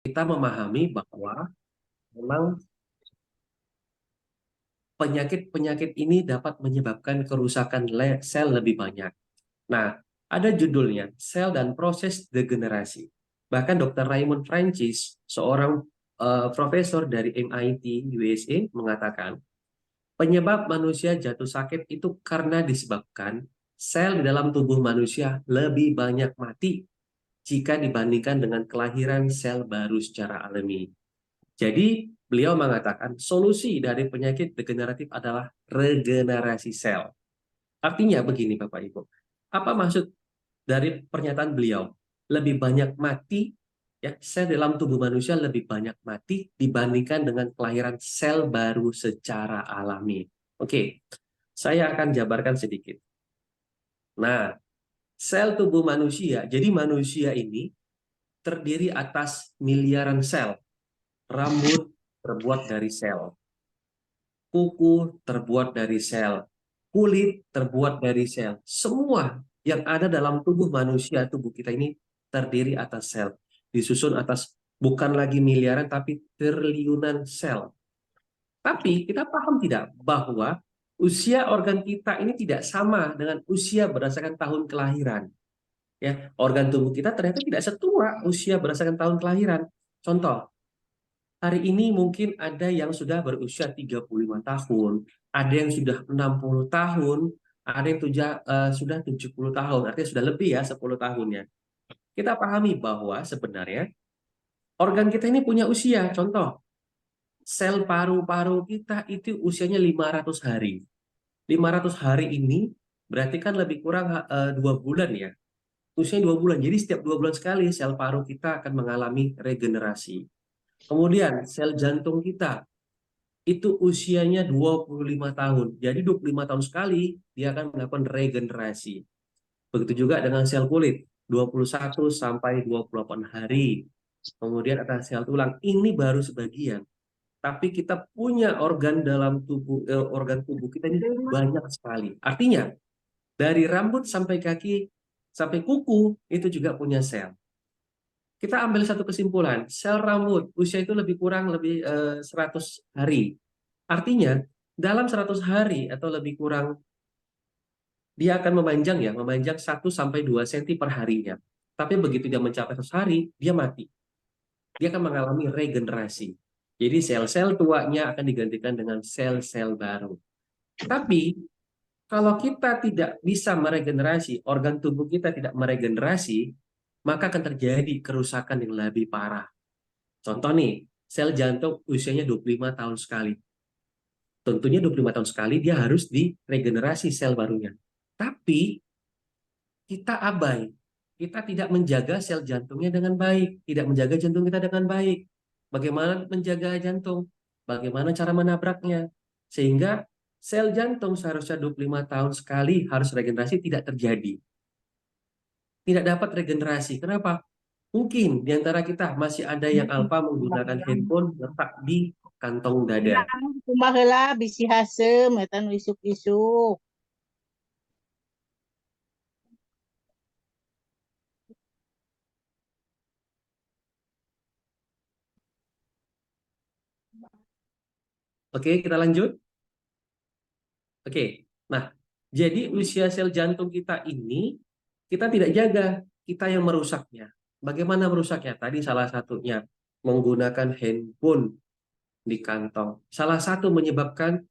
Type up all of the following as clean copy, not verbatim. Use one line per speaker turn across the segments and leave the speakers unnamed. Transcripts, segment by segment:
kita memahami bahwa memang penyakit-penyakit ini dapat menyebabkan kerusakan sel lebih banyak. Nah, ada judulnya, Sel dan Proses Degenerasi. Bahkan Dr. Raymond Francis, seorang profesor dari MIT USA, mengatakan, penyebab manusia jatuh sakit itu karena disebabkan sel di dalam tubuh manusia lebih banyak mati jika dibandingkan dengan kelahiran sel baru secara alami. Jadi, beliau mengatakan solusi dari penyakit degeneratif adalah regenerasi sel. Artinya begini Bapak Ibu, apa maksud dari pernyataan beliau? Lebih banyak mati, ya, sel dalam tubuh manusia lebih banyak mati dibandingkan dengan kelahiran sel baru secara alami. Oke, saya akan jabarkan sedikit. Nah, sel tubuh manusia, jadi manusia ini terdiri atas miliaran sel. Rambut terbuat dari sel, kuku terbuat dari sel, kulit terbuat dari sel. Semua yang ada dalam tubuh manusia, tubuh kita ini terdiri atas sel. Disusun atas bukan lagi miliaran, tapi triliunan sel. Tapi kita paham tidak bahwa usia organ kita ini tidak sama dengan usia berdasarkan tahun kelahiran. Ya, organ tubuh kita ternyata tidak setua usia berdasarkan tahun kelahiran. Contoh, hari ini mungkin ada yang sudah berusia 35 tahun, ada yang sudah 60 tahun, ada yang sudah 70 tahun, artinya sudah lebih ya 10 tahunnya. Kita pahami bahwa sebenarnya organ kita ini punya usia. Contoh, sel paru-paru kita itu usianya 500 hari. 500 hari ini berarti kan lebih kurang 2 bulan ya. Usianya 2 bulan. Jadi setiap 2 bulan sekali sel paru kita akan mengalami regenerasi. Kemudian sel jantung kita itu usianya 25 tahun. Jadi 25 tahun sekali dia akan melakukan regenerasi. Begitu juga dengan sel kulit, 21 sampai 28 hari. Kemudian ada sel tulang. Ini baru sebagian. Tapi kita punya organ dalam tubuh organ tubuh kita ini banyak sekali. Artinya dari rambut sampai kaki sampai kuku itu juga punya sel. Kita ambil satu kesimpulan, sel rambut usia itu lebih kurang 100 hari. Artinya dalam 100 hari atau lebih kurang dia akan memanjang ya, memanjang 1 sampai 2 cm per harinya. Tapi begitu dia mencapai 100 hari, dia mati. Dia akan mengalami regenerasi. Jadi sel-sel tuanya akan digantikan dengan sel-sel baru. Tapi kalau kita tidak bisa meregenerasi, organ tubuh kita tidak meregenerasi, maka akan terjadi kerusakan yang lebih parah. Contoh nih, sel jantung usianya 25 tahun sekali. Tentunya 25 tahun sekali dia harus diregenerasi sel barunya. Tapi kita abai. Kita tidak menjaga sel jantungnya dengan baik, tidak menjaga jantung kita dengan baik. Bagaimana menjaga jantung? Bagaimana cara menabraknya? Sehingga sel jantung seharusnya 25 tahun sekali harus regenerasi tidak terjadi. Tidak dapat regenerasi. Kenapa? Mungkin di antara kita masih ada yang alpa menggunakan handphone letak di kantong dada.
Rumah heula bisi hasem eta nu isuk-isuk.
Oke, kita lanjut. Oke. Nah, jadi usia sel jantung kita ini kita tidak jaga, kita yang merusaknya. Bagaimana merusaknya? Tadi salah satunya menggunakan handphone di kantong. Salah satu menyebabkan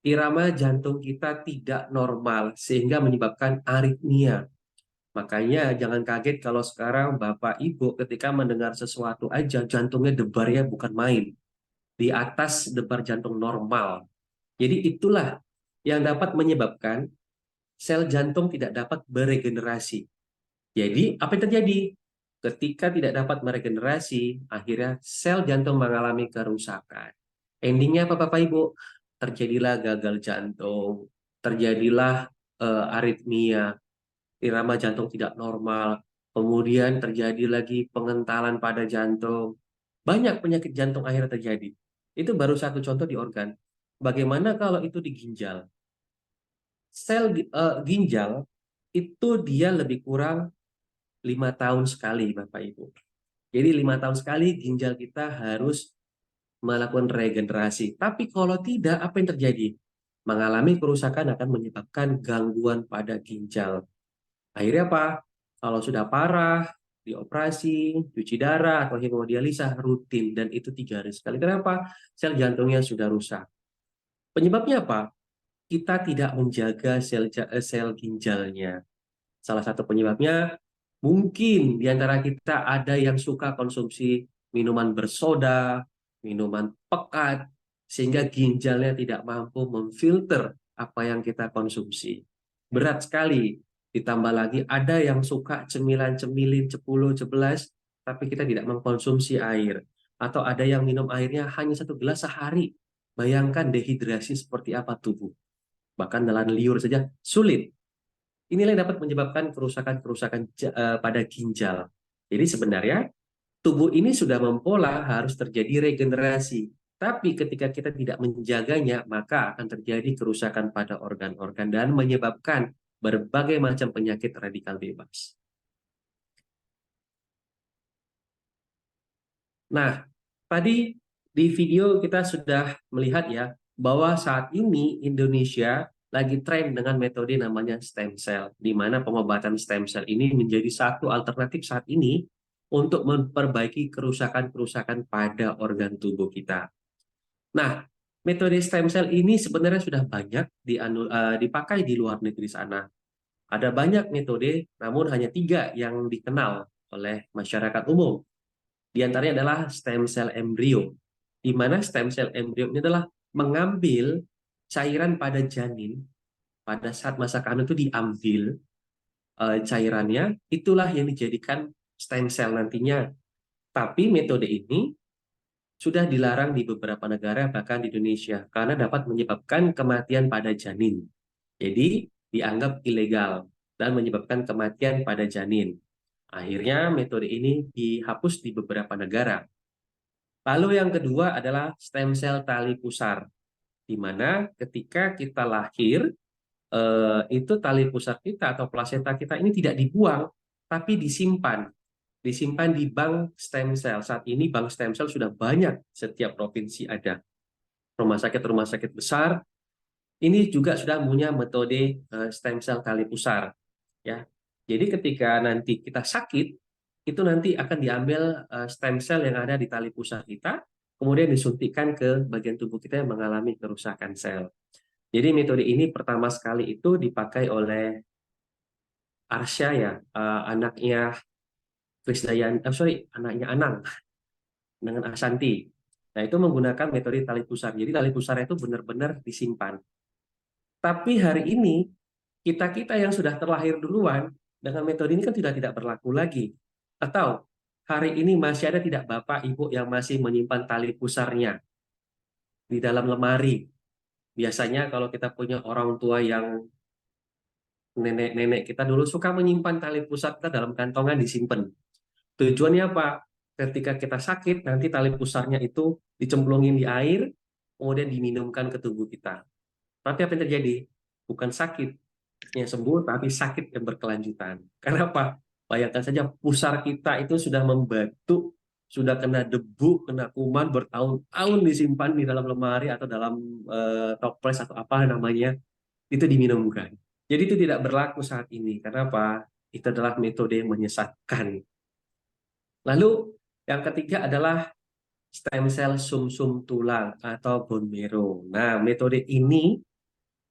irama jantung kita tidak normal sehingga menyebabkan aritmia. Makanya jangan kaget kalau sekarang Bapak Ibu ketika mendengar sesuatu aja jantungnya debarnya bukan main. Di atas debar jantung normal. Jadi itulah yang dapat menyebabkan sel jantung tidak dapat beregenerasi. Jadi apa yang terjadi? Ketika tidak dapat meregenerasi, akhirnya sel jantung mengalami kerusakan. Endingnya apa Bapak Ibu? Terjadilah gagal jantung, terjadilah aritmia, irama jantung tidak normal, kemudian terjadi lagi pengentalan pada jantung. Banyak penyakit jantung akhirnya terjadi. Itu baru satu contoh di organ. Bagaimana kalau itu di ginjal? Ginjal itu dia lebih kurang 5 tahun sekali, Bapak Ibu. Jadi 5 tahun sekali ginjal kita harus melakukan regenerasi. Tapi kalau tidak, apa yang terjadi? Mengalami kerusakan akan menyebabkan gangguan pada ginjal. Akhirnya apa? Kalau sudah parah, dioperasi, cuci darah, atau hemodialisa rutin. Dan itu 3 hari sekali. Kenapa? Sel jantungnya sudah rusak. Penyebabnya apa? Kita tidak menjaga sel ginjalnya. Salah satu penyebabnya mungkin di antara kita ada yang suka konsumsi minuman bersoda, minuman pekat, sehingga ginjalnya tidak mampu memfilter apa yang kita konsumsi. Berat sekali. Ditambah lagi ada yang suka cemilan-cemilin, cepulo, cebelas, tapi kita tidak mengkonsumsi air. Atau ada yang minum airnya hanya 1 gelas sehari. Bayangkan dehidrasi seperti apa tubuh. Bahkan dalam liur saja sulit. Inilah yang dapat menyebabkan kerusakan-kerusakan pada ginjal. Jadi sebenarnya tubuh ini sudah mempola harus terjadi regenerasi. Tapi ketika kita tidak menjaganya, maka akan terjadi kerusakan pada organ-organ dan menyebabkan berbagai macam penyakit radikal bebas. Nah, tadi di video kita sudah melihat ya, bahwa saat ini Indonesia lagi tren dengan metode namanya stem cell, di mana pengobatan stem cell ini menjadi satu alternatif saat ini untuk memperbaiki kerusakan-kerusakan pada organ tubuh kita. Nah, metode stem cell ini sebenarnya sudah banyak dipakai di luar negeri sana. Ada banyak metode, namun hanya 3 yang dikenal oleh masyarakat umum. Di antaranya adalah stem cell embrio, di mana stem cell embrio ini adalah mengambil cairan pada janin pada saat masa kehamilan itu diambil cairannya, itulah yang dijadikan stem cell nantinya. Tapi metode ini sudah dilarang di beberapa negara, bahkan di Indonesia, karena dapat menyebabkan kematian pada janin. Jadi dianggap ilegal dan menyebabkan kematian pada janin. Akhirnya metode ini dihapus di beberapa negara. Lalu yang kedua adalah stem cell tali pusar, di mana ketika kita lahir, itu tali pusar kita atau plasenta kita ini tidak dibuang, tapi disimpan. Disimpan di bank stem cell. Saat ini bank stem cell sudah banyak, setiap provinsi ada. Rumah sakit besar, ini juga sudah punya metode stem cell tali pusar. Ya. Jadi ketika nanti kita sakit, itu nanti akan diambil stem cell yang ada di tali pusar kita, kemudian disuntikkan ke bagian tubuh kita yang mengalami kerusakan sel. Jadi metode ini pertama sekali itu dipakai oleh Arsya ya, anaknya anaknya Anang dengan Asanti. Nah, itu menggunakan metode tali pusar. Jadi tali pusar itu benar-benar disimpan. Tapi hari ini kita-kita yang sudah terlahir duluan dengan metode ini kan sudah tidak berlaku lagi. Atau hari ini masih ada tidak bapak ibu yang masih menyimpan tali pusarnya di dalam lemari. Biasanya kalau kita punya orang tua yang nenek-nenek kita dulu suka menyimpan tali pusar kita dalam kantongan disimpan. Tujuannya apa? Ketika kita sakit, nanti tali pusarnya itu dicemplungin di air, kemudian diminumkan ke tubuh kita. Tapi apa yang terjadi? Bukan sakit yang sembuh, tapi sakit yang berkelanjutan. Karena apa? Bayangkan saja pusar kita itu sudah membatu, sudah kena debu, kena kuman, bertahun-tahun disimpan di dalam lemari atau dalam toples atau apa namanya, itu diminumkan. Jadi itu tidak berlaku saat ini. Karena apa? Itu adalah metode yang menyesatkan. Lalu yang ketiga adalah stem cell sumsum tulang atau bone marrow. Nah, metode ini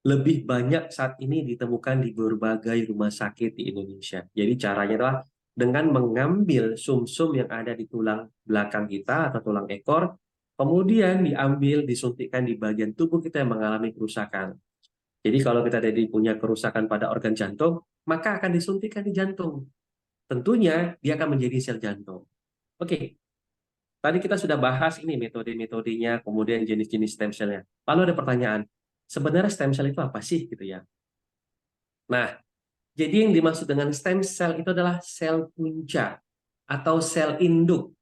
lebih banyak saat ini ditemukan di berbagai rumah sakit di Indonesia. Jadi caranya adalah dengan mengambil sumsum yang ada di tulang belakang kita atau tulang ekor, kemudian diambil, disuntikkan di bagian tubuh kita yang mengalami kerusakan. Jadi kalau kita tadi punya kerusakan pada organ jantung, maka akan disuntikkan di jantung. Tentunya dia akan menjadi sel jantung. Oke, tadi kita sudah bahas ini metode-metodenya, kemudian jenis-jenis stem cell-nya. Lalu ada pertanyaan, sebenarnya stem cell itu apa sih gitu ya? Nah, jadi yang dimaksud dengan stem cell itu adalah sel punca atau sel induk,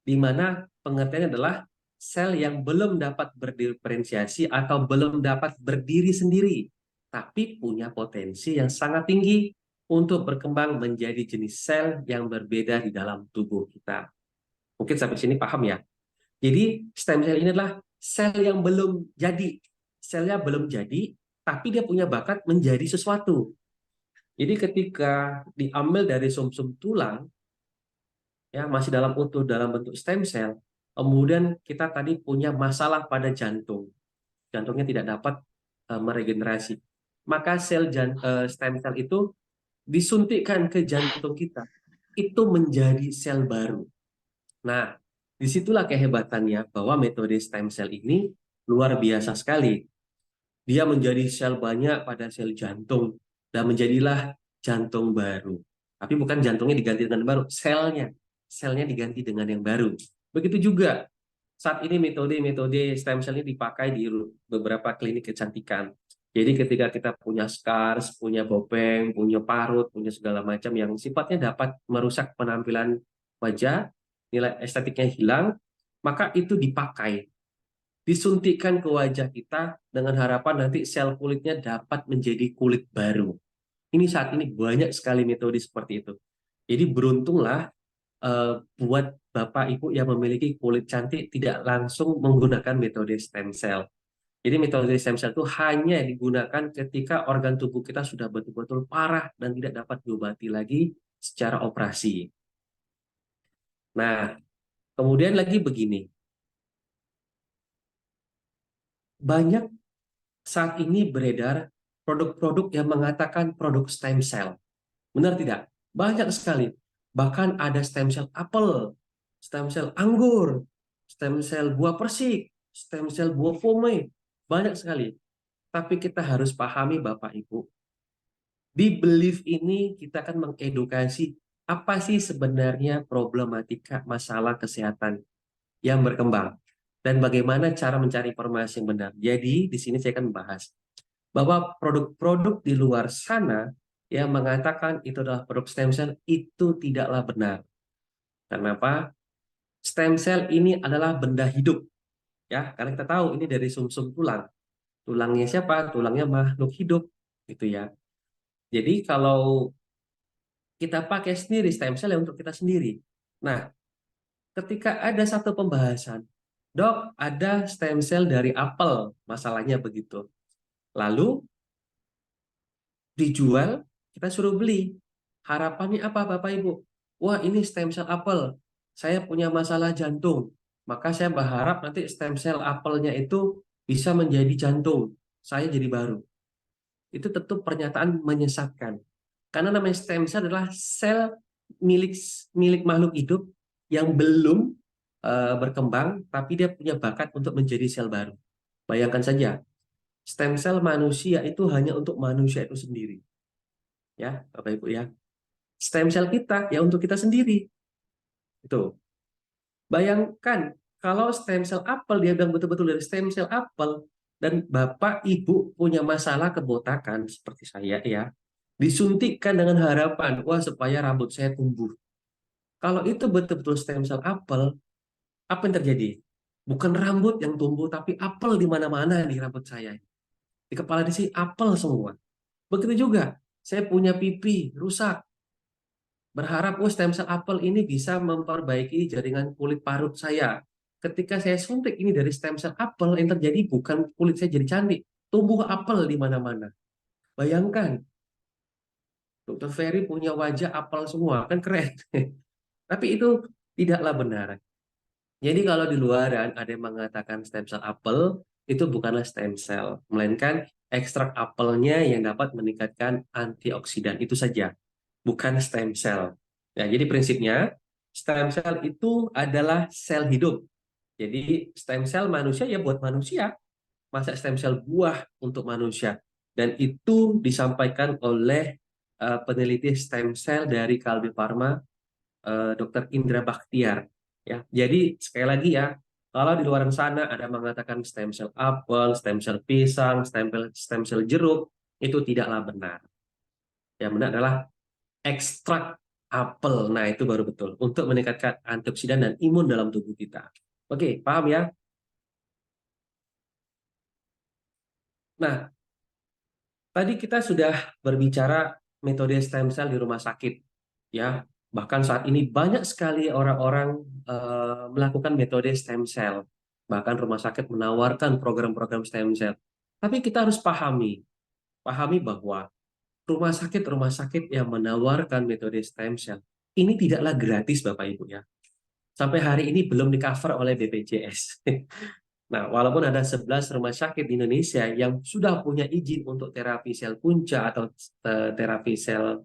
di mana pengertiannya adalah sel yang belum dapat berdiferensiasi atau belum dapat berdiri sendiri, tapi punya potensi yang sangat tinggi untuk berkembang menjadi jenis sel yang berbeda di dalam tubuh kita. Mungkin sampai sini paham ya. Jadi stem cell ini adalah sel yang belum jadi. Selnya belum jadi, tapi dia punya bakat menjadi sesuatu. Jadi ketika diambil dari sumsum tulang, ya masih dalam utuh dalam bentuk stem cell, kemudian kita tadi punya masalah pada jantung. Jantungnya tidak dapat meregenerasi. Maka stem cell itu disuntikkan ke jantung kita. Itu menjadi sel baru. Nah, disitulah kehebatannya bahwa metode stem cell ini luar biasa sekali. Dia menjadi sel banyak pada sel jantung dan menjadilah jantung baru. Tapi bukan jantungnya diganti dengan baru, selnya diganti dengan yang baru. Begitu juga saat ini metode-metode stem cell ini dipakai di beberapa klinik kecantikan. Jadi ketika kita punya scars, punya bopeng, punya parut, punya segala macam yang sifatnya dapat merusak penampilan wajah, nilai estetiknya hilang, maka itu dipakai, disuntikkan ke wajah kita dengan harapan nanti sel kulitnya dapat menjadi kulit baru. Ini saat ini banyak sekali metode seperti itu. Jadi beruntunglah buat Bapak Ibu yang memiliki kulit cantik tidak langsung menggunakan metode stem cell. Jadi metode stem cell itu hanya digunakan ketika organ tubuh kita sudah betul-betul parah dan tidak dapat diobati lagi secara operasi. Nah, kemudian lagi begini, banyak saat ini beredar produk-produk yang mengatakan produk stem cell. Benar tidak? Banyak sekali. Bahkan ada stem cell apel, stem cell anggur, stem cell buah persik, stem cell buah pome. Banyak sekali. Tapi kita harus pahami Bapak Ibu, di belief ini kita akan mengedukasi apa sih sebenarnya problematika masalah kesehatan yang berkembang dan bagaimana cara mencari informasi yang benar. Jadi di sini saya akan membahas bahwa produk-produk di luar sana yang mengatakan itu adalah produk stem cell itu tidaklah benar. Kenapa? Stem cell ini adalah benda hidup, ya. Karena kita tahu ini dari sumsum tulang. Tulangnya siapa? Tulangnya makhluk hidup, gitu ya. Jadi kalau kita pakai sendiri stem cell ya untuk kita sendiri. Nah, ketika ada satu pembahasan, dok, ada stem cell dari apel, masalahnya begitu. Lalu dijual, kita suruh beli. Harapannya apa Bapak Ibu? Wah, ini stem cell apel. Saya punya masalah jantung. Maka saya berharap nanti stem cell apelnya itu bisa menjadi jantung. Saya jadi baru. Itu tentu pernyataan menyesatkan. Karena namanya stem cell adalah sel milik milik makhluk hidup yang belum berkembang, tapi dia punya bakat untuk menjadi sel baru. Bayangkan saja, stem cell manusia itu hanya untuk manusia itu sendiri. Ya, Bapak Ibu ya. Stem cell kita ya untuk kita sendiri. Itu. Bayangkan kalau stem cell apel dia bilang betul-betul dari stem cell apel dan Bapak Ibu punya masalah kebotakan seperti saya ya, disuntikkan dengan harapan wah supaya rambut saya tumbuh. Kalau itu betul-betul stem cell apel, apa yang terjadi? Bukan rambut yang tumbuh tapi apel di mana-mana di rambut saya. Di kepala di sini apel semua. Begitu juga saya punya pipi rusak. Berharap stem cell apel ini bisa memperbaiki jaringan kulit parut saya. Ketika saya suntik ini dari stem cell apel, yang terjadi bukan kulit saya jadi cantik, tumbuh apel di mana-mana. Bayangkan, Dokter Ferry punya wajah apel semua, kan keren. Tapi itu tidaklah benar. Jadi kalau di luaran ada yang mengatakan stem cell apel, itu bukanlah stem cell, melainkan ekstrak apelnya yang dapat meningkatkan antioksidan. Itu saja, bukan stem cell. Nah, jadi prinsipnya stem cell itu adalah sel hidup. Jadi stem cell manusia ya buat manusia, masa stem cell buah untuk manusia. Dan itu disampaikan oleh peneliti stem cell dari Kalbe Farma, Dr. Indra Bakhtiar. Ya, jadi sekali lagi ya, kalau di luar sana ada mengatakan stem cell apel, stem cell pisang, stem cell jeruk, itu tidaklah benar. Yang benar adalah ekstrak apel. Nah, itu baru betul untuk meningkatkan antioksidan dan imun dalam tubuh kita. Oke, paham ya? Nah, tadi kita sudah berbicara metode stem cell di rumah sakit, ya. Bahkan saat ini banyak sekali orang-orang melakukan metode stem cell. Bahkan rumah sakit menawarkan program-program stem cell. Tapi kita harus pahami bahwa rumah sakit yang menawarkan metode stem cell ini tidaklah gratis, Bapak Ibu ya. Sampai hari ini belum di-cover oleh BPJS. Nah, walaupun ada 11 rumah sakit di Indonesia yang sudah punya izin untuk terapi sel punca atau terapi sel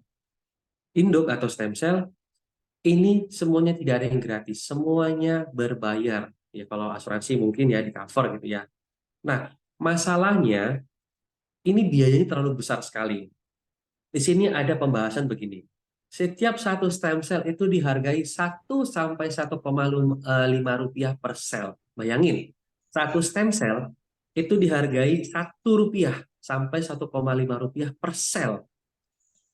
induk atau stem cell, ini semuanya tidak ada yang gratis, semuanya berbayar. Ya, kalau asuransi mungkin ya di-cover gitu ya. Nah, masalahnya ini biayanya terlalu besar sekali. Di sini ada pembahasan begini. Setiap satu stem cell itu dihargai 1 sampai 1,5 rupiah per sel. Bayangin, satu stem cell itu dihargai Rp1 sampai 1,5 per sel.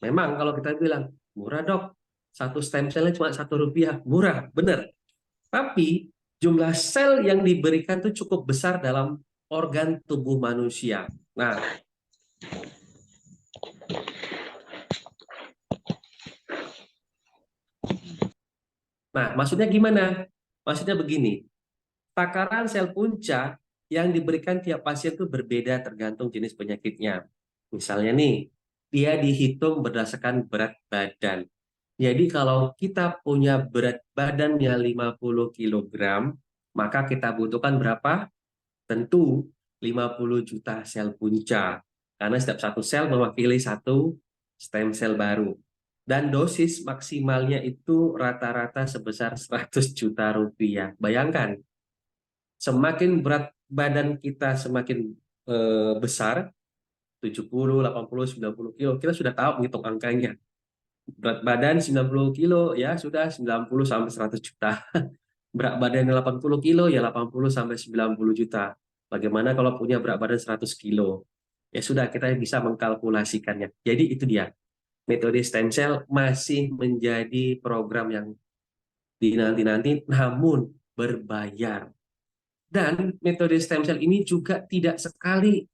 Memang kalau kita bilang, murah dok, satu stem cellnya cuma Rp1, murah, benar. Tapi jumlah sel yang diberikan itu cukup besar dalam organ tubuh manusia. Nah, maksudnya gimana? Maksudnya begini, takaran sel punca yang diberikan tiap pasien itu berbeda tergantung jenis penyakitnya. Misalnya nih, dia dihitung berdasarkan berat badan. Jadi kalau kita punya berat badannya 50 kilogram, maka kita butuhkan berapa? Tentu 50 juta sel punca. Karena setiap satu sel mewakili satu stem sel baru. Dan dosis maksimalnya itu rata-rata sebesar 100 juta rupiah. Bayangkan, semakin berat badan kita semakin besar, 70, 80, 90 kilo, kita sudah tahu ngitung angkanya. Berat badan 90 kilo, ya sudah 90 sampai 100 juta. Berat badan 80 kilo, ya 80 sampai 90 juta. Bagaimana kalau punya berat badan 100 kilo? Ya sudah, kita bisa mengkalkulasikannya. Jadi itu dia. Metode stem cell masih menjadi program yang dinanti-nanti, namun berbayar. Dan metode stem cell ini juga tidak sekali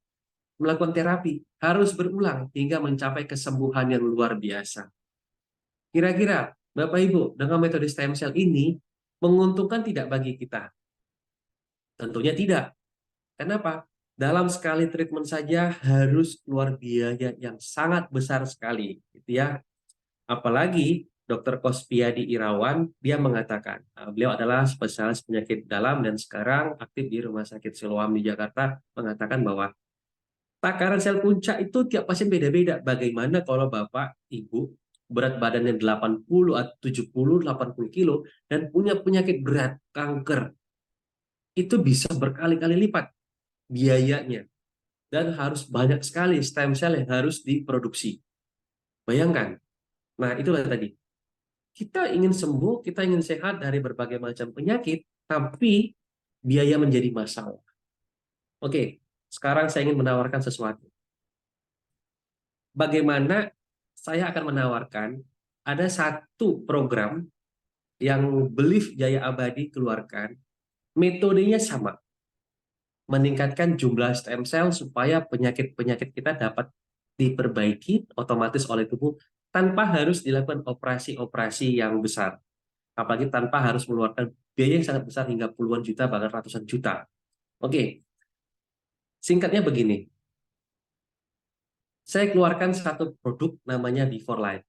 melakukan terapi, harus berulang hingga mencapai kesembuhan yang luar biasa. Kira-kira, Bapak Ibu, dengan metode stem cell ini menguntungkan tidak bagi kita? Tentunya tidak. Kenapa? Dalam sekali treatment saja harus keluar biaya yang sangat besar sekali, gitu ya. Apalagi Dr. Kospiadi Irawan, dia mengatakan, beliau adalah spesialis penyakit dalam dan sekarang aktif di Rumah Sakit Siloam di Jakarta, mengatakan bahwa takaran sel puncak itu tiap pasien beda-beda. Bagaimana kalau Bapak, Ibu, berat badannya 80, 70, 80 kilo, dan punya penyakit berat, kanker, itu bisa berkali-kali lipat biayanya. Dan harus banyak sekali stem cell yang harus diproduksi. Bayangkan. Nah, itulah tadi. Kita ingin sembuh, kita ingin sehat dari berbagai macam penyakit, tapi biaya menjadi masalah. Oke, sekarang saya ingin menawarkan sesuatu. Bagaimana saya akan menawarkan ada satu program yang Belief Jaya Abadi keluarkan, metodenya sama, meningkatkan jumlah stem cell supaya penyakit-penyakit kita dapat diperbaiki otomatis oleh tubuh tanpa harus dilakukan operasi-operasi yang besar. Apalagi tanpa harus mengeluarkan biaya yang sangat besar hingga puluhan juta, bahkan ratusan juta. Oke, singkatnya begini. Saya keluarkan satu produk namanya Before Life.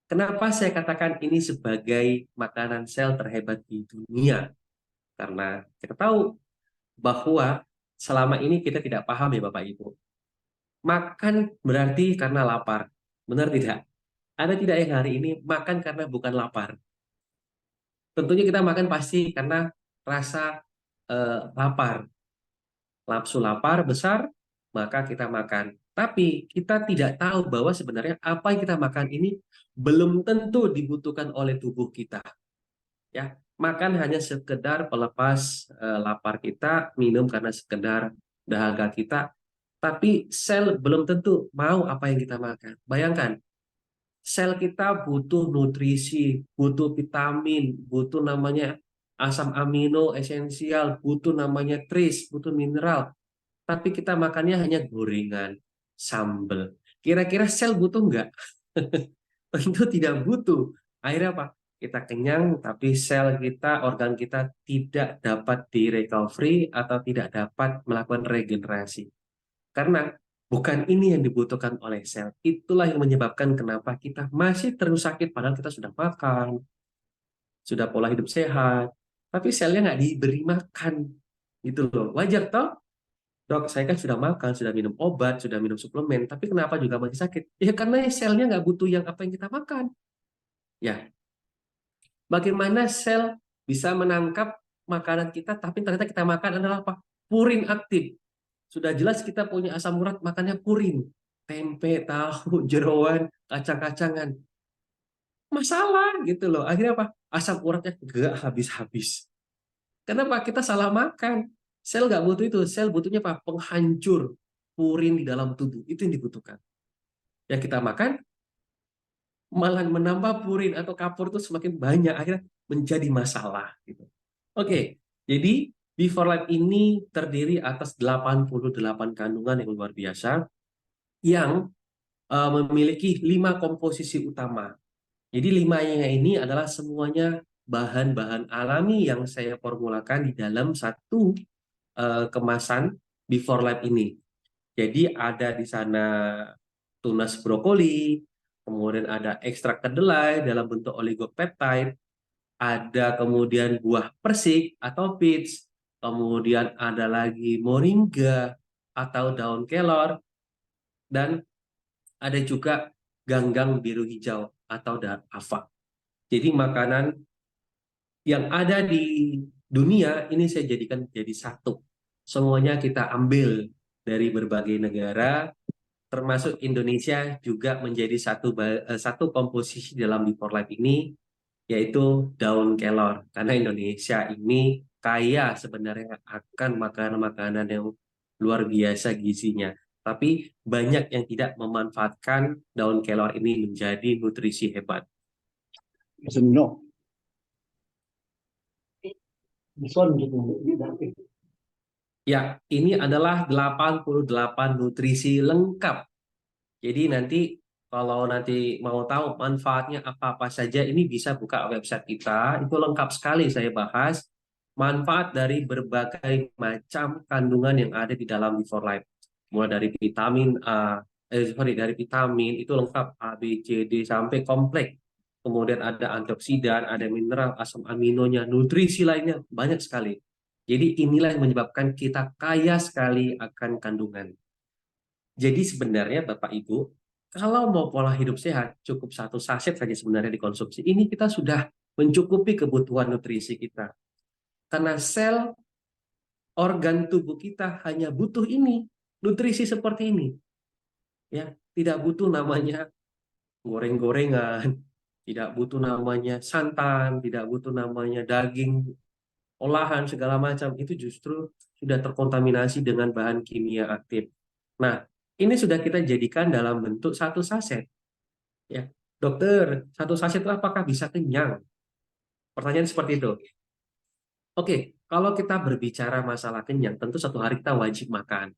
Kenapa saya katakan ini sebagai makanan sel terhebat di dunia? Karena kita tahu bahwa selama ini kita tidak paham ya Bapak Ibu. Makan berarti karena lapar. Benar tidak? Ada tidak yang hari ini makan karena bukan lapar? Tentunya kita makan pasti karena rasa lapar. Nafsu lapar besar, maka kita makan. Tapi kita tidak tahu bahwa sebenarnya apa yang kita makan ini belum tentu dibutuhkan oleh tubuh kita. Ya, makan hanya sekedar pelepas lapar kita, minum karena sekedar dahaga kita, tapi sel belum tentu mau apa yang kita makan. Bayangkan, sel kita butuh nutrisi, butuh vitamin, butuh namanya asam amino esensial, butuh namanya tris, butuh mineral. Tapi kita makannya hanya gorengan, sambal. Kira-kira sel butuh nggak? Tentu tidak butuh. Akhirnya apa? Kita kenyang, tapi sel kita, organ kita tidak dapat di-recovery atau tidak dapat melakukan regenerasi. Karena bukan ini yang dibutuhkan oleh sel. Itulah yang menyebabkan kenapa kita masih terus sakit padahal kita sudah makan, sudah pola hidup sehat, tapi selnya nggak diberi makan. Gitu loh. Wajar toh? Dok, saya kan sudah makan, sudah minum obat, sudah minum suplemen, tapi kenapa juga masih sakit? Ya karena selnya nggak butuh yang apa yang kita makan. Ya, bagaimana sel bisa menangkap makanan kita, tapi ternyata kita makan adalah apa? Purin aktif. Sudah jelas kita punya asam urat, makannya purin. Tempe, tahu, jeroan, kacang-kacangan. Masalah gitu loh. Akhirnya apa? Asam uratnya nggak habis-habis. Kenapa? Kita salah makan. Sel nggak butuh itu. Sel butuhnya apa? Penghancur purin di dalam tubuh. Itu yang dibutuhkan. Yang kita makan malah menambah purin atau kapur itu semakin banyak. Akhirnya menjadi masalah. Gitu. Oke, jadi Before Life ini terdiri atas 88 kandungan yang luar biasa yang memiliki 5 komposisi utama. Jadi 5-nya ini adalah semuanya bahan-bahan alami yang saya formulakan di dalam satu kemasan Before Life ini. Jadi ada di sana tunas brokoli, kemudian ada ekstrak kedelai dalam bentuk oligopeptide, ada kemudian buah persik atau peach, kemudian ada lagi moringa atau daun kelor, dan ada juga ganggang biru hijau atau dava. Jadi makanan yang ada di dunia ini saya jadikan jadi satu. Semuanya kita ambil dari berbagai negara, termasuk Indonesia juga menjadi satu komposisi dalam Before Life ini, yaitu daun kelor. Karena Indonesia ini kaya sebenarnya akan makanan-makanan yang luar biasa gizinya. Tapi banyak yang tidak memanfaatkan daun kelor ini menjadi nutrisi hebat.
No. This one,
Ya, ini adalah 88 nutrisi lengkap. Jadi nanti kalau nanti mau tahu manfaatnya apa-apa saja, ini bisa buka website kita. Itu lengkap sekali saya bahas manfaat dari berbagai macam kandungan yang ada di dalam Before Life. Mulai dari vitamin A, dari vitamin itu lengkap A, B, C, D sampai kompleks. Kemudian ada antioksidan, ada mineral, asam aminonya, nutrisi lainnya banyak sekali. Jadi inilah yang menyebabkan kita kaya sekali akan kandungan. Jadi sebenarnya Bapak Ibu, kalau mau pola hidup sehat, cukup satu saset saja sebenarnya dikonsumsi. Ini kita sudah mencukupi kebutuhan nutrisi kita. Karena sel organ tubuh kita hanya butuh ini, nutrisi seperti ini. Ya, tidak butuh namanya goreng-gorengan, tidak butuh namanya santan, tidak butuh namanya daging olahan segala macam. Itu justru sudah terkontaminasi dengan bahan kimia aktif. Nah, ini sudah kita jadikan dalam bentuk satu saset. Ya, dokter, satu saset itu apakah bisa kenyang? Pertanyaan seperti itu. Oke, kalau kita berbicara masalah kenyang, tentu satu hari kita wajib makan.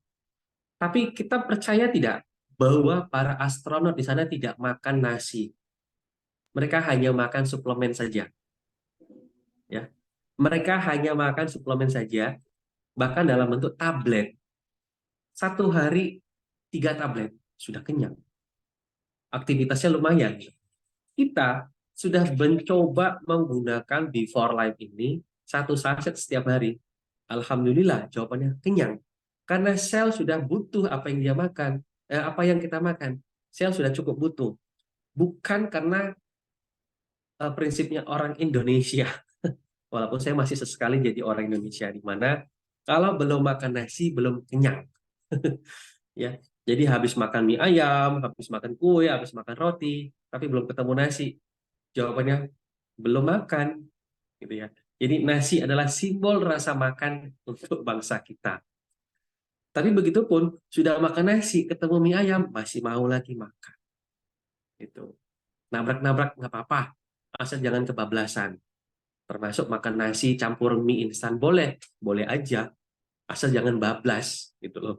Tapi kita percaya tidak bahwa para astronot di sana tidak makan nasi? Mereka hanya makan suplemen saja. Ya, mereka hanya makan suplemen saja, bahkan dalam bentuk tablet. Satu hari 3 tablet sudah kenyang. Aktivitasnya lumayan. Kita sudah mencoba menggunakan Before Life ini satu saset setiap hari. Alhamdulillah jawabannya kenyang. Karena sel sudah butuh apa yang dia makan, apa yang kita makan. Sel sudah cukup butuh. Bukan karena prinsipnya orang Indonesia. Walaupun saya masih sesekali jadi orang Indonesia di mana kalau belum makan nasi belum kenyang. Ya. Jadi habis makan mie ayam, habis makan kue, habis makan roti, tapi belum ketemu nasi. Jawabannya belum makan, gitu ya. Jadi nasi adalah simbol rasa makan untuk bangsa kita. Tapi begitu pun sudah makan nasi, ketemu mie ayam, masih mau lagi makan. Gitu. Nabrak-nabrak nggak apa-apa, asal jangan kebablasan. Termasuk makan nasi campur mie instan boleh, boleh aja, asal jangan bablas, gitu loh.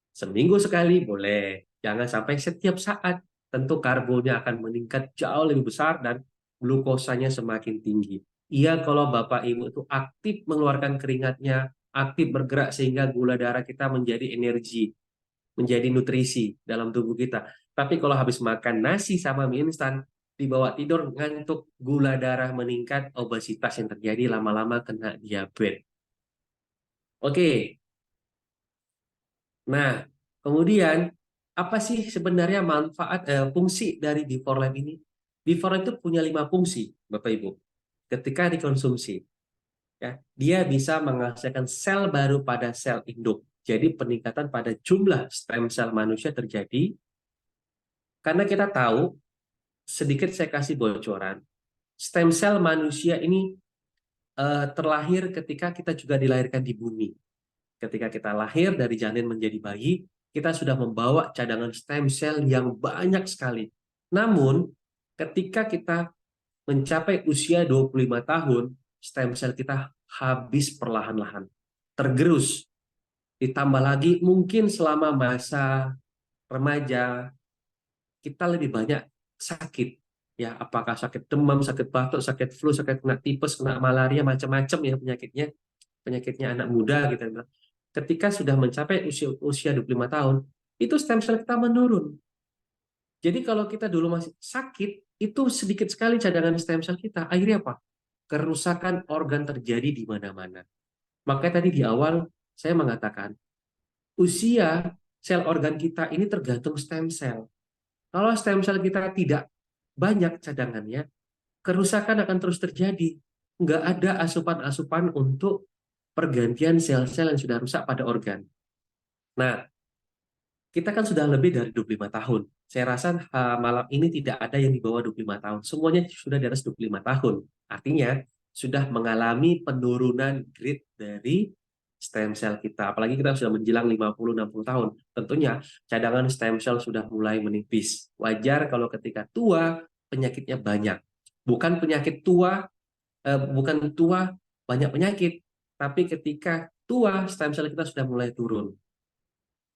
Seminggu sekali boleh, jangan sampai setiap saat. Tentu karbonya akan meningkat jauh lebih besar dan glukosanya semakin tinggi. Iya, kalau Bapak Ibu itu aktif mengeluarkan keringatnya, aktif bergerak sehingga gula darah kita menjadi energi, menjadi nutrisi dalam tubuh kita. Tapi kalau habis makan nasi sama mie instan, dibawa tidur, ngantuk, gula darah meningkat, obesitas yang terjadi lama-lama kena diabetes. Oke, nah kemudian apa sih sebenarnya manfaat fungsi dari Before Life ini? Before Life itu punya 5 fungsi, Bapak Ibu. Ketika dikonsumsi, ya, dia bisa menghasilkan sel baru pada sel induk. Jadi peningkatan pada jumlah stem sel manusia terjadi karena kita tahu, sedikit saya kasih bocoran, stem sel manusia ini terlahir ketika kita juga dilahirkan di bumi. Ketika kita lahir dari janin menjadi bayi, kita sudah membawa cadangan stem sel yang banyak sekali. Namun, ketika kita mencapai usia 25 tahun, stem sel kita habis perlahan-lahan, tergerus. Ditambah lagi mungkin selama masa remaja, kita lebih banyak sakit. Ya, apakah sakit demam, sakit batuk, sakit flu, sakit kena tipes, kena malaria, macam-macam ya penyakitnya. Penyakitnya anak muda gitu. Ketika sudah mencapai usia 25 tahun, itu stem sel kita menurun. Jadi kalau kita dulu masih sakit, itu sedikit sekali cadangan stem sel kita. Akhirnya apa? Kerusakan organ terjadi di mana-mana. Makanya tadi di awal saya mengatakan, usia sel organ kita ini tergantung stem sel. Kalau stem sel kita tidak banyak cadangannya, kerusakan akan terus terjadi. Nggak ada asupan-asupan untuk pergantian sel-sel yang sudah rusak pada organ. Nah, kita kan sudah lebih dari 25 tahun. Saya rasa malam ini tidak ada yang di bawah 25 tahun. Semuanya sudah di atas 25 tahun. Artinya, sudah mengalami penurunan grade dari stem cell kita. Apalagi kita sudah menjelang 50-60 tahun. Tentunya, cadangan stem cell sudah mulai menipis. Wajar kalau ketika tua, penyakitnya banyak. Bukan penyakit tua, bukan tua, banyak penyakit. Tapi ketika tua, stem cell kita sudah mulai turun.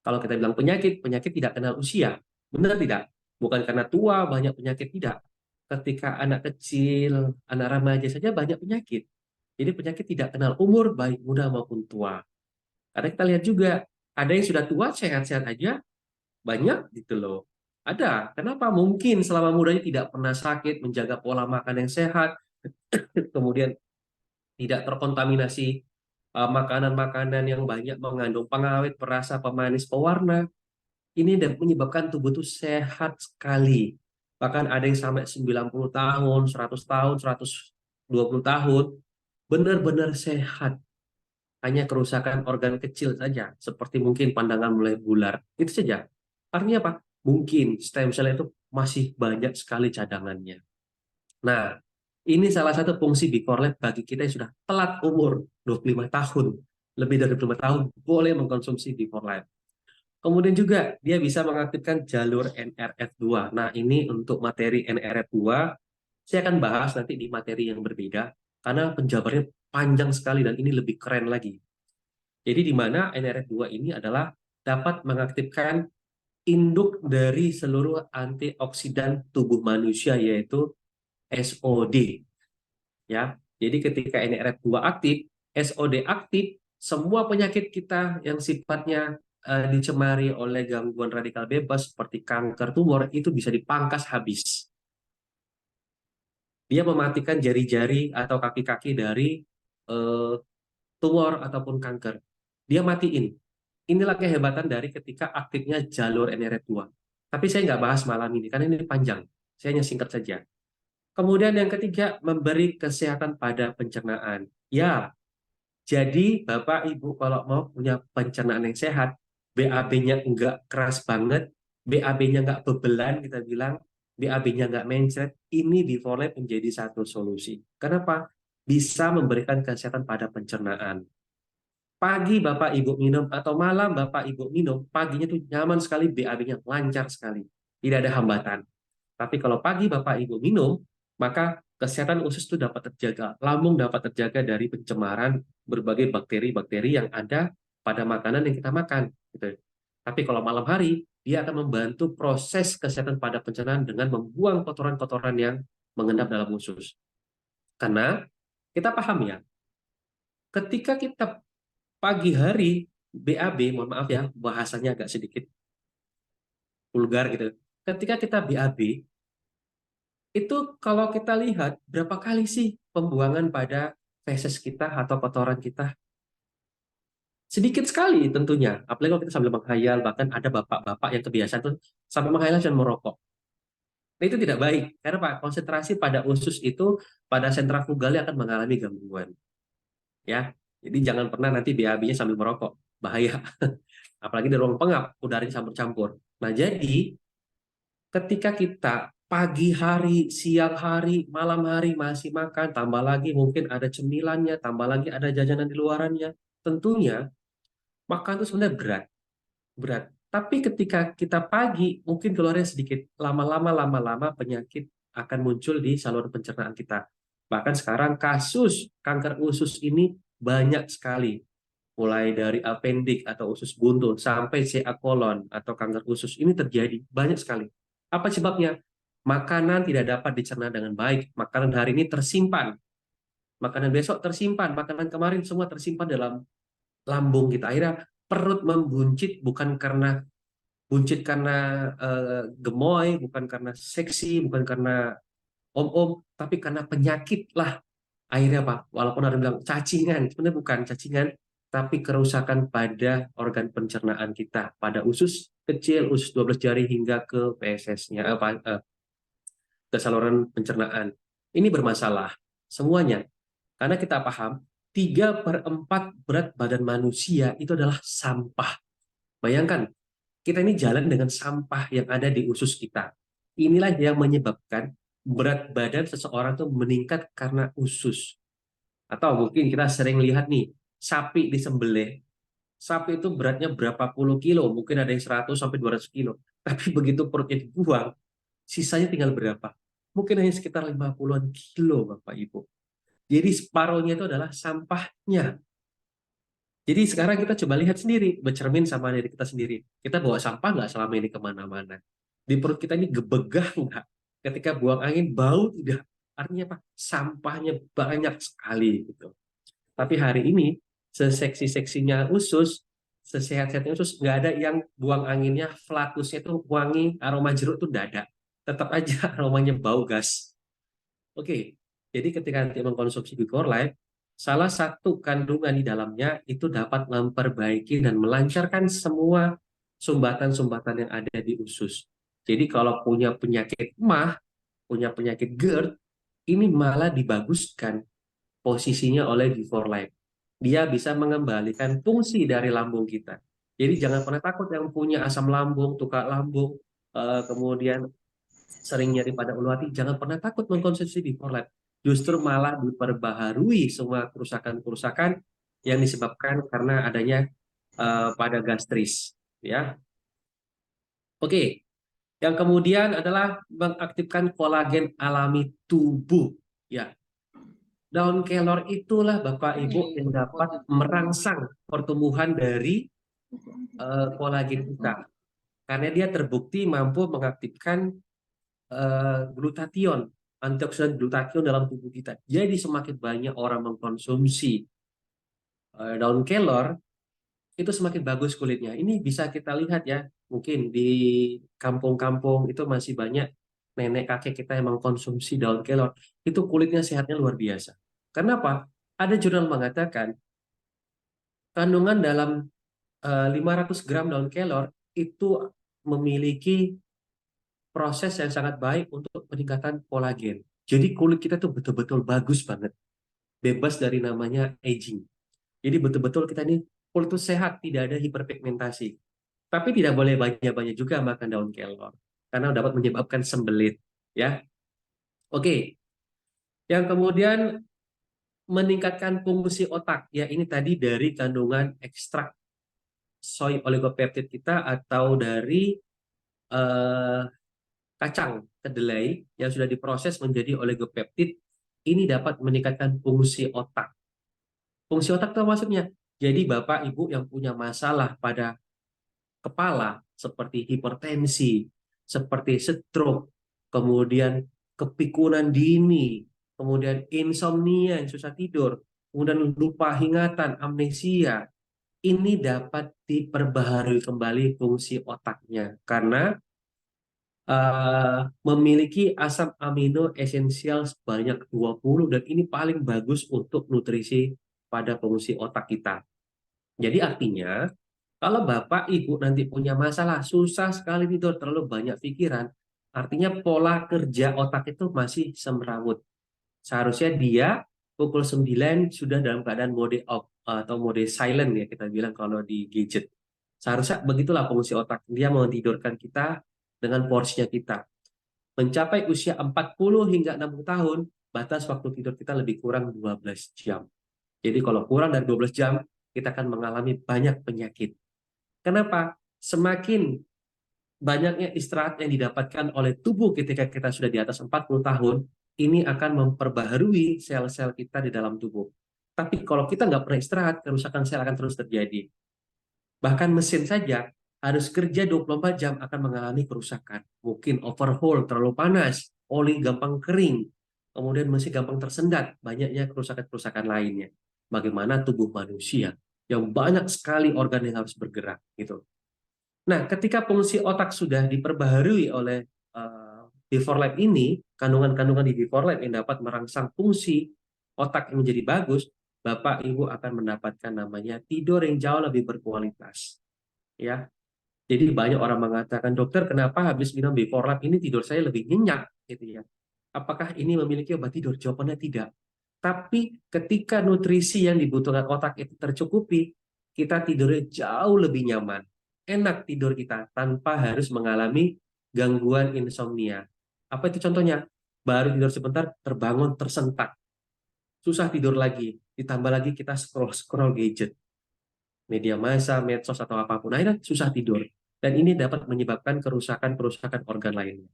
Kalau kita bilang penyakit, penyakit tidak kenal usia. Benar tidak? Bukan karena tua, banyak penyakit, tidak. Ketika anak kecil, anak remaja saja banyak penyakit. Jadi penyakit tidak kenal umur, baik muda maupun tua. Karena kita lihat juga, ada yang sudah tua, sehat-sehat aja, banyak gitu loh. Ada. Kenapa? Mungkin selama mudanya tidak pernah sakit, menjaga pola makan yang sehat, kemudian tidak terkontaminasi makanan-makanan yang banyak mengandung pengawet, perasa, pemanis, pewarna. Ini menyebabkan tubuh itu sehat sekali. Bahkan ada yang sampai 90 tahun, 100 tahun, 120 tahun, benar-benar sehat. Hanya kerusakan organ kecil saja, seperti mungkin pandangan mulai bular. Itu saja. Artinya apa? Mungkin stem cell itu masih banyak sekali cadangannya. Nah, ini salah satu fungsi Before Life bagi kita yang sudah telat umur 25 tahun. Lebih dari 25 tahun boleh mengkonsumsi Before Life. Kemudian juga dia bisa mengaktifkan jalur NRF2. Nah, ini untuk materi NRF2, saya akan bahas nanti di materi yang berbeda, karena penjabarannya panjang sekali dan ini lebih keren lagi. Jadi di mana NRF2 ini adalah dapat mengaktifkan induk dari seluruh antioksidan tubuh manusia, yaitu SOD. Ya, jadi ketika NRF2 aktif, SOD aktif, semua penyakit kita yang sifatnya dicemari oleh gangguan radikal bebas seperti kanker, tumor, itu bisa dipangkas habis. Dia mematikan jari-jari atau kaki-kaki dari tumor ataupun kanker. Dia matiin. Inilah kehebatan dari ketika aktifnya jalur NRF2. Tapi saya nggak bahas malam ini, karena ini panjang. Saya hanya singkat saja. Kemudian yang ketiga, memberi kesehatan pada pencernaan. Ya, jadi Bapak Ibu kalau mau punya pencernaan yang sehat, BAB-nya nggak keras banget, BAB-nya nggak bebelan, kita bilang, BAB-nya nggak mencret, ini Before Life menjadi satu solusi. Kenapa? Bisa memberikan kesehatan pada pencernaan. Pagi Bapak Ibu minum atau malam Bapak Ibu minum, paginya tuh nyaman sekali, BAB-nya lancar sekali. Tidak ada hambatan. Tapi kalau pagi Bapak Ibu minum, maka kesehatan usus itu dapat terjaga, lambung dapat terjaga dari pencemaran berbagai bakteri-bakteri yang ada pada makanan yang kita makan. Gitu. Tapi kalau malam hari, dia akan membantu proses kesehatan pada pencernaan dengan membuang kotoran-kotoran yang mengendap dalam usus. Karena kita paham ya, ketika kita pagi hari BAB, mohon maaf ya, bahasanya agak sedikit vulgar gitu. Ketika kita BAB, itu kalau kita lihat berapa kali sih pembuangan pada feses kita atau kotoran kita? Sedikit sekali tentunya. Apalagi kalau kita sambil menghayal, bahkan ada bapak-bapak yang kebiasaan tuh sambil menghayal dan merokok. Nah, itu tidak baik. Karena Pak, konsentrasi pada usus itu pada sentrafugalnya akan mengalami gangguan. Ya, jadi jangan pernah nanti BAB-nya sambil merokok. Bahaya. Apalagi di ruang pengap, udaranya campur-campur. Nah, jadi ketika kita pagi hari, siang hari, malam hari masih makan, tambah lagi mungkin ada cemilannya, tambah lagi ada jajanan di luarannya, tentunya makan itu sebenarnya berat, berat. Tapi ketika kita pagi, mungkin keluarnya sedikit, lama-lama penyakit akan muncul di saluran pencernaan kita. Bahkan sekarang kasus kanker usus ini banyak sekali, mulai dari appendix atau usus buntu sampai CA kolon atau kanker usus ini terjadi banyak sekali. Apa sebabnya? Makanan tidak dapat dicerna dengan baik. Makanan hari ini tersimpan, makanan besok tersimpan, makanan kemarin semua tersimpan dalam lambung kita. Akhirnya perut membuncit bukan karena gemoy, bukan karena seksi, bukan karena om-om, tapi karena penyakit lah. Akhirnya apa? Walaupun ada yang bilang cacingan, sebenarnya bukan cacingan, tapi kerusakan pada organ pencernaan kita, pada usus kecil, usus 12 jari hingga ke PSS-nya, ke saluran pencernaan. Ini bermasalah semuanya. Karena kita paham, 3/4 berat badan manusia itu adalah sampah. Bayangkan, kita ini jalan dengan sampah yang ada di usus kita. Inilah yang menyebabkan berat badan seseorang itu meningkat karena usus. Atau mungkin kita sering lihat nih, sapi disembelih. Sapi itu beratnya berapa puluh kilo, mungkin ada yang 100 sampai 200 kilo. Tapi begitu perutnya dibuang, sisanya tinggal berapa? Mungkin hanya sekitar 50-an kilo, Bapak Ibu. Jadi separuhnya itu adalah sampahnya. Jadi sekarang kita coba lihat sendiri, bercermin sama diri kita sendiri. Kita bawa sampah nggak selama ini kemana-mana? Di perut kita ini gebegah nggak? Ketika buang angin, bau tidak? Artinya apa? Sampahnya banyak sekali gitu. Tapi hari ini, seseksi-seksinya usus, sesehat-sehatnya usus, nggak ada yang buang anginnya, flatusnya itu wangi, aroma jeruk itu nggak ada. Tetap aja aromanya bau gas. Oke, jadi ketika nanti mengkonsumsi Before Life, salah satu kandungan di dalamnya itu dapat memperbaiki dan melancarkan semua sumbatan-sumbatan yang ada di usus. Jadi kalau punya penyakit MAH, punya penyakit GERD, ini malah dibaguskan posisinya oleh Before Life. Dia bisa mengembalikan fungsi dari lambung kita. Jadi jangan pernah takut yang punya asam lambung, tukak lambung, kemudian sering nyeri pada ulu hati, jangan pernah takut mengkonsumsi Before Life. Justru malah diperbaharui semua kerusakan-kerusakan yang disebabkan karena adanya pada gastris. Ya, oke. Yang kemudian adalah mengaktifkan kolagen alami tubuh. Ya, daun kelor itulah Bapak Ibu yang dapat merangsang pertumbuhan dari kolagen kita. Karena dia terbukti mampu mengaktifkan glutathione, antioksidan glutathione dalam tubuh kita. Jadi semakin banyak orang mengkonsumsi daun kelor, itu semakin bagus kulitnya. Ini bisa kita lihat ya, mungkin di kampung-kampung itu masih banyak nenek kakek kita yang mengkonsumsi daun kelor. Itu kulitnya sehatnya luar biasa. Kenapa? Ada jurnal mengatakan kandungan dalam 500 gram daun kelor itu memiliki proses yang sangat baik untuk peningkatan kolagen. Jadi kulit kita tuh betul-betul bagus banget, bebas dari namanya aging. Jadi betul-betul kita ini kulit itu sehat, tidak ada hiperpigmentasi. Tapi tidak boleh banyak-banyak juga makan daun kelor karena dapat menyebabkan sembelit, ya. Oke. Yang kemudian meningkatkan fungsi otak, ya ini tadi dari kandungan ekstrak soy oligopeptide kita atau dari eh, kacang kedelai yang sudah diproses menjadi oligopeptid, ini dapat meningkatkan fungsi otak. Fungsi otak itu maksudnya, jadi Bapak Ibu yang punya masalah pada kepala seperti hipertensi, seperti stroke, kemudian kepikunan dini, kemudian insomnia yang susah tidur, kemudian lupa ingatan, amnesia, ini dapat diperbaharui kembali fungsi otaknya karena memiliki asam amino esensial sebanyak 20 dan ini paling bagus untuk nutrisi pada fungsi otak kita. Jadi artinya kalau Bapak Ibu nanti punya masalah susah sekali tidur, terlalu banyak pikiran, artinya pola kerja otak itu masih semrawut. Seharusnya dia pukul 9 sudah dalam keadaan mode off atau mode silent ya kita bilang kalau di gadget. Seharusnya begitulah fungsi otak. Dia mentidurkan kita dengan porsinya kita. Mencapai usia 40 hingga 60 tahun, batas waktu tidur kita lebih kurang 12 jam. Jadi kalau kurang dari 12 jam, kita akan mengalami banyak penyakit. Kenapa? Semakin banyaknya istirahat yang didapatkan oleh tubuh ketika kita sudah di atas 40 tahun, ini akan memperbaharui sel-sel kita di dalam tubuh. Tapi kalau kita nggak pernah istirahat, kerusakan sel akan terus terjadi. Bahkan mesin saja harus kerja 24 jam akan mengalami kerusakan. Mungkin overhaul, terlalu panas, oli gampang kering, kemudian mesin gampang tersendat, banyaknya kerusakan-kerusakan lainnya. Bagaimana tubuh manusia yang banyak sekali organ yang harus bergerak gitu. Nah, ketika fungsi otak sudah diperbaharui oleh B4 Lab ini, kandungan-kandungan di B4 Lab yang dapat merangsang fungsi otak yang menjadi bagus, Bapak Ibu akan mendapatkan namanya tidur yang jauh lebih berkualitas. Ya, jadi banyak orang mengatakan, dokter kenapa habis minum B4 Lab ini tidur saya lebih nyenyak, gitu ya. Apakah ini memiliki obat tidur? Jawabannya tidak. Tapi ketika nutrisi yang dibutuhkan otak itu tercukupi, kita tidurnya jauh lebih nyaman. Enak tidur kita tanpa harus mengalami gangguan insomnia. Apa itu contohnya? Baru tidur sebentar, terbangun tersentak. Susah tidur lagi. Ditambah lagi kita scroll-scroll gadget. Media massa, medsos, atau apapun. Akhirnya susah tidur. Dan ini dapat menyebabkan kerusakan-kerusakan organ lainnya.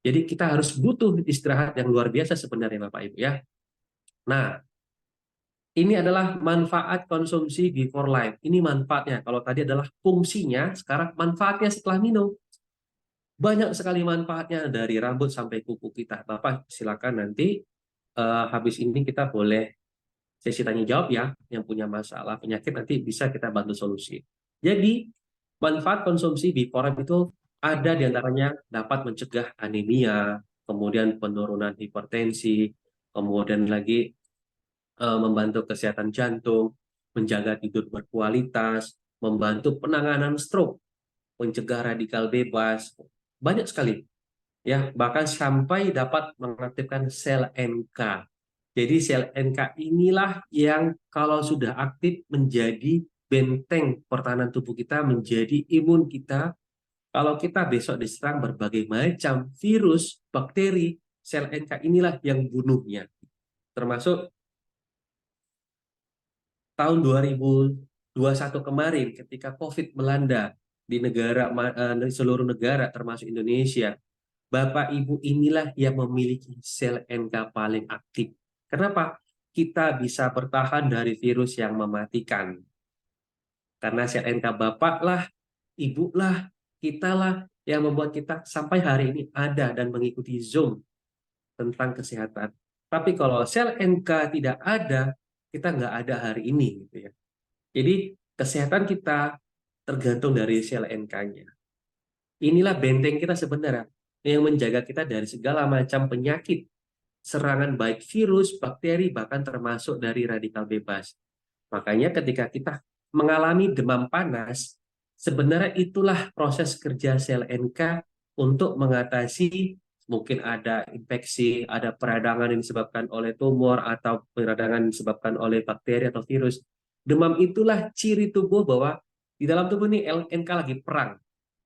Jadi kita harus butuh istirahat yang luar biasa sebenarnya Bapak Ibu ya. Nah, ini adalah manfaat konsumsi B4 Life. Ini manfaatnya. Kalau tadi adalah fungsinya, sekarang manfaatnya setelah minum. Banyak sekali manfaatnya dari rambut sampai kuku kita. Bapak silakan nanti habis ini kita boleh sesi tanya jawab ya. Yang punya masalah penyakit nanti bisa kita bantu solusi. Jadi manfaat konsumsi B4 Life itu ada diantaranya dapat mencegah anemia, kemudian penurunan hipertensi, kemudian lagi membantu kesehatan jantung, menjaga tidur berkualitas, membantu penanganan stroke, mencegah radikal bebas, banyak sekali. Ya, bahkan sampai dapat mengaktifkan sel NK. Jadi sel NK inilah yang kalau sudah aktif menjadi benteng pertahanan tubuh kita, menjadi imun kita. Kalau kita besok diserang berbagai macam virus, bakteri, sel NK inilah yang bunuhnya. Termasuk tahun 2021 kemarin ketika COVID melanda di seluruh negara termasuk Indonesia, Bapak Ibu inilah yang memiliki sel NK paling aktif. Kenapa? Kita bisa bertahan dari virus yang mematikan. Karena sel NK Bapak lah, Ibu lah, kita lah yang membuat kita sampai hari ini ada dan mengikuti Zoom tentang kesehatan. Tapi kalau sel NK tidak ada, kita nggak ada hari ini gitu ya. Jadi kesehatan kita tergantung dari sel NK-nya. Inilah benteng kita sebenarnya yang menjaga kita dari segala macam penyakit, serangan baik virus, bakteri, bahkan termasuk dari radikal bebas. Makanya ketika kita mengalami demam panas, sebenarnya itulah proses kerja sel NK untuk mengatasi mungkin ada infeksi, ada peradangan yang disebabkan oleh tumor atau peradangan yang disebabkan oleh bakteri atau virus. Demam itulah ciri tubuh bahwa di dalam tubuh ini NK lagi perang.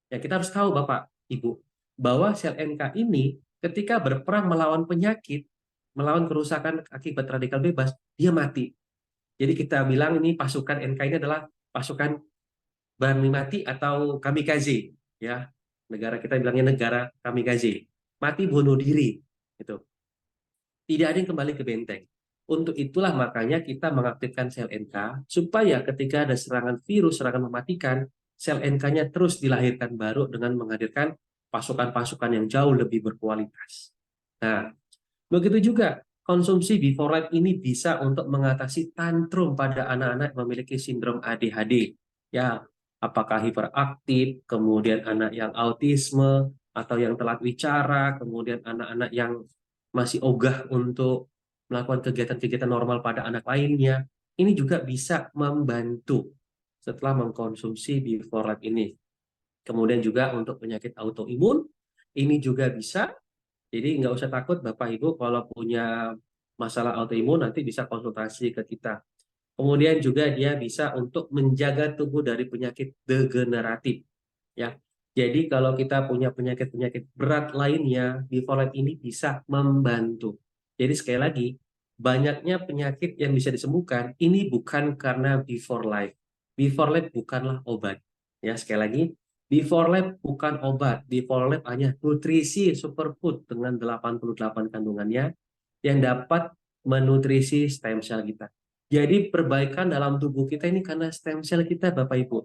Ya, kita harus tahu Bapak, Ibu, bahwa sel NK ini ketika berperang melawan penyakit, melawan kerusakan akibat radikal bebas, dia mati. Jadi kita bilang ini pasukan NK ini adalah pasukan berani mati atau kamikaze, ya. Negara kita bilangnya negara kamikaze. Mati bunuh diri, gitu. Tidak ada yang kembali ke benteng. Untuk itulah makanya kita mengaktifkan sel NK supaya ketika ada serangan virus, serangan mematikan, sel NK-nya terus dilahirkan baru dengan menghadirkan pasukan-pasukan yang jauh lebih berkualitas. Nah, begitu juga konsumsi before life ini bisa untuk mengatasi tantrum pada anak-anak yang memiliki sindrom ADHD. Ya, apakah hiperaktif, kemudian anak yang autisme, atau yang telat bicara, kemudian anak-anak yang masih ogah untuk melakukan kegiatan-kegiatan normal pada anak lainnya. Ini juga bisa membantu setelah mengkonsumsi before life ini. Kemudian juga untuk penyakit autoimun, ini juga bisa. Jadi nggak usah takut Bapak Ibu kalau punya masalah autoimun nanti bisa konsultasi ke kita. Kemudian juga dia bisa untuk menjaga tubuh dari penyakit degeneratif. Ya, jadi kalau kita punya penyakit-penyakit berat lainnya, Bifolate ini bisa membantu. Jadi sekali lagi, banyaknya penyakit yang bisa disembuhkan ini bukan karena Before Life. Before Life bukanlah obat. Ya, sekali lagi, Before Life bukan obat. Before Life hanya nutrisi superfood dengan 88 kandungannya yang dapat menutrisi stem cell kita. Jadi perbaikan dalam tubuh kita ini karena stem cell kita, Bapak Ibu.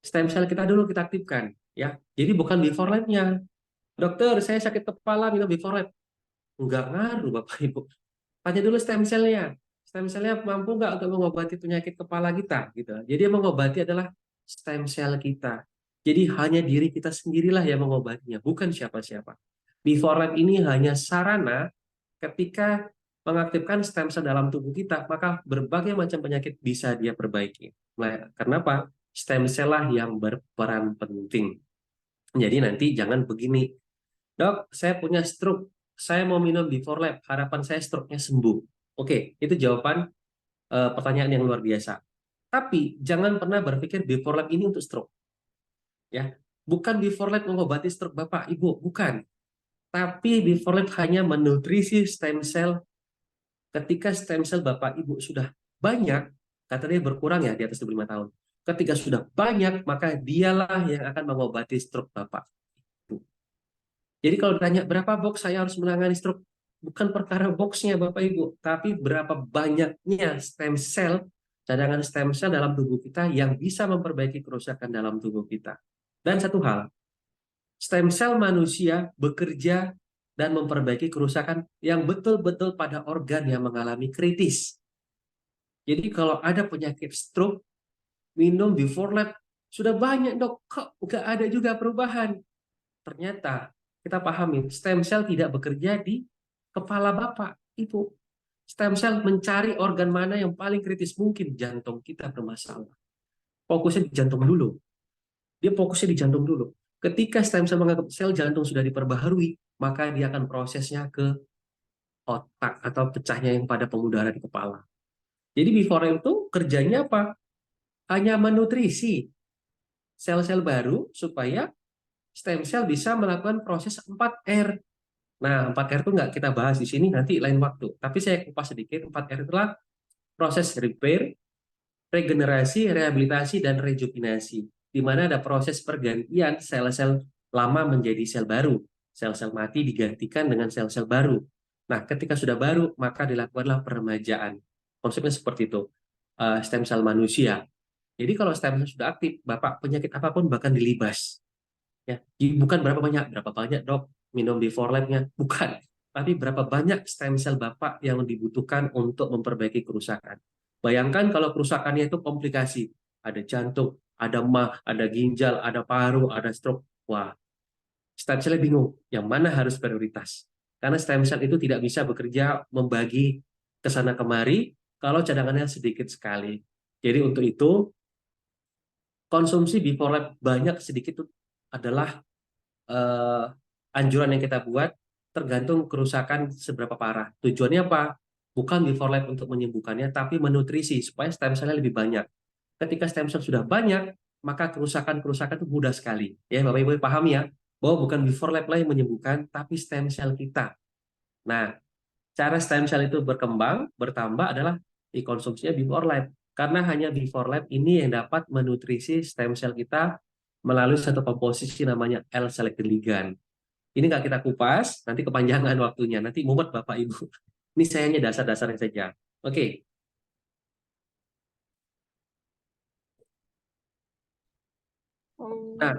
Stem cell kita dulu kita aktifkan, ya. Jadi bukan before life-nya. Dokter, saya sakit kepala minum before life. Enggak ngaruh, Bapak Ibu. Tanya dulu stem cell-nya. Stem cell-nya mampu nggak untuk mengobati penyakit kepala kita, gitu. Jadi yang mengobati adalah stem cell kita. Jadi hanya diri kita sendirilah yang mengobatinya, bukan siapa-siapa. Before life ini hanya sarana ketika mengaktifkan stem cell dalam tubuh kita, maka berbagai macam penyakit bisa dia perbaiki. Nah, kenapa? Stem cell lah yang berperan penting. Jadi nanti jangan begini, dok, saya punya stroke, saya mau minum before life, harapan saya stroke-nya sembuh. Oke, itu jawaban pertanyaan yang luar biasa. Tapi jangan pernah berpikir before life ini untuk stroke. Ya, bukan before life mengobati stroke Bapak, Ibu, bukan. Tapi before life hanya menutrisi stem cell. Ketika stem cell Bapak Ibu sudah banyak, katanya berkurang ya di atas 25 tahun. Ketika sudah banyak, maka dialah yang akan mengobati stroke Bapak. Jadi kalau ditanya berapa box saya harus menangani stroke, bukan perkara boxnya Bapak Ibu, tapi berapa banyaknya stem cell, cadangan stem cell dalam tubuh kita yang bisa memperbaiki kerusakan dalam tubuh kita. Dan satu hal, stem cell manusia bekerja dan memperbaiki kerusakan yang betul-betul pada organ yang mengalami kritis. Jadi kalau ada penyakit stroke, minum before life, sudah banyak dok, kok nggak ada juga perubahan. Ternyata kita pahami, stem cell tidak bekerja di kepala Bapak, Ibu. Stem cell mencari organ mana yang paling kritis mungkin, jantung kita bermasalah. Fokusnya di jantung dulu. Dia fokusnya di jantung dulu. Ketika stem cell menganggap sel jantung sudah diperbaharui, maka dia akan prosesnya ke otak atau pecahnya yang pada pembuluh darah di kepala. Jadi before itu kerjanya apa? Hanya menutrisi sel-sel baru supaya stem cell bisa melakukan proses 4R. Nah, 4R itu nggak kita bahas di sini, nanti lain waktu. Tapi saya kupas sedikit, 4R itulah proses repair, regenerasi, rehabilitasi, dan rejuvenasi. Di mana ada proses pergantian sel-sel lama menjadi sel baru. Sel-sel mati digantikan dengan sel-sel baru. Nah, ketika sudah baru, maka dilakukanlah peremajaan. Konsepnya seperti itu. Stem cell manusia. Jadi kalau stem cell sudah aktif, Bapak penyakit apapun bahkan dilibas. Ya, bukan berapa banyak dok minum before life-nya, bukan. Tapi berapa banyak stem cell Bapak yang dibutuhkan untuk memperbaiki kerusakan. Bayangkan kalau kerusakannya itu komplikasi. Ada jantung, ada mah, ada ginjal, ada paru, ada stroke. Wah, stem cell bingung, yang mana harus prioritas. Karena stem cell itu tidak bisa bekerja membagi ke sana kemari kalau cadangannya sedikit sekali. Jadi untuk itu, konsumsi before life banyak sedikit itu adalah eh, anjuran yang kita buat tergantung kerusakan seberapa parah. Tujuannya apa? Bukan before life untuk menyembuhkannya, tapi menutrisi supaya stem cell-nya lebih banyak. Ketika stem cell sudah banyak, maka kerusakan-kerusakan itu mudah sekali. Ya, Bapak Ibu paham ya, bahwa bukan before life lah yang menyembuhkan, tapi stem cell kita. Nah, cara stem cell itu berkembang, bertambah adalah dikonsumsinya before life. Karena hanya before life ini yang dapat menutrisi stem cell kita melalui satu komposisi namanya L-selectin ligand. Ini nggak kita kupas, nanti kepanjangan waktunya. Nanti mumet Bapak Ibu. Ini saya hanya dasar-dasarnya saja. Oke. Nah,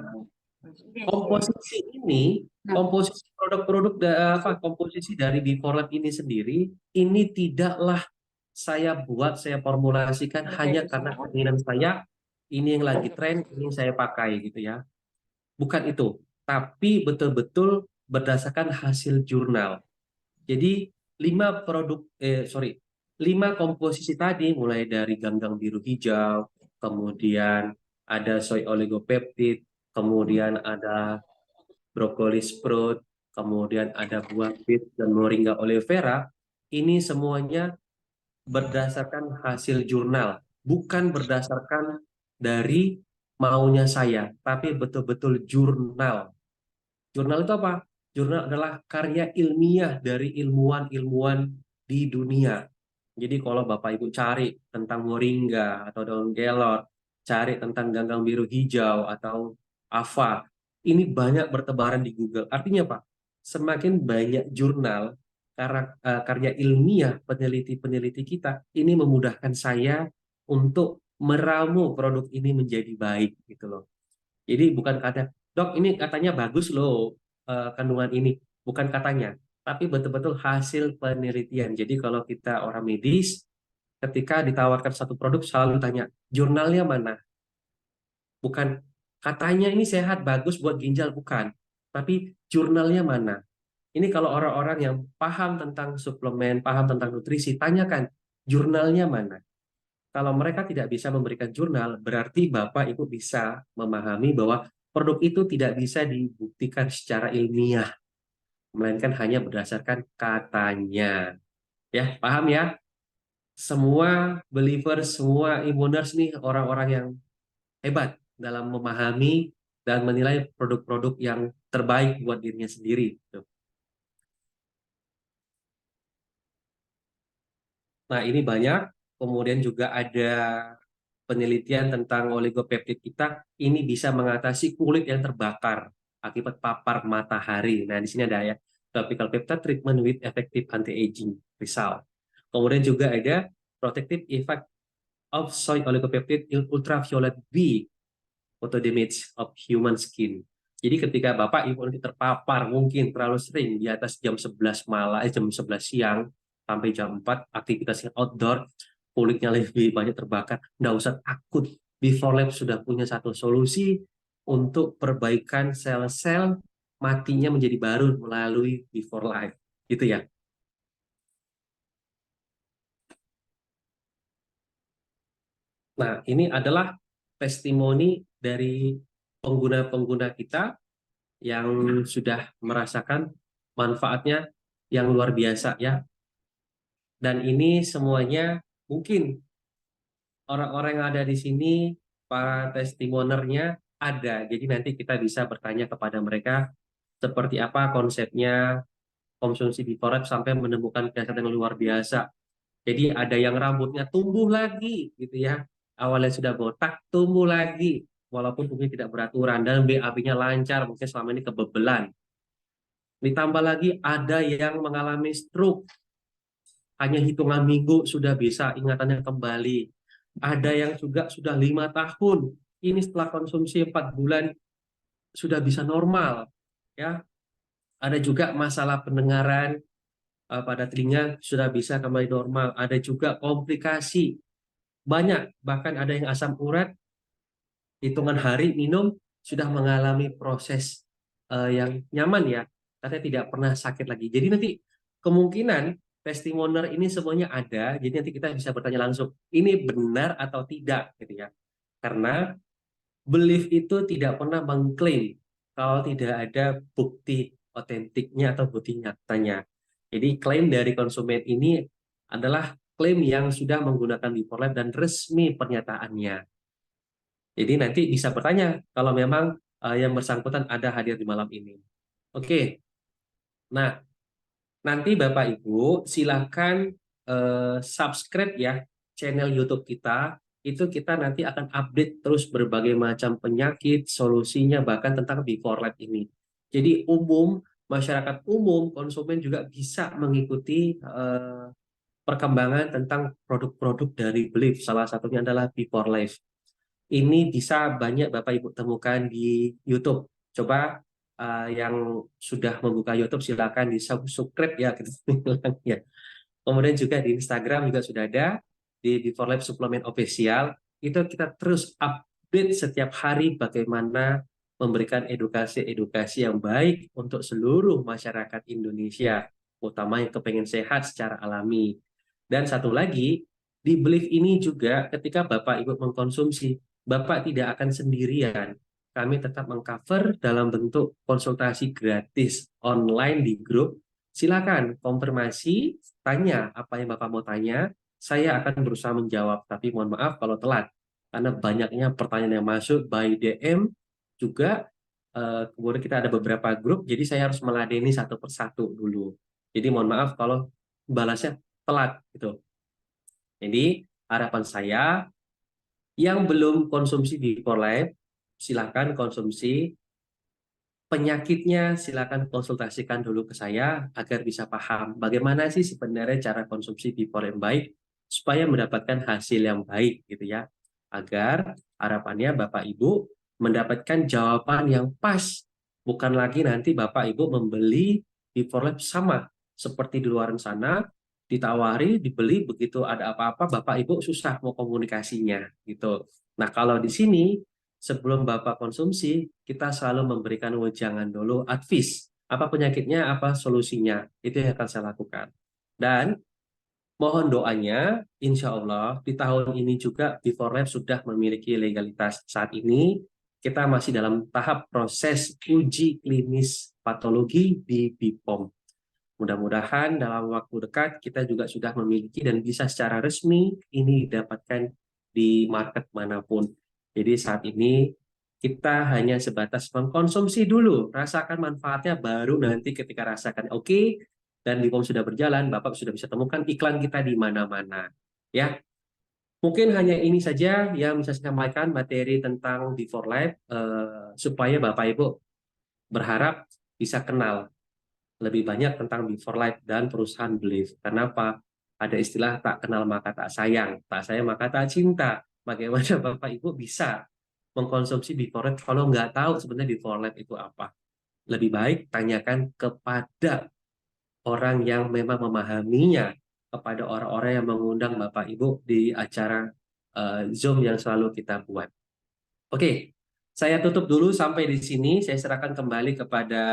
Oh.
Komposisi ini, komposisi produk-produk komposisi dari Before Lab ini sendiri, ini tidaklah saya buat, saya formulasikan hanya karena keinginan saya, ini yang lagi tren, ini yang saya pakai gitu ya. Bukan itu, tapi betul-betul berdasarkan hasil jurnal. Jadi 5 komposisi tadi mulai dari ganggang biru hijau, kemudian ada soy oligopeptid, kemudian ada brokoli sprout, kemudian ada buah bit dan moringa oleifera. Ini semuanya berdasarkan hasil jurnal, bukan berdasarkan dari maunya saya, tapi betul-betul jurnal. Jurnal itu apa? Jurnal adalah karya ilmiah dari ilmuwan-ilmuwan di dunia. Jadi kalau Bapak Ibu cari tentang moringa atau daun kelor, cari tentang ganggang biru hijau atau apa, ini banyak bertebaran di Google. Artinya apa? Semakin banyak jurnal karya ilmiah peneliti-peneliti kita, ini memudahkan saya untuk meramu produk ini menjadi baik gitu loh. Jadi bukan kata, dok ini katanya bagus loh kandungan ini. Bukan katanya, tapi betul-betul hasil penelitian. Jadi kalau kita orang medis, ketika ditawarkan satu produk selalu tanya, jurnalnya mana? Bukan katanya ini sehat, bagus buat ginjal, bukan. Tapi jurnalnya mana? Ini kalau orang-orang yang paham tentang suplemen, paham tentang nutrisi, tanyakan jurnalnya mana? Kalau mereka tidak bisa memberikan jurnal, berarti Bapak Ibu bisa memahami bahwa produk itu tidak bisa dibuktikan secara ilmiah, melainkan hanya berdasarkan katanya. Ya, paham ya? Semua believers, semua imuners nih orang-orang yang hebat dalam memahami dan menilai produk-produk yang terbaik buat dirinya sendiri. Nah, ini banyak. Kemudian juga ada penelitian tentang oligopeptid kita, ini bisa mengatasi kulit yang terbakar akibat papar matahari. Nah, di sini ada ya, topical peptide treatment with effective anti-aging result. Kemudian juga ada protective effect of soy oligopeptide in ultraviolet B photo damage of human skin. Jadi ketika Bapak Ibu nanti terpapar mungkin terlalu sering di atas jam 11 malam, jam 11 siang sampai jam 4 aktivitasnya outdoor, kulitnya lebih banyak terbakar, nggak usah takut. Before Lab sudah punya satu solusi untuk perbaikan sel-sel matinya menjadi baru melalui Before Life. Gitu ya. Nah, ini adalah testimoni dari pengguna-pengguna kita yang sudah merasakan manfaatnya yang luar biasa ya. Dan ini semuanya mungkin orang-orang yang ada di sini, para testimonernya ada. Jadi nanti kita bisa bertanya kepada mereka seperti apa konsepnya konsumsi Biforep sampai menemukan kesehatan yang luar biasa. Jadi ada yang rambutnya tumbuh lagi gitu ya. Awalnya sudah botak, tumbuh lagi. Walaupun mungkin tidak beraturan dan BAB-nya lancar, mungkin selama ini kebebelan. Ditambah lagi ada yang mengalami stroke, hanya hitungan minggu sudah bisa ingatannya kembali. Ada yang juga sudah 5 tahun, ini setelah konsumsi 4 bulan sudah bisa normal. Ya, ada juga masalah pendengaran pada telinga sudah bisa kembali normal. Ada juga komplikasi banyak, bahkan ada yang asam urat hitungan hari minum sudah mengalami proses yang nyaman ya, katanya tidak pernah sakit lagi. Jadi nanti kemungkinan testimoner ini semuanya ada, jadi nanti kita bisa bertanya langsung, ini benar atau tidak gitu ya. Karena belief itu tidak pernah mengklaim kalau tidak ada bukti otentiknya atau bukti nyatanya. Jadi klaim dari konsumen ini adalah klaim yang sudah menggunakan Before Lab dan resmi pernyataannya. Jadi nanti bisa bertanya kalau memang yang bersangkutan ada hadir di malam ini. Oke, nah nanti Bapak Ibu silakan subscribe ya channel YouTube kita. Itu kita nanti akan update terus berbagai macam penyakit, solusinya bahkan tentang Before Lab ini. Jadi umum, masyarakat umum, konsumen juga bisa mengikuti perkembangan tentang produk-produk dari Belief. Salah satunya adalah Before Life. Ini bisa banyak Bapak Ibu temukan di YouTube. Coba yang sudah membuka YouTube silakan di subscribe ya gitu bilang ya. Kemudian juga di Instagram juga sudah ada di Before Life Suplemen Official. Itu kita terus update setiap hari bagaimana memberikan edukasi-edukasi yang baik untuk seluruh masyarakat Indonesia, utama yang kepengen sehat secara alami. Dan satu lagi, di Belief ini juga ketika Bapak Ibu mengkonsumsi, Bapak tidak akan sendirian. Kami tetap mengcover dalam bentuk konsultasi gratis online di grup. Silakan konfirmasi, tanya apa yang Bapak mau tanya. Saya akan berusaha menjawab, tapi mohon maaf kalau telat. Karena banyaknya pertanyaan yang masuk by DM juga. Kemudian kita ada beberapa grup, jadi saya harus meladeni satu persatu dulu. Jadi mohon maaf kalau balasnya telat gitu. Jadi harapan saya yang belum konsumsi Before Life, silakan konsumsi. Penyakitnya silakan konsultasikan dulu ke saya agar bisa paham bagaimana sih sebenarnya cara konsumsi Before yang baik supaya mendapatkan hasil yang baik gitu ya. Agar harapannya Bapak Ibu mendapatkan jawaban yang pas. Bukan lagi nanti Bapak Ibu membeli Before Life sama seperti di luar sana, ditawari, dibeli, begitu ada apa-apa Bapak Ibu susah mau komunikasinya gitu. Nah, kalau di sini sebelum Bapak konsumsi, kita selalu memberikan wejangan dulu, advice. Apa penyakitnya, apa solusinya. Itu yang akan saya lakukan. Dan mohon doanya, insya Allah di tahun ini juga Before Life sudah memiliki legalitas. Saat ini kita masih dalam tahap proses uji klinis patologi di BPOM. Mudah-mudahan dalam waktu dekat kita juga sudah memiliki dan bisa secara resmi ini didapatkan di market manapun. Jadi saat ini kita hanya sebatas mengkonsumsi dulu, rasakan manfaatnya, baru nanti ketika rasakan oke, dan BPOM sudah berjalan, Bapak sudah bisa temukan iklan kita di mana-mana. Ya, mungkin hanya ini saja yang bisa saya sampaikan materi tentang Before Life, supaya Bapak Ibu berharap bisa kenal lebih banyak tentang Before Life dan perusahaan Belief. Kenapa? Ada istilah tak kenal maka tak sayang maka tak cinta. Bagaimana Bapak Ibu bisa mengkonsumsi Before Life kalau nggak tahu sebenarnya Before Life itu apa? Lebih baik tanyakan kepada orang yang memang memahaminya, kepada orang-orang yang mengundang Bapak Ibu di acara Zoom yang selalu kita buat. Oke, saya tutup dulu sampai di sini. Saya serahkan kembali kepada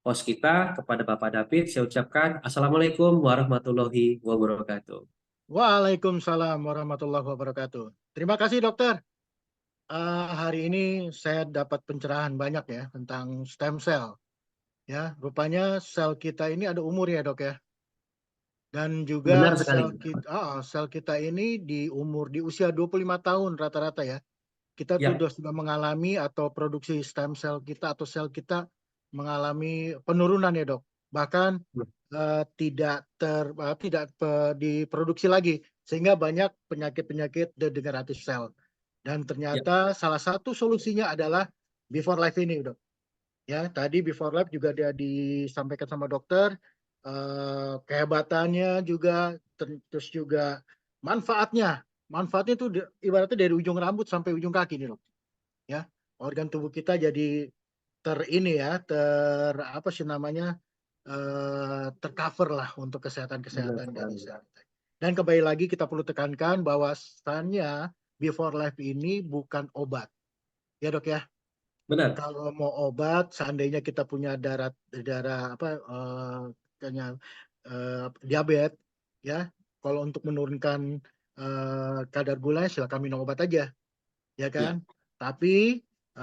host kita, kepada Bapak David. Saya ucapkan Assalamualaikum warahmatullahi wabarakatuh.
Waalaikumsalam warahmatullahi wabarakatuh. Terima kasih dokter. Hari ini saya dapat pencerahan banyak ya tentang stem cell. Ya, rupanya sel kita ini ada umur ya dok ya. Dan juga
Benar sekali.
sel kita ini di usia 25 tahun rata-rata ya. Kita
Ya,
sudah mengalami atau produksi stem cell kita atau sel kita mengalami penurunan ya dok. Bahkan tidak diproduksi lagi sehingga banyak penyakit-penyakit degeneratif sel. Dan
ya,
ternyata salah satu solusinya adalah Before Life ini, dok. Ya, tadi Before Life juga dia disampaikan sama dokter, kehebatannya juga, terus juga manfaatnya. Manfaatnya itu ibaratnya dari ujung rambut sampai ujung kaki nih, dok. Ya, organ tubuh kita jadi apa sih namanya, tercover lah untuk
benar
kesehatan dari
sekali.
sel. Dan kembali lagi kita perlu tekankan bahwasannya Before Life ini bukan obat. Ya dok ya.
Benar.
Kalau mau obat, seandainya kita punya diabetes, ya. Kalau untuk menurunkan kadar gula, silakan minum obat aja, ya
Ya,
kan. Tapi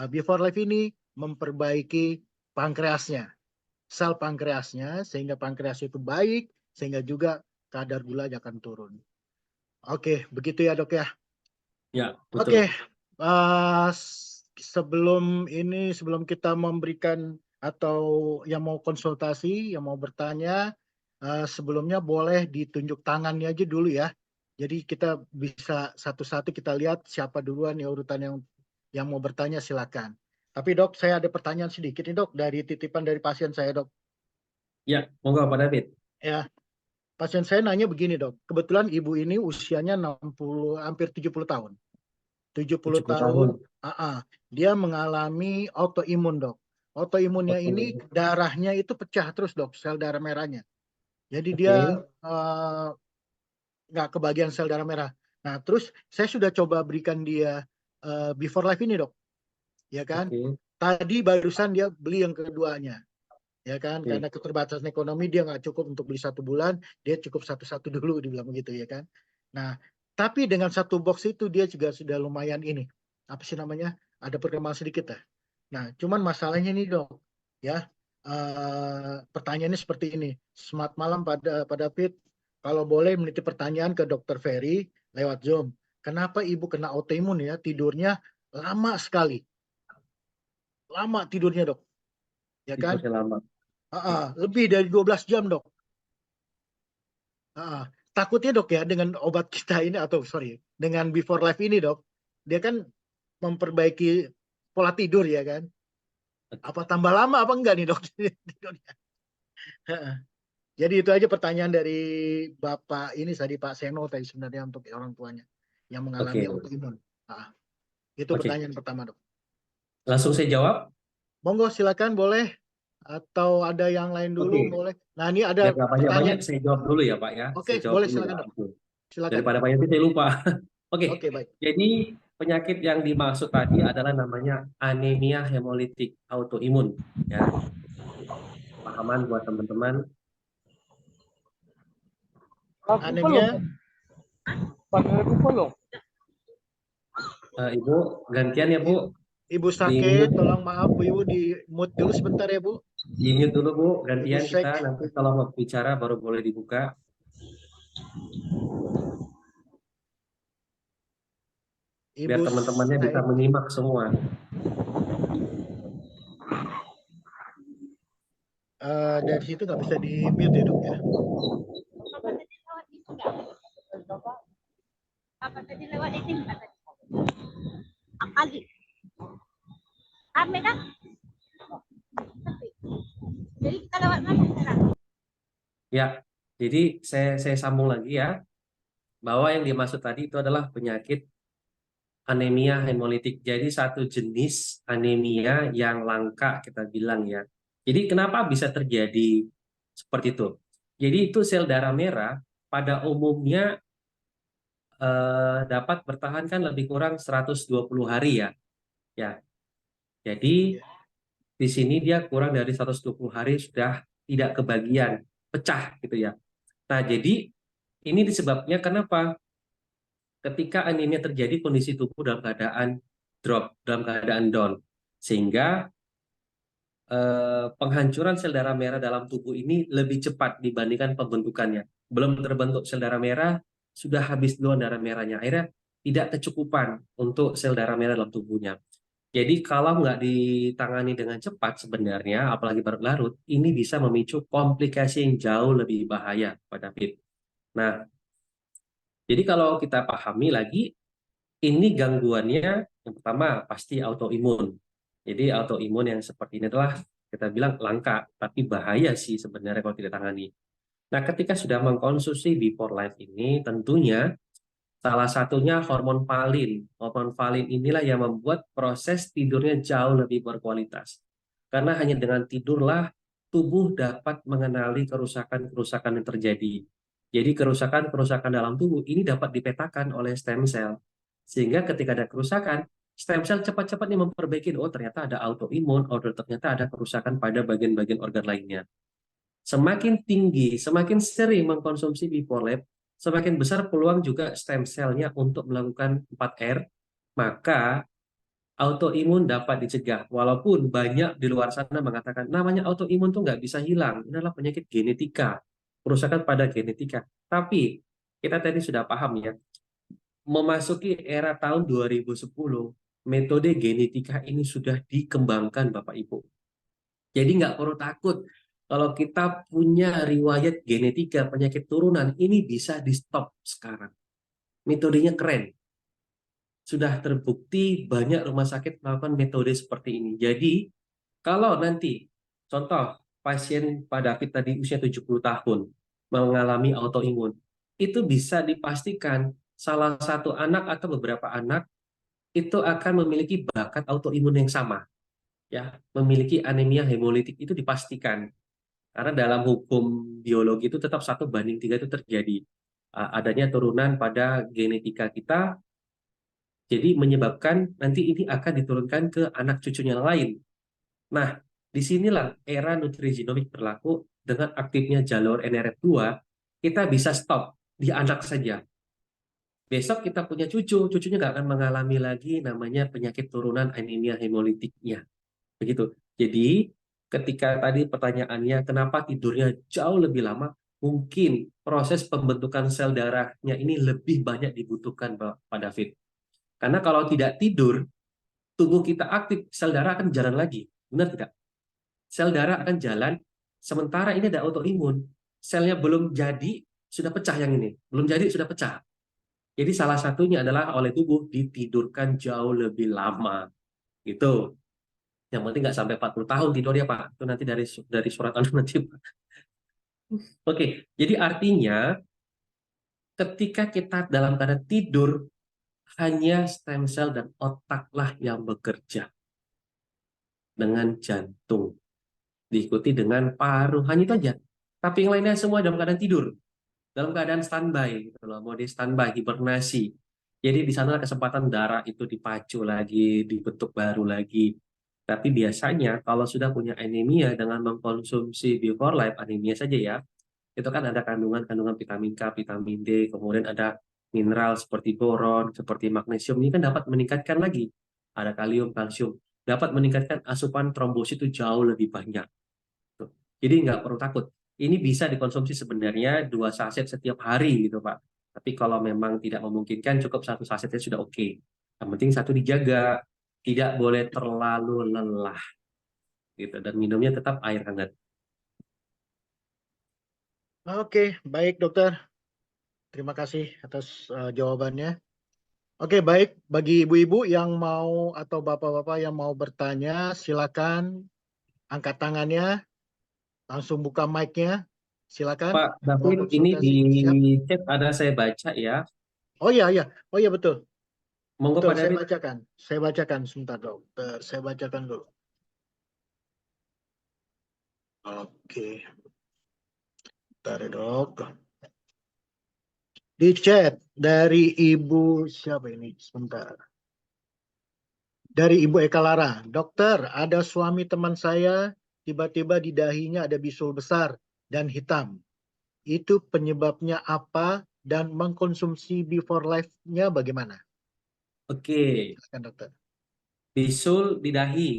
Before Life ini memperbaiki pankreasnya, sel pankreasnya, sehingga pankreas itu baik, sehingga juga kadar gula akan turun. Oke, begitu ya dok ya.
ya,
Oke,
betul.
sebelum kita memberikan atau yang mau konsultasi, yang mau bertanya, sebelumnya boleh ditunjuk tangannya aja dulu ya. Jadi kita bisa satu-satu kita lihat siapa duluan ya urutan yang mau bertanya silakan. Tapi dok, saya ada pertanyaan sedikit nih dok dari titipan dari pasien saya dok.
Ya, monggo Pak David.
Ya, pasien saya nanya begini dok. Kebetulan ibu ini usianya 60, hampir 70 tahun. 70
70 tahun.
tahun, dia mengalami autoimun, Dok. Autoimunnya
Oke.
ini darahnya itu pecah terus, Dok, sel darah merahnya. Jadi
Oke.
dia nggak kebagian sel darah merah. Nah, terus saya sudah coba berikan dia Before Life ini, Dok. Ya kan?
Oke.
Tadi barusan dia beli yang keduanya. Ya kan,
Oke.
karena keterbatasan ekonomi dia nggak cukup untuk beli 1 bulan, dia cukup satu-satu dulu, dibilang begitu ya kan. Nah, tapi dengan 1 box itu dia juga sudah lumayan ini, apa sih namanya, ada perkembangan sedikit ya. Nah, cuman masalahnya nih, Dok, ya, pertanyaannya seperti ini. Selamat malam Pak David, kalau boleh menitip pertanyaan ke Dokter Ferry lewat Zoom. Kenapa ibu kena autoimun ya, tidurnya lama sekali, lama tidurnya, Dok, ya kan?
Tidurnya lama.
Lebih dari 12 jam, Dok. Takutnya, Dok, ya, dengan obat kita ini, atau sorry, dengan Before Life ini, Dok, dia kan memperbaiki pola tidur, ya kan? Apa tambah lama apa enggak nih, Dok? tidurnya? Jadi itu aja pertanyaan dari Bapak ini tadi, Pak Seno tadi, sebenarnya untuk orang tuanya yang mengalami
Oke.
autoimun. Itu
Oke.
pertanyaan pertama, Dok.
Langsung saya jawab.
Monggo, silakan, boleh. Atau ada yang lain dulu,
Oke.
boleh. Nah, ini
Biar
ada
nggak banyak-banyak,
pertanyaan.
saya jawab dulu ya, Pak ya.
Oke,
Saya jawab
boleh,
dulu ya.
silakan, Dok. Silakan.
Daripada banyak saya lupa. Oke.
Oke, baik.
Jadi penyakit yang dimaksud tadi adalah namanya anemia hemolitik autoimun. Ya, pahaman buat teman-teman.
Anemia,
Ibu, gantian ya Bu.
Ibu
Di
sakit,
mute,
tolong maaf Bu, Ibu di mute dulu sebentar ya Bu.
di mute dulu Bu.
Ibu
Gantian
sek,
kita nanti kalau mau bicara baru boleh dibuka. Biar
Ibu
teman-temannya bisa
sek.
menyimak semua.
Dari situ nggak bisa di mute ya, Dok, ya.
Apa tadi lewat ini enggak tadi? Kali. Rame kan? Jadi kita lewat mana sekarang?
Ya, jadi saya sambung lagi ya. Bahwa yang dimaksud tadi itu adalah penyakit anemia hemolitik. Jadi satu jenis anemia yang langka kita bilang ya. Jadi kenapa bisa terjadi seperti itu? Jadi itu sel darah merah pada umumnya dapat bertahan kan lebih kurang 120 hari ya. Ya. Jadi di sini dia kurang dari 120 hari sudah tidak kebagian, pecah gitu ya. Nah, jadi ini disebabnya kenapa? Ketika anemia terjadi kondisi tubuh dalam keadaan drop, dalam keadaan down. Sehingga penghancuran sel darah merah dalam tubuh ini lebih cepat dibandingkan pembentukannya. Belum terbentuk sel darah merah, sudah habis duluan darah merahnya. Akhirnya tidak kecukupan untuk sel darah merah dalam tubuhnya. Jadi kalau nggak ditangani dengan cepat sebenarnya, apalagi berlarut, ini bisa memicu komplikasi yang jauh lebih bahaya, Pak David. Nah, jadi kalau kita pahami lagi, ini gangguannya yang pertama pasti autoimun. Jadi autoimun yang seperti ini adalah kita bilang langka, tapi bahaya sih sebenarnya kalau tidak tangani. Nah, ketika sudah mengkonsumsi Before Life ini, tentunya salah satunya hormon valin. Hormon valin inilah yang membuat proses tidurnya jauh lebih berkualitas. Karena hanya dengan tidurlah tubuh dapat mengenali kerusakan-kerusakan yang terjadi. Jadi kerusakan-kerusakan dalam tubuh ini dapat dipetakan oleh stem cell. Sehingga ketika ada kerusakan, stem cell cepat-cepat memperbaiki, oh ternyata ada autoimun, oh ternyata ada kerusakan pada bagian-bagian organ lainnya. Semakin tinggi, semakin sering mengkonsumsi Before Life, semakin besar peluang juga stem cell-nya untuk melakukan 4R, maka autoimun dapat dicegah. Walaupun banyak di luar sana mengatakan namanya autoimun tuh nggak bisa hilang, ini adalah penyakit genetika, kerusakan pada genetika. Tapi kita tadi sudah paham ya, memasuki era tahun 2010, metode genetika ini sudah dikembangkan Bapak Ibu. Jadi nggak perlu takut kalau kita punya riwayat genetika penyakit turunan, ini bisa di stop sekarang. Metodenya keren. Sudah terbukti banyak rumah sakit melakukan metode seperti ini. Jadi kalau nanti contoh pasien Pak David tadi usia 70 tahun mengalami autoimun, itu bisa dipastikan salah satu anak atau beberapa anak itu akan memiliki bakat autoimun yang sama, ya, memiliki anemia hemolitik itu dipastikan. Karena dalam hukum biologi itu tetap 1:3 itu terjadi. Adanya turunan pada genetika kita, jadi menyebabkan nanti ini akan diturunkan ke anak cucunya yang lain. Nah, disinilah era nutrigenomik berlaku. Dengan aktifnya jalur NRF2, kita bisa stop di anak saja. Besok kita punya cucu, cucunya nggak akan mengalami lagi namanya penyakit turunan anemia hemolitiknya. Begitu. Jadi, ketika tadi pertanyaannya kenapa tidurnya jauh lebih lama, mungkin proses pembentukan sel darahnya ini lebih banyak dibutuhkan, Pak David. Karena kalau tidak tidur, tubuh kita aktif, sel darah akan jalan lagi. Benar tidak? Sel darah akan jalan, sementara ini ada autoimun. Selnya belum jadi, sudah pecah yang ini. Belum jadi, sudah pecah. Jadi salah satunya adalah oleh tubuh ditidurkan jauh lebih lama. Gitu. Yang penting nggak sampai 40 tahun tidur ya Pak. Itu nanti dari surat anu nanti Pak. Oke, jadi artinya ketika kita dalam keadaan tidur, hanya stem cell dan otaklah yang bekerja dengan jantung. Diikuti dengan paru, hanya itu aja. Tapi yang lainnya semua dalam keadaan tidur, dalam keadaan standby, gitu loh, mode standby, hibernasi. Jadi di sana kesempatan darah itu dipacu lagi, dibentuk baru lagi. Tapi biasanya kalau sudah punya anemia dengan mengkonsumsi Before Life anemia saja ya, itu kan ada kandungan-kandungan vitamin K, vitamin D, kemudian ada mineral seperti boron, seperti magnesium, ini kan dapat meningkatkan lagi. Ada kalium, kalsium, dapat meningkatkan asupan trombosit itu jauh lebih banyak. Jadi nggak perlu takut. Ini bisa dikonsumsi sebenarnya 2 saset setiap hari gitu Pak. Tapi kalau memang tidak memungkinkan cukup 1 sasetnya sudah oke. Yang penting satu dijaga, tidak boleh terlalu lelah gitu dan minumnya tetap air hangat.
Oke, baik dokter. Terima kasih atas jawabannya. Oke, baik. Bagi ibu-ibu yang mau atau bapak-bapak yang mau bertanya, silakan angkat tangannya, langsung buka mic-nya. Silakan.
Pak
Mau
David, ini di
konsultasi. Siap.
chat ada saya baca ya.
Oh iya, iya. Oh iya, betul.
Monggo
Betul,
Pak
saya
David.
bacakan. Saya bacakan sebentar, dokter. Saya bacakan dulu. Oke. Bentar ya, dok. Di chat dari Ibu siapa ini? Sebentar. Dari Ibu Eka Lara. Dokter, ada suami teman saya tiba-tiba di dahinya ada bisul besar dan hitam. Itu penyebabnya apa dan mengkonsumsi Before Life-nya bagaimana?
Oke,
Silakan dokter.
bisul di dahi.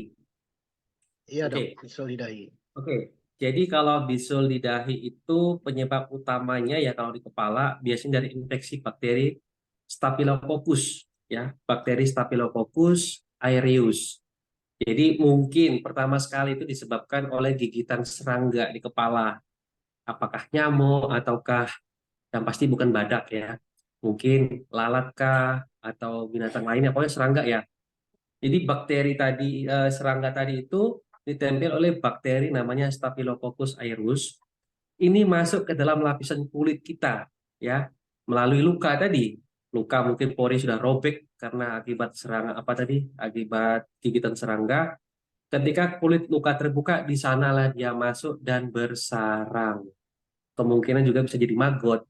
Iya dok,
Oke.
bisul di dahi.
Oke, jadi kalau bisul di dahi itu penyebab utamanya ya kalau di kepala biasanya dari infeksi bakteri Staphylococcus ya, bakteri Staphylococcus aureus. Jadi mungkin pertama sekali itu disebabkan oleh gigitan serangga di kepala. Apakah nyamuk ataukah yang pasti bukan badak ya. Mungkin lalatkah atau binatang lainnya, pokoknya serangga ya. Jadi bakteri tadi, serangga tadi itu ditempel oleh bakteri namanya Staphylococcus aureus. Ini masuk ke dalam lapisan kulit kita, ya, melalui luka tadi. Luka mungkin pori sudah robek karena akibat serangga apa tadi? Akibat gigitan serangga. Ketika kulit luka terbuka, di sanalah dia masuk dan bersarang. Kemungkinan juga bisa jadi maggot.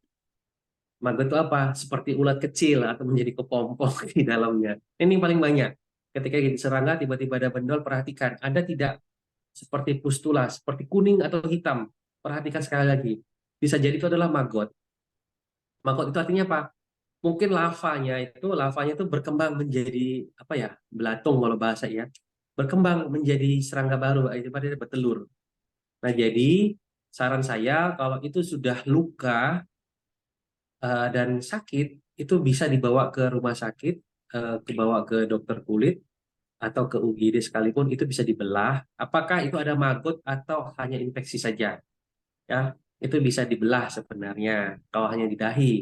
Maggot itu apa? Seperti ulat kecil atau menjadi kepompong di dalamnya. Ini yang paling banyak. Ketika gigit serangga tiba-tiba ada bendol, perhatikan. Ada tidak seperti pustula, seperti kuning atau hitam. Perhatikan sekali lagi. Bisa jadi itu adalah maggot. Maggot itu artinya apa? Mungkin lavanya itu berkembang menjadi apa ya? Belatung kalau bahasa ya. Berkembang menjadi serangga baru, itu bertelur. Nah, jadi saran saya kalau itu sudah luka dan sakit, itu bisa dibawa ke rumah sakit, dibawa ke dokter kulit atau ke UGD sekalipun itu bisa dibelah. Apakah itu ada maggot atau hanya infeksi saja? Ya, itu bisa dibelah sebenarnya kalau hanya di dahi.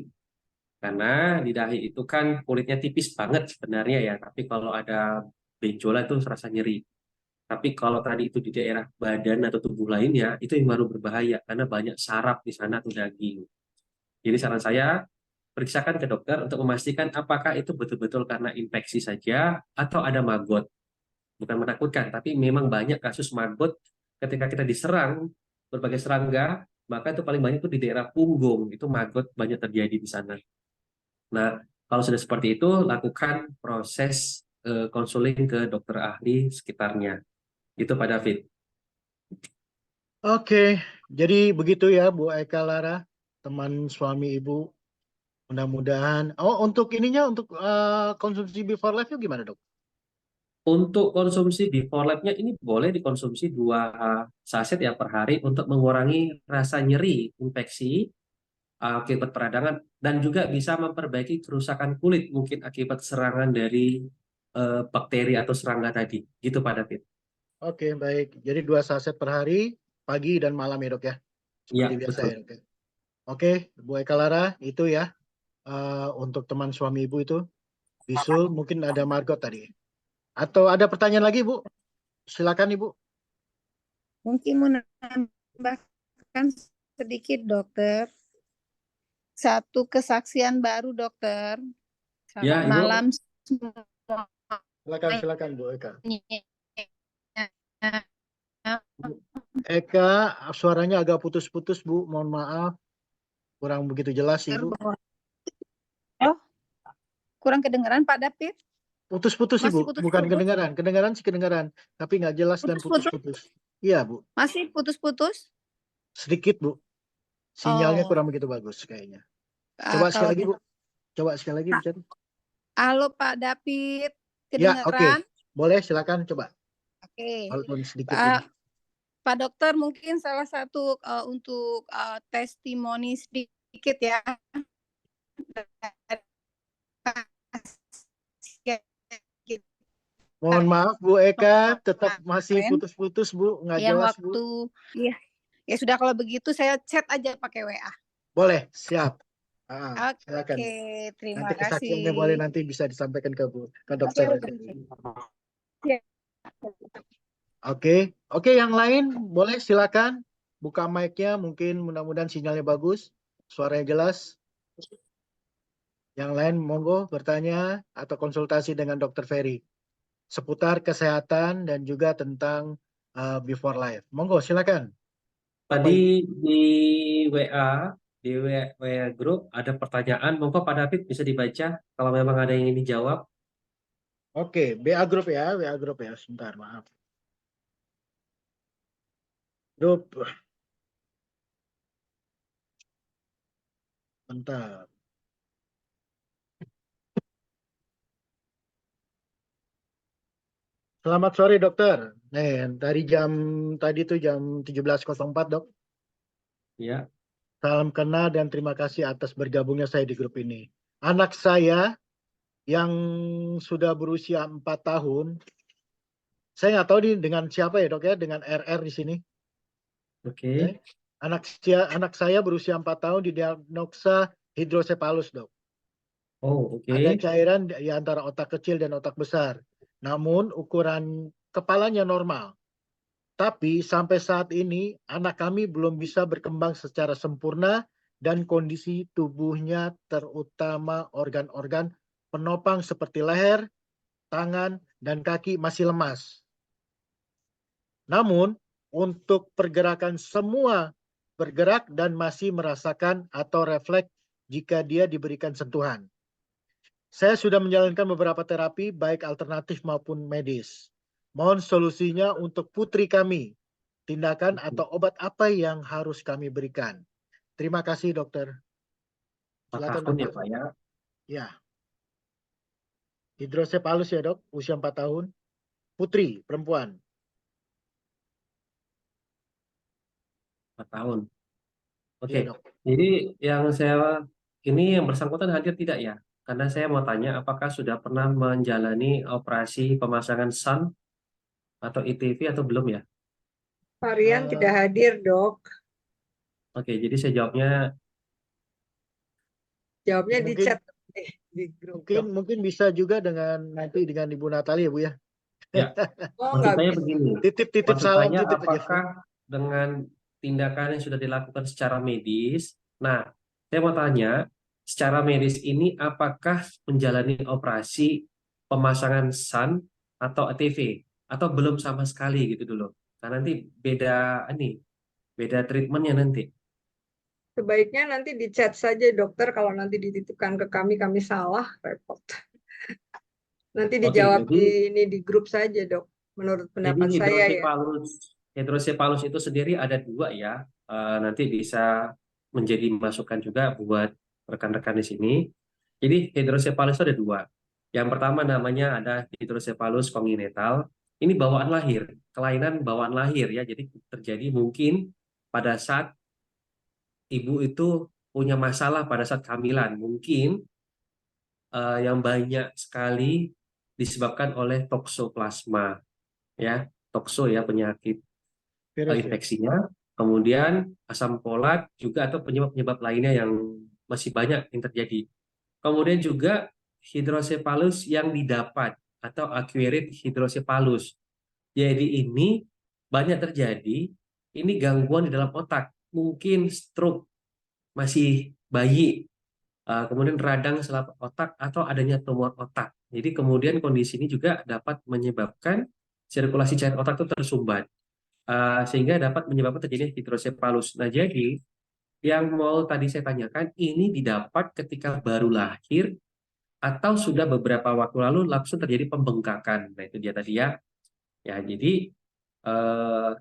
Karena di dahi itu kan kulitnya tipis banget sebenarnya ya, tapi kalau ada benjolan itu serasa nyeri. Tapi kalau tadi itu di daerah badan atau tubuh lainnya, itu yang baru berbahaya karena banyak saraf di sana atau daging. Jadi saran saya periksakan ke dokter untuk memastikan apakah itu betul-betul karena infeksi saja atau ada maggot. Bukan menakutkan, tapi memang banyak kasus maggot ketika kita diserang berbagai serangga, maka itu paling banyak itu di daerah punggung, itu maggot banyak terjadi di sana. Nah, kalau sudah seperti itu, lakukan proses konseling ke dokter ahli sekitarnya. Itu Pak David.
Oke, jadi begitu ya Bu Eka Lara, teman suami Ibu. Mudah-mudahan. Oh, untuk ininya, untuk konsumsi before life gimana dok?
Untuk konsumsi before life-nya ini boleh dikonsumsi 2 saset ya per hari untuk mengurangi rasa nyeri infeksi akibat peradangan dan juga bisa memperbaiki kerusakan kulit mungkin akibat serangan dari bakteri atau serangga tadi. Gitu Pak David.
Oke, baik. Jadi 2 saset per hari, pagi dan malam ya dok ya?
Iya,
Seperti biasa
betul.
ya dok ya? Oke, Bu Eka Lara, itu ya. Untuk teman suami Ibu itu. Bisul, mungkin ada Margot tadi. Atau ada pertanyaan lagi Bu? Silakan Ibu.
Mungkin menambahkan sedikit dokter. Satu kesaksian baru dokter.
Ya,
Selamat
Ibu.
malam semuanya.
Silakan Bu Eka. Eka, suaranya agak putus-putus Bu, mohon maaf. Kurang begitu jelas Ibu.
Oh, kurang kedengaran Pak David?
Putus-putus
Masih
Ibu,
putus-putus?
bukan kedengaran. Kedengaran sih kedengaran, tapi nggak jelas dan
Putus-putus?
putus-putus. Iya Bu,
Masih putus-putus?
sedikit Bu. Sinyalnya
Oh,
kurang begitu bagus kayaknya. Coba sekali
kalau
lagi Bu. Coba sekali lagi bicara.
halo Pak David,
Ya, oke.
kedengaran?
Boleh silakan coba.
Oke.
Walaupun sedikit ini.
Pak Dokter, mungkin salah satu untuk testimoni sedikit ya.
Mohon maaf Bu Eka, tetap masih
Kemarin,
putus-putus Bu, nggak
yang
jelas Bu.
waktu ya sudah kalau begitu saya chat aja pakai WA.
Boleh, siap. Silakan.
Oke, terima
Nanti kesaksiannya
kasih.
boleh nanti bisa disampaikan ke Bu, ke dokter. Oke, oke, yang lain boleh silakan buka mic-nya, mungkin mudah-mudahan sinyalnya bagus, suaranya jelas. Yang lain monggo bertanya atau konsultasi dengan Dokter Ferry seputar kesehatan dan juga tentang before life. Monggo silakan.
Tadi di WA, di WA grup ada pertanyaan, monggo Pak David bisa dibaca kalau memang ada yang ingin dijawab.
Oke, BA Group ya, WA Group ya, sebentar maaf. Grup. Bentar. Selamat sore dokter. Nih, dari tadi tuh jam 17.04 dok.
Ya,
Salam kenal dan terima kasih atas bergabungnya saya di grup ini. Anak saya yang sudah berusia 4 tahun, saya nggak tahu nih dengan siapa ya dok ya, dengan RR di sini.
oke.
Anak saya berusia 4 tahun didiagnosa hidrosepalus dok.
Oh, oke.
Ada cairan di antara otak kecil dan otak besar. Namun ukuran kepalanya normal. Tapi sampai saat ini anak kami belum bisa berkembang secara sempurna dan kondisi tubuhnya terutama organ-organ penopang seperti leher, tangan, dan kaki masih lemas. Namun untuk pergerakan semua bergerak dan masih merasakan atau refleks jika dia diberikan sentuhan. Saya sudah menjalankan beberapa terapi baik alternatif maupun medis. Mohon solusinya untuk putri kami. Tindakan atau obat apa yang harus kami berikan? Terima kasih dokter.
4
Silakan
tahun ya
dokter.
Pak ya.
Ya. Hidrosepalus ya dok, usia 4 tahun. Putri, perempuan.
4 tahun. Oke.
Iya dok.
Jadi ini yang bersangkutan hadir tidak ya? Karena saya mau tanya apakah sudah pernah menjalani operasi pemasangan SUN atau ITV atau belum ya?
Varian tidak hadir, dok.
Oke, jadi saya jawabnya
Jawabnya di
Mungkin-
chat di grup. Dok.
Mungkin bisa juga nanti dengan Ibu Natali ya Bu ya.
ya.
Oh,
Maksud
nggak
saya
bisa.
begini.
Titip
Maksud
salam,
saya
titip aja.
apakah dengan tindakan yang sudah dilakukan secara medis, nah saya mau tanya, secara medis ini apakah menjalani operasi pemasangan SAN atau ATV atau belum sama sekali gitu dulu. Nah, nanti beda treatmentnya nanti.
Sebaiknya nanti di chat saja dokter, kalau nanti dititipkan ke kami salah, repot. Nanti
Oke,
dijawab
jadi
di grup saja dok, menurut pendapat saya ya.
hidrosepalus itu sendiri ada dua ya. Nanti bisa menjadi masukan juga buat rekan-rekan di sini. Jadi hidrosepalus itu ada dua. Yang pertama namanya ada hidrosepalus kongenital. Ini bawaan lahir, kelainan bawaan lahir ya. Jadi terjadi mungkin pada saat ibu itu punya masalah pada saat kehamilan. Mungkin yang banyak sekali disebabkan oleh toksoplasma ya, tokso ya penyakit
Virus ya.
infeksinya, kemudian asam folat juga atau penyebab-penyebab lainnya yang masih banyak yang terjadi. Kemudian juga hidrosepalus yang didapat atau acquired hidrosepalus. Jadi ini banyak terjadi, ini gangguan di dalam otak, mungkin stroke masih bayi, kemudian radang selaput otak atau adanya tumor otak. Jadi kemudian kondisi ini juga dapat menyebabkan sirkulasi cair otak itu tersumbat, sehingga dapat menyebabkan terjadinya hidrosepalus. Nah, jadi yang mau tadi saya tanyakan, ini didapat ketika baru lahir atau sudah beberapa waktu lalu langsung terjadi pembengkakan. Nah, itu dia tadi ya. Ya, jadi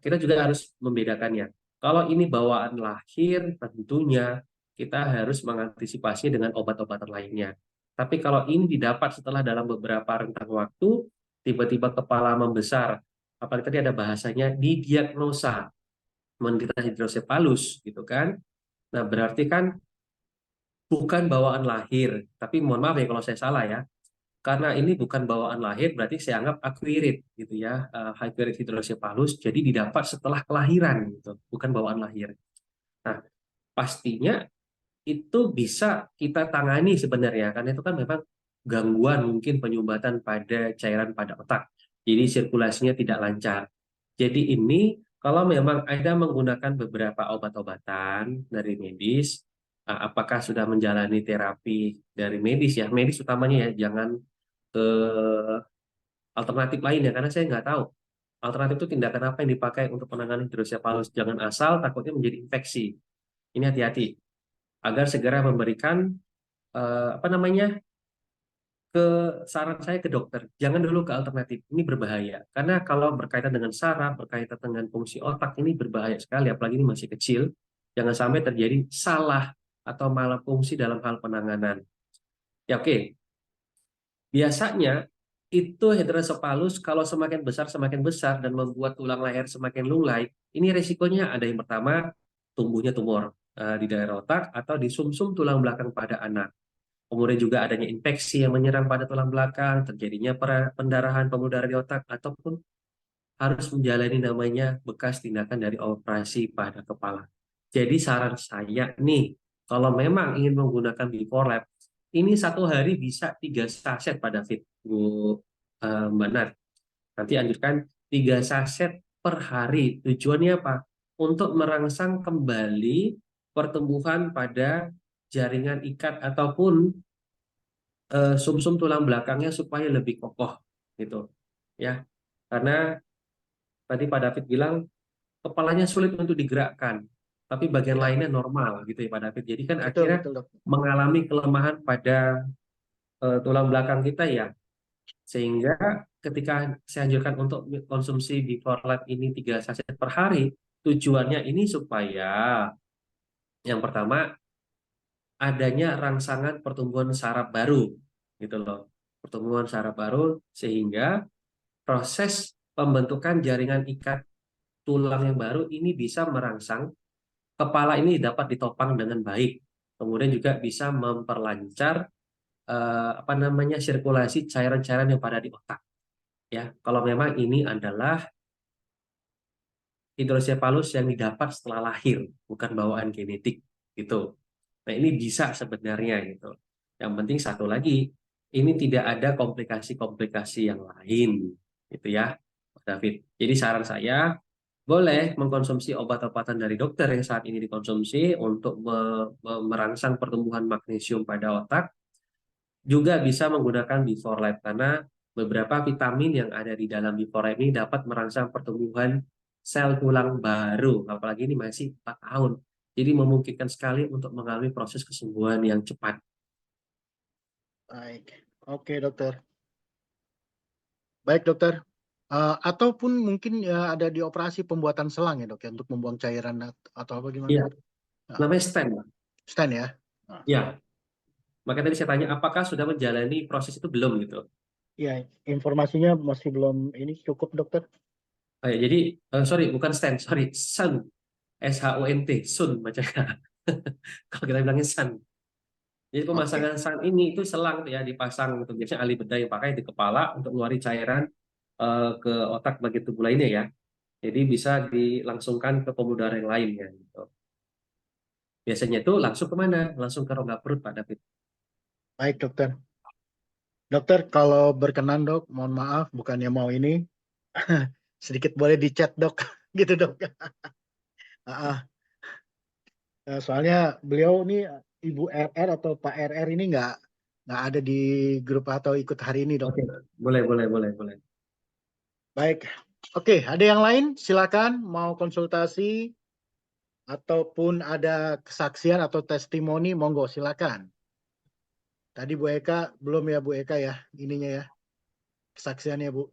kita juga harus membedakannya. Kalau ini bawaan lahir, tentunya kita harus mengantisipasi dengan obat-obatan lainnya. Tapi kalau ini didapat setelah dalam beberapa rentang waktu, tiba-tiba kepala membesar, apalagi tadi ada bahasanya didiagnosa menderita hidrosepalus, gitu kan? Nah, berarti kan bukan bawaan lahir, tapi mohon maaf ya kalau saya salah ya. Karena ini bukan bawaan lahir, berarti saya anggap acquired gitu ya, acquired hidrosepalus, jadi didapat setelah kelahiran gitu, bukan bawaan lahir. Nah, pastinya itu bisa kita tangani sebenarnya, karena itu kan memang gangguan mungkin penyumbatan pada cairan pada otak, jadi sirkulasinya tidak lancar. Jadi ini kalau memang ada menggunakan beberapa obat-obatan dari medis, apakah sudah menjalani terapi dari medis ya, medis utamanya ya, jangan ke alternatif lainnya karena saya nggak tahu alternatif itu tindakan apa yang dipakai untuk penanganan hidrosepalus. Jangan asal takutnya menjadi infeksi. Ini hati-hati agar segera memberikan apa namanya ke saran saya ke dokter. Jangan dulu ke alternatif. Ini berbahaya karena kalau berkaitan dengan saraf, berkaitan dengan fungsi otak ini berbahaya sekali. Apalagi ini masih kecil. Jangan sampai terjadi salah atau malah fungsi dalam hal penanganan. Ya oke. Biasanya itu hidrosepalus kalau semakin besar dan membuat tulang leher semakin lunglai, ini resikonya ada yang pertama tumbuhnya tumor di daerah otak atau di sumsum tulang belakang pada anak. Kemudian juga adanya infeksi yang menyerang pada tulang belakang, terjadinya pendarahan pembuluh darah di otak ataupun harus menjalani namanya bekas tindakan dari operasi pada kepala. Jadi saran saya nih, kalau memang ingin menggunakan before lab, ini satu hari bisa 3 saset pada David, Bu Mbak Nat. Nanti anjurkan 3 saset per hari. Tujuannya apa? Untuk merangsang kembali pertumbuhan pada jaringan ikat ataupun sumsum tulang belakangnya supaya lebih kokoh gitu. Ya. Karena tadi Pak David bilang kepalanya sulit untuk digerakkan, tapi bagian
Ya.
lainnya normal gitu ya Pak David. Jadi kan
Betul,
akhirnya
betul, dok.
mengalami kelemahan pada tulang belakang kita ya, sehingga ketika saya anjurkan untuk konsumsi before lab ini 3 saset per hari, tujuannya ini supaya yang pertama adanya rangsangan pertumbuhan saraf baru gitu loh, pertumbuhan saraf baru sehingga proses pembentukan jaringan ikat tulang yang baru ini bisa merangsang kepala ini dapat ditopang dengan baik, kemudian juga bisa memperlancar apa namanya sirkulasi cairan-cairan yang pada di otak. Ya, kalau memang ini adalah hidrosepalus yang didapat setelah lahir, bukan bawaan genetik gitu. Nah, ini bisa sebenarnya gitu. Yang penting satu lagi, ini tidak ada komplikasi-komplikasi yang lain gitu ya, Pak David. Jadi saran saya boleh mengkonsumsi obat-obatan dari dokter yang saat ini dikonsumsi untuk merangsang pertumbuhan magnesium pada otak. Juga bisa menggunakan before life karena beberapa vitamin yang ada di dalam before life ini dapat merangsang pertumbuhan sel tulang baru. Apalagi ini masih 4 tahun. Jadi memungkinkan sekali untuk mengalami proses kesembuhan yang cepat.
Baik, oke dokter. Baik dokter. Ataupun mungkin ya ada di operasi pembuatan selang ya dok ya untuk membuang cairan atau apa gimana?
Iya,
Nah,
namanya stent.
stent ya.
Ya, makanya tadi saya tanya apakah sudah menjalani proses itu belum gitu.
Ya, informasinya masih belum ini cukup dokter.
Oh, ya, jadi sorry bukan stent, sorry sun, SHUNT, sun bacanya. Kalau kita bilangnya sun. Jadi pemasangan sun ini itu selang tuh ya dipasang untuk biasanya ahli bedah yang pakai di kepala untuk mengeluarkan cairan ke otak bagian tubuh lainnya ya. Jadi bisa dilangsungkan ke pembuluh darah yang lain ya. Gitu. Biasanya itu langsung kemana? Langsung ke rongga perut Pak David.
Baik dokter. Dokter kalau berkenan dok, mohon maaf bukannya mau ini sedikit boleh di chat dok, gitu dok. Soalnya beliau ini Ibu RR atau Pak RR ini nggak ada di grup atau ikut hari ini dok.
Oke, boleh.
Baik, oke, ada yang lain? Silakan mau konsultasi ataupun ada kesaksian atau testimoni, monggo silakan. Tadi Bu Eka belum ya Bu Eka ya ininya ya kesaksiannya Bu.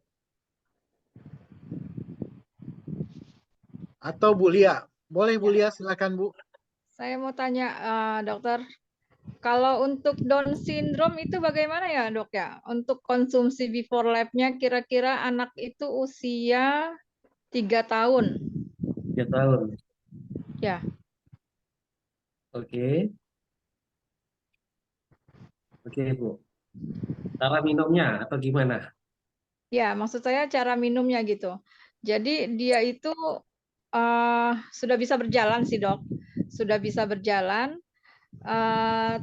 Atau Bu Lia, boleh Bu Lia silakan Bu.
Saya mau tanya dokter, kalau untuk Down syndrome itu bagaimana ya dok ya? Untuk konsumsi before life-nya kira-kira anak itu usia 3 tahun.
3 tahun.
Ya,
Oke. Oke, Bu. Cara minumnya atau gimana?
ya maksud saya cara minumnya gitu. Jadi dia itu sudah bisa berjalan sih dok, sudah bisa berjalan.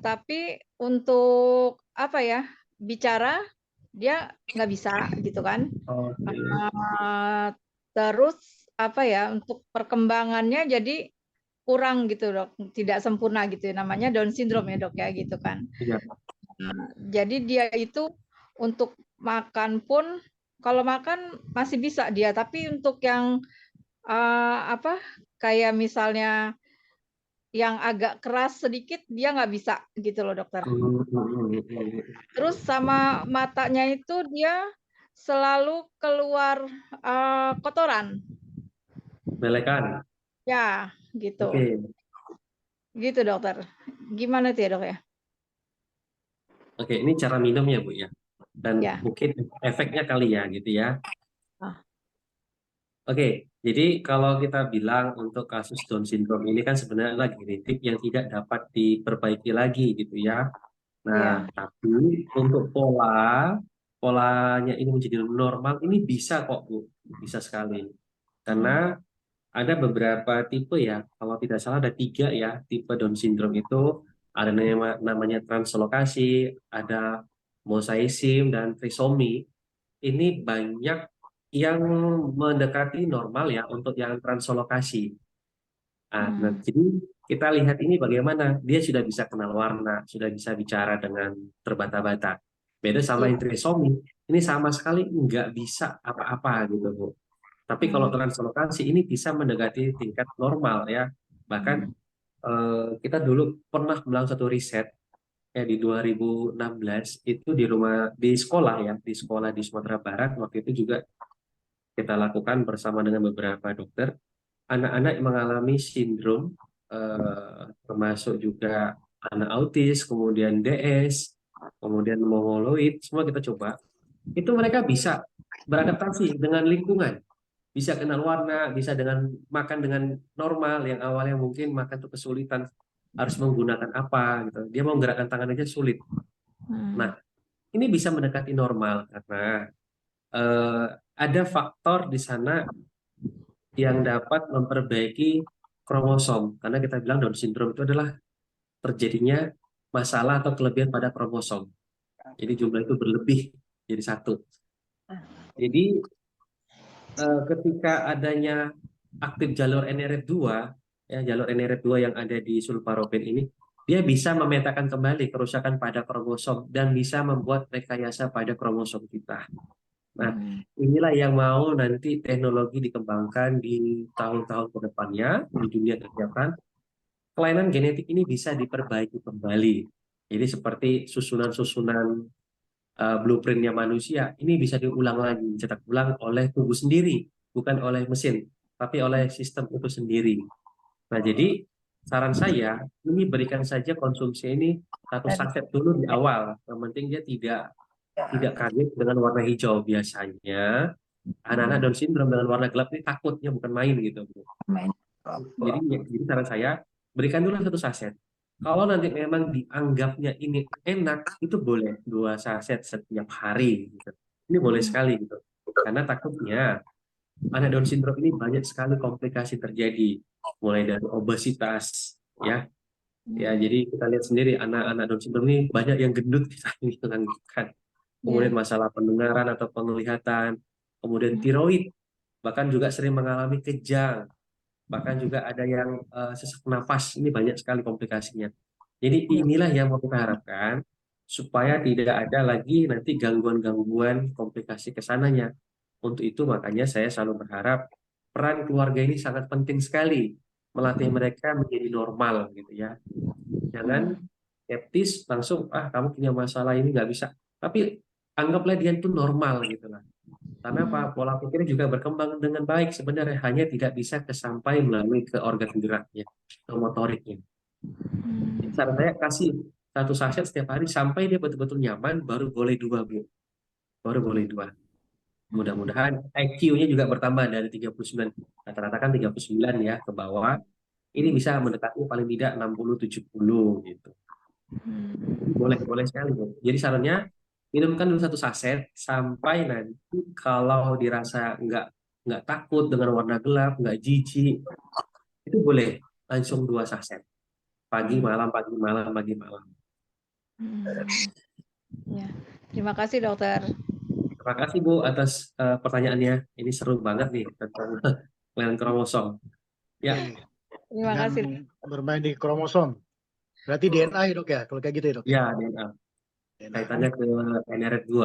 Tapi untuk apa ya bicara dia nggak bisa gitu kan.
Oke.
Terus apa ya untuk perkembangannya jadi kurang gitu dok, tidak sempurna gitu namanya Down syndrome ya dok ya gitu kan.
Iya.
Jadi dia itu untuk makan pun kalau makan masih bisa dia, tapi untuk yang apa kayak misalnya yang agak keras sedikit dia nggak bisa gitu loh dokter. Terus sama matanya itu dia selalu keluar kotoran.
Belekan.
Ya, gitu.
Oke.
Gitu dokter. Gimana tuh ya dok ya?
Oke, ini cara minumnya, Bu ya. Dan
Ya.
mungkin efeknya kali ya gitu ya.
Ah.
Oke, jadi kalau kita bilang untuk kasus Down syndrome ini kan sebenarnya adalah genetik yang tidak dapat diperbaiki lagi gitu ya. Nah,
Ya.
tapi untuk polanya ini menjadi normal ini bisa kok Bu, bisa sekali. Karena ada beberapa tipe ya, kalau tidak salah ada 3 ya tipe Down syndrome itu. Ada namanya translokasi, ada mosaicism dan trisomi. Ini banyak yang mendekati normal ya untuk yang translokasi. Nah, jadi kita lihat ini bagaimana dia sudah bisa kenal warna, sudah bisa bicara dengan terbata-bata. Beda sama yang
Iya.
trisomi, ini sama sekali nggak bisa apa-apa gitu Bu. Tapi kalau translokasi ini bisa mendekati tingkat normal ya. Bahkan kita dulu pernah melakukan satu riset ya di 2016 itu di sekolah ya, di sekolah di Sumatera Barat waktu itu juga kita lakukan bersama dengan beberapa dokter. Anak-anak yang mengalami sindrom termasuk juga anak autis, kemudian DS, kemudian mongoloid, semua kita coba. Itu mereka bisa beradaptasi dengan lingkungan, bisa kenal warna, bisa makan dengan normal. Yang awalnya mungkin makan tuh kesulitan, harus menggunakan apa gitu. Dia mau menggerakkan tangan aja sulit. Nah, ini bisa mendekati normal karena ada faktor di sana yang dapat memperbaiki kromosom. Karena kita bilang Down syndrome itu adalah terjadinya masalah atau kelebihan pada kromosom. Jadi jumlah itu berlebih jadi 1. Jadi ketika adanya aktif jalur NRF2, ya jalur NRF2 yang ada di sulfaropen ini, dia bisa memetakan kembali kerusakan pada kromosom dan bisa membuat rekayasa pada kromosom kita. Nah, inilah yang mau nanti teknologi dikembangkan di tahun-tahun ke depannya di dunia kesehatan. Kelainan genetik ini bisa diperbaiki kembali. Jadi seperti susunan-susunan blueprintnya manusia, ini bisa diulang lagi, dicetak ulang oleh tubuh sendiri, bukan oleh mesin, tapi oleh sistem itu sendiri. Nah, jadi saran saya, ini berikan saja konsumsi ini satu saset dulu di awal. Yang penting dia tidak kaget dengan warna hijau. Biasanya anak-anak Down syndrome dengan warna gelap ini takutnya bukan main gitu. Jadi saran saya, berikan dulu satu saset. Kalau nanti memang dianggapnya ini enak, itu boleh 2 saset setiap hari. Gitu. Ini boleh sekali gitu. Karena takutnya anak Down syndrome ini banyak sekali komplikasi terjadi, mulai dari obesitas, ya. Ya, jadi kita lihat sendiri anak-anak Down syndrome ini banyak yang gendut kita bilang kan. Kemudian masalah pendengaran atau penglihatan, kemudian tiroid, bahkan juga sering mengalami kejang, bahkan juga ada yang sesak nafas. Ini banyak sekali komplikasinya. Jadi inilah yang mau kita harapkan supaya tidak ada lagi nanti gangguan-gangguan komplikasi ke sananya. Untuk itu makanya saya selalu berharap peran keluarga ini sangat penting sekali, melatih mereka menjadi normal gitu ya. Jangan skeptis langsung kamu punya masalah ini nggak bisa. Tapi anggaplah dia itu normal gitu lah. Karena apa? Pola pikirnya juga berkembang dengan baik sebenarnya, hanya tidak bisa kesampai melalui ke organ geraknya, ke motoriknya. Jadi saran saya kasih satu saset setiap hari sampai dia betul-betul nyaman, baru boleh 2, Bu. Baru boleh 2. Mudah-mudahan IQ-nya juga bertambah dari 39. Rata-rata kan 39 ya ke bawah. Ini bisa mendekati paling tidak 60-70 gitu. Boleh sekali, Bu. Jadi sarannya minumkan dulu satu saset sampai nanti kalau dirasa nggak takut dengan warna gelap, nggak jijik, itu boleh langsung 2 saset. Pagi malam, pagi malam, pagi malam.
Ya. Terima kasih dokter.
Terima kasih Bu atas pertanyaannya. Ini seru banget nih tentang kelainan kromosom. Ya,
Terima
Dengan
kasih.
bermain di kromosom. Berarti DNA ya dok ya, kalau kayak gitu ya dok?
ya DNA.
DNA.
Kaitannya ke NRF2.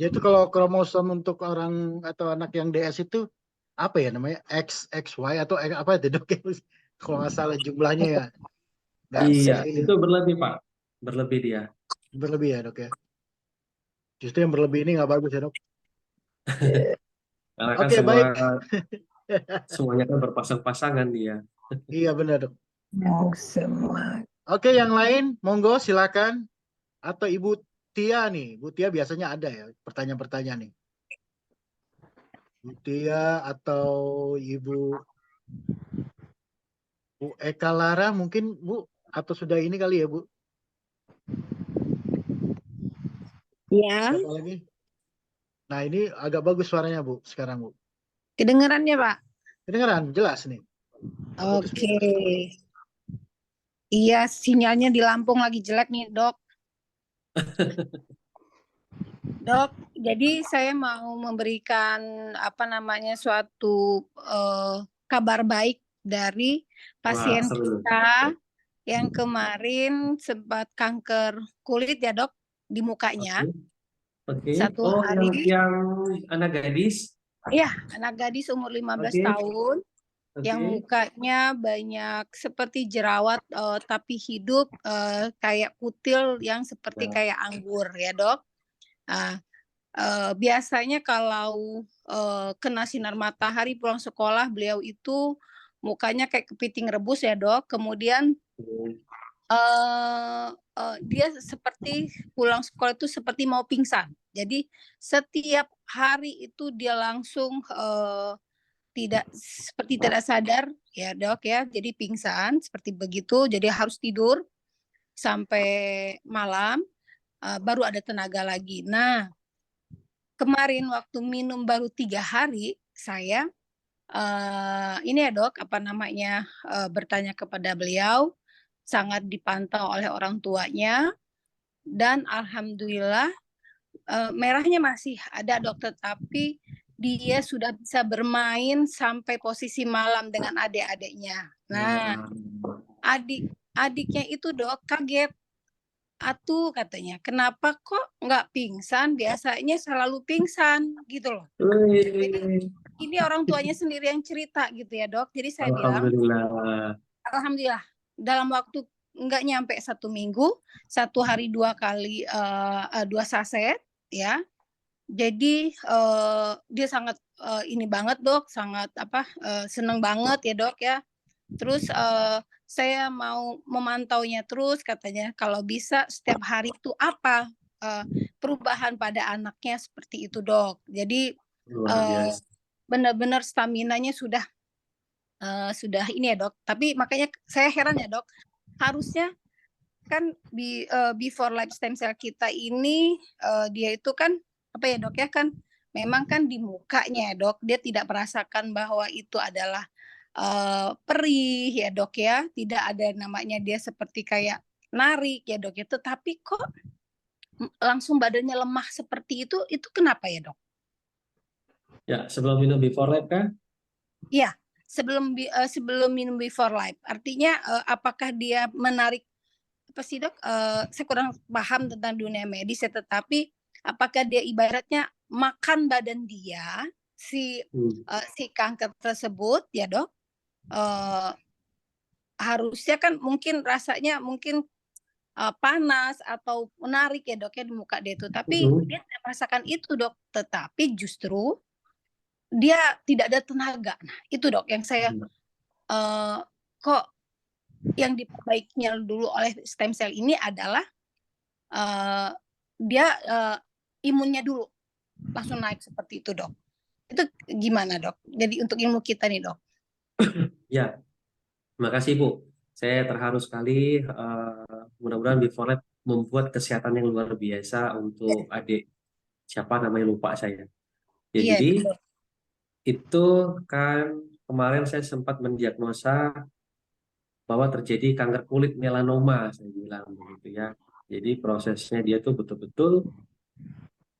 Jadi kalau kromosom untuk orang atau anak yang DS itu apa ya namanya? XY atau apa itu dok? Kalau nggak salah jumlahnya ya. Nggak
Iya,
ini.
itu berlebih Pak. Berlebih dia.
Berlebih ya dok ya. Justru yang berlebih ini nggak bagus ya dok.
Karena kan
Oke, baik.
semuanya kan berpasang-pasangan dia.
Iya benar dok. Oke, yang lain monggo silakan. Atau Ibu Tia nih, Bu Tia biasanya ada ya pertanyaan-pertanyaan nih. Bu Tia atau Ibu Eka Lara mungkin Bu, atau sudah ini kali ya Bu?
Ya,
Siapa lagi? Nah ini agak bagus suaranya Bu sekarang Bu.
kedengerannya Pak.
Kedengeran jelas nih.
Oke. Iya, sinyalnya di Lampung lagi jelek nih, Dok. Dok, jadi saya mau memberikan suatu kabar baik dari pasien
Wah, seru.
kita yang kemarin sempat kanker kulit ya, Dok, di mukanya.
Oke.
Satu
Oh,
hari.
yang anak gadis.
Iya, anak gadis umur 15 tahun. Yang mukanya banyak seperti jerawat tapi hidup kayak kutil yang seperti kayak anggur ya dok. Biasanya kalau kena sinar matahari pulang sekolah beliau itu mukanya kayak kepiting rebus ya dok. Kemudian dia seperti pulang sekolah itu seperti mau pingsan. Jadi setiap hari itu dia langsung tidak sadar ya dok ya, jadi pingsan seperti begitu, jadi harus tidur sampai malam baru ada tenaga lagi. Nah kemarin waktu minum baru 3 hari saya ini ya dok bertanya kepada beliau, sangat dipantau oleh orang tuanya dan alhamdulillah merahnya masih ada dok, tetapi dia sudah bisa bermain sampai posisi malam dengan adik-adiknya. Nah, adiknya itu dok kaget. Atuh katanya, kenapa kok nggak pingsan? Biasanya selalu pingsan gitu loh. Jadi ini orang tuanya sendiri yang cerita gitu ya dok. Jadi saya bilang,
Alhamdulillah.
alhamdulillah dalam waktu nggak nyampe 1 minggu, 1 hari 2 kali 2 saset ya. Jadi dia sangat ini banget dok, sangat seneng banget ya dok ya. Terus saya mau memantaunya terus katanya kalau bisa setiap hari itu apa perubahan pada anaknya seperti itu dok. Jadi
Luar biasa.
benar-benar staminanya sudah ini ya dok. Tapi makanya saya heran ya dok, harusnya kan before life stem cell kita ini dia itu kan apa ya dok ya kan memang kan di mukanya ya dok, dia tidak merasakan bahwa itu adalah perih ya dok ya, tidak ada namanya dia seperti kayak narik ya dok ya, tetapi kok langsung badannya lemah seperti itu kenapa ya dok?
Ya, sebelum minum before life kan?
Iya, sebelum minum before life, artinya apakah dia menarik apa sih dok? Saya kurang paham tentang dunia medis ya, tetapi apakah dia ibaratnya makan badan dia si kanker tersebut ya dok? Harusnya kan mungkin rasanya mungkin panas atau menarik ya dok ya di muka dia itu, tapi dia tidak merasakan itu dok, tetapi justru dia tidak ada tenaga. Nah itu dok yang saya kok yang diperbaikinya dulu oleh stem cell ini adalah dia imunnya dulu langsung naik seperti itu dok. Itu gimana dok? Jadi untuk ilmu kita nih dok.
Ya, makasih Bu. Saya terharu sekali. Mudah-mudahan before life membuat kesehatan yang luar biasa untuk adik siapa namanya lupa saya.
Iya,
Jadi
betul.
itu kan kemarin saya sempat mendiagnosa bahwa terjadi kanker kulit melanoma, saya bilang begitu ya. Jadi prosesnya dia tuh betul-betul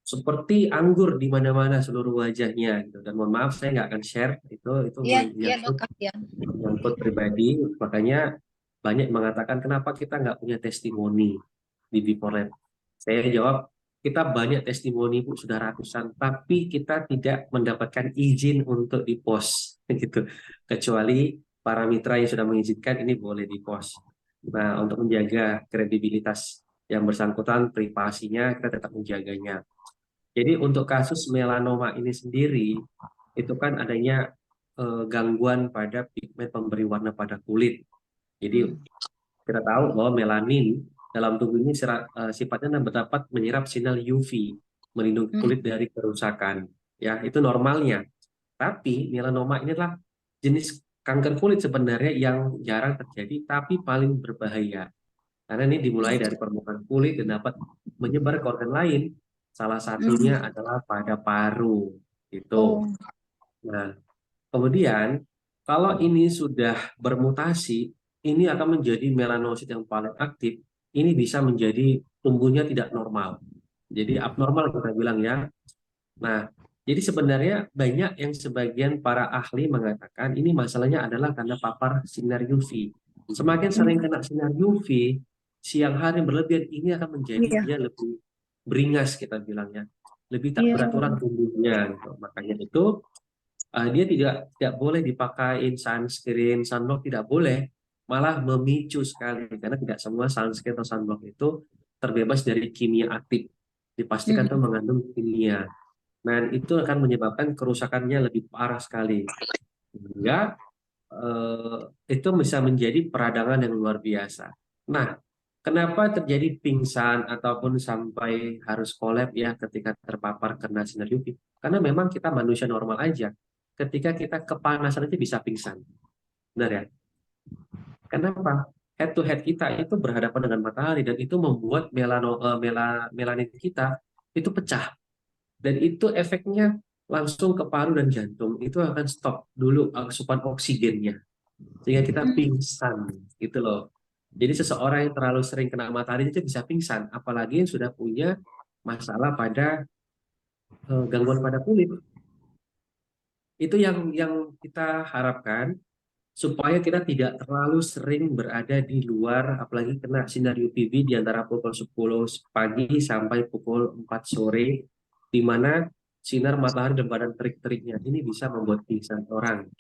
seperti anggur di mana-mana seluruh wajahnya gitu. Dan mohon maaf saya nggak akan share itu
Iya dok, kasihan.
menyangkut pribadi. Makanya banyak mengatakan kenapa kita nggak punya testimoni di before life. Saya jawab kita banyak testimoni Bu, sudah ratusan, tapi kita tidak mendapatkan izin untuk di-post gitu. Kecuali para mitra yang sudah mengizinkan ini boleh di-post. Nah, untuk menjaga kredibilitas yang bersangkutan, privasinya kita tetap menjaganya. Jadi untuk kasus melanoma ini sendiri itu kan adanya gangguan pada pigmen pemberi warna pada kulit. Jadi kita tahu bahwa melanin dalam tubuh ini sifatnya dapat menyerap sinar UV, melindungi kulit dari kerusakan. Ya, itu normalnya. Tapi melanoma ini adalah jenis kanker kulit sebenarnya yang jarang terjadi tapi paling berbahaya. Karena ini dimulai dari permukaan kulit dan dapat menyebar ke organ lain. Salah satunya adalah pada paru. Itu. Nah, kemudian kalau ini sudah bermutasi, ini akan menjadi melanosit yang paling aktif. Ini bisa menjadi tumbuhnya tidak normal. Jadi abnormal kita bilang ya. Nah, jadi sebenarnya banyak yang sebagian para ahli mengatakan ini masalahnya adalah karena papar sinar UV. Semakin sering kena sinar UV, siang hari berlebihan ini akan menjadi dia lebih beringas kita bilangnya, lebih tak beraturan tumbuhnya. Gitu. Makanya itu dia tidak boleh dipakai sunscreen, sunblock tidak boleh, malah memicu sekali karena tidak semua sunscreen atau sunblock itu terbebas dari kimia aktif, dipastikan itu mengandung kimia. Nah, itu akan menyebabkan kerusakannya lebih parah sekali. Sehingga itu bisa menjadi peradangan yang luar biasa. Nah, kenapa terjadi pingsan ataupun sampai harus kolap ya ketika terpapar kena sinar UV? Karena memang kita manusia normal aja. Ketika kita kepanasan aja bisa pingsan. Benar ya? Kenapa? Head to head kita itu berhadapan dengan matahari dan itu membuat melanin kita itu pecah. Dan itu efeknya langsung ke paru dan jantung. Itu akan stop dulu asupan oksigennya. Sehingga kita pingsan gitu loh. Jadi seseorang yang terlalu sering kena matahari itu bisa pingsan. Apalagi yang sudah punya masalah pada gangguan pada kulit. Itu yang kita harapkan supaya kita tidak terlalu sering berada di luar, apalagi kena sinar UVB di antara pukul 10 pagi sampai pukul 4 sore, di mana sinar matahari dan badan terik-teriknya ini bisa membuat pingsan orang.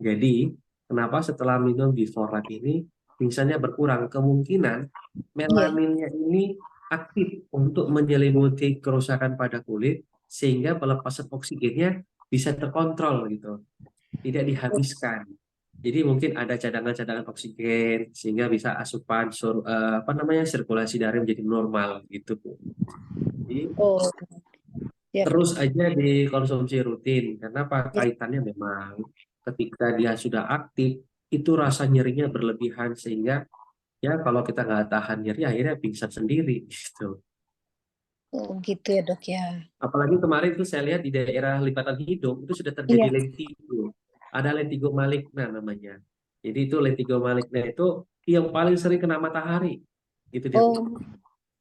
Jadi, kenapa setelah minum before light ini pingsannya berkurang? Kemungkinan melaninnya ini aktif untuk menyelimuti kerusakan pada kulit sehingga pelepasan oksigennya bisa terkontrol gitu, tidak dihabiskan. Jadi mungkin ada cadangan-cadangan oksigen sehingga bisa asupan sirkulasi darah menjadi normal gitu Bu. Jadi
Oh, ya,
terus aja dikonsumsi rutin karena apa?
ya.
Kaitannya memang ketika dia sudah aktif itu rasa nyerinya berlebihan sehingga ya kalau kita nggak tahan nyeri akhirnya pingsan sendiri gitu.
Oh, gitu ya dok ya.
Apalagi kemarin tuh saya lihat di daerah lipatan hidung itu sudah terjadi
Iya.
lentigo. Ada lentigo maligna namanya. Jadi itu lentigo maligna itu yang paling sering kena matahari. Gitu dia, Bu.
Oh,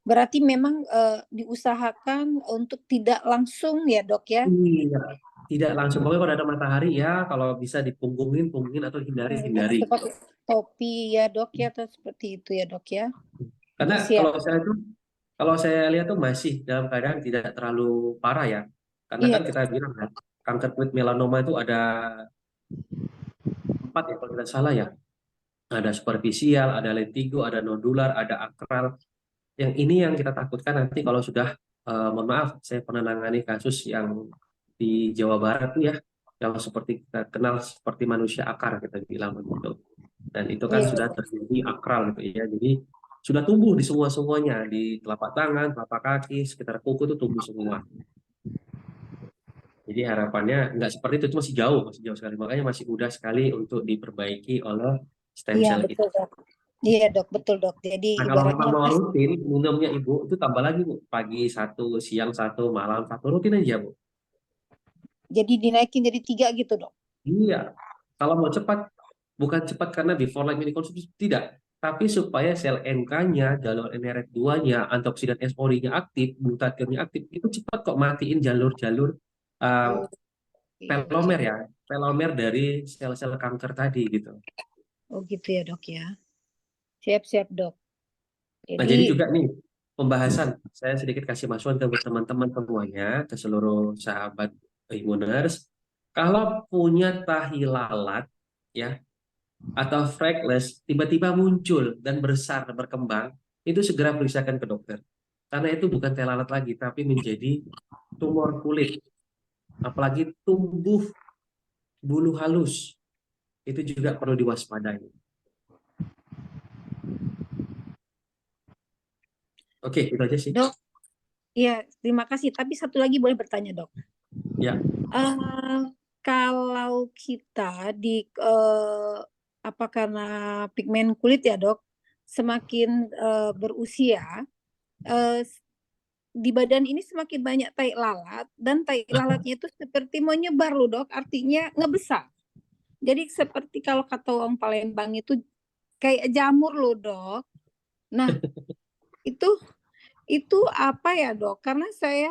berarti memang diusahakan untuk tidak langsung ya dok ya.
Iya, tidak langsung. Pokoknya kalau ada matahari ya kalau bisa dipunggungin atau hindari.
Seperti topi ya dok ya, atau seperti itu ya dok ya.
Karena
Siap.
kalau saya lihat tuh masih dalam keadaan tidak terlalu parah ya. Karena
Iya.
kan kita bilang kan, kanker kulit melanoma itu ada 4 ya kalau tidak salah ya. Ada superficial, ada lentigo, ada nodular, ada akral. Yang ini yang kita takutkan nanti kalau sudah, mohon maaf, saya pernah nangani kasus yang di Jawa Barat tuh ya, yang seperti kita kenal seperti manusia akar kita bilang begitu. Dan itu kan
Iya.
sudah terjadi akral gitu ya. Jadi sudah tumbuh di semuanya, di telapak tangan, telapak kaki, sekitar kuku itu tumbuh semua. Jadi harapannya nggak seperti itu masih jauh sekali. Makanya masih mudah sekali untuk diperbaiki oleh stem
Iya
cell
betul dok. Iya dok, betul dok. Jadi
Nah, kalau
ibaratnya
memang mau rutin, minumnya Ibu itu tambah lagi, Bu. Pagi 1, siang 1, malam 1, rutin aja, Bu.
jadi dinaikin jadi 3 gitu dok.
Iya. Kalau mau cepat, bukan cepat karena before light ini konsumsi, tidak. Tapi supaya sel NK-nya, jalur NR2-nya, antioksidan SOD-nya aktif, glutathionnya aktif, itu cepat kok matiin jalur-jalur uh, telomer ya. Telomer dari sel-sel kanker tadi gitu.
Oh gitu ya dok ya. Siap-siap dok.
Nah, jadi
Jadi
juga nih, pembahasan, saya sedikit kasih masukan ke teman-teman semuanya, ke seluruh sahabat Imuners, kalau punya tahi lalat, ya, atau freckles, tiba-tiba muncul dan besar, berkembang, itu segera periksakan ke dokter. Karena itu bukan tahi lalat lagi, tapi menjadi tumor kulit. Apalagi tumbuh bulu halus, itu juga perlu diwaspadai. Oke, itu aja sih.
dok, ya terima kasih. Tapi satu lagi boleh bertanya dok?
Ya.
Kalau kita karena pigmen kulit ya dok, semakin berusia, di badan ini semakin banyak tai lalat, dan tai lalatnya itu seperti menyebar loh dok, artinya ngebesar. Jadi seperti kalau kata orang Palembang itu kayak jamur loh dok. Nah itu apa ya dok? Karena saya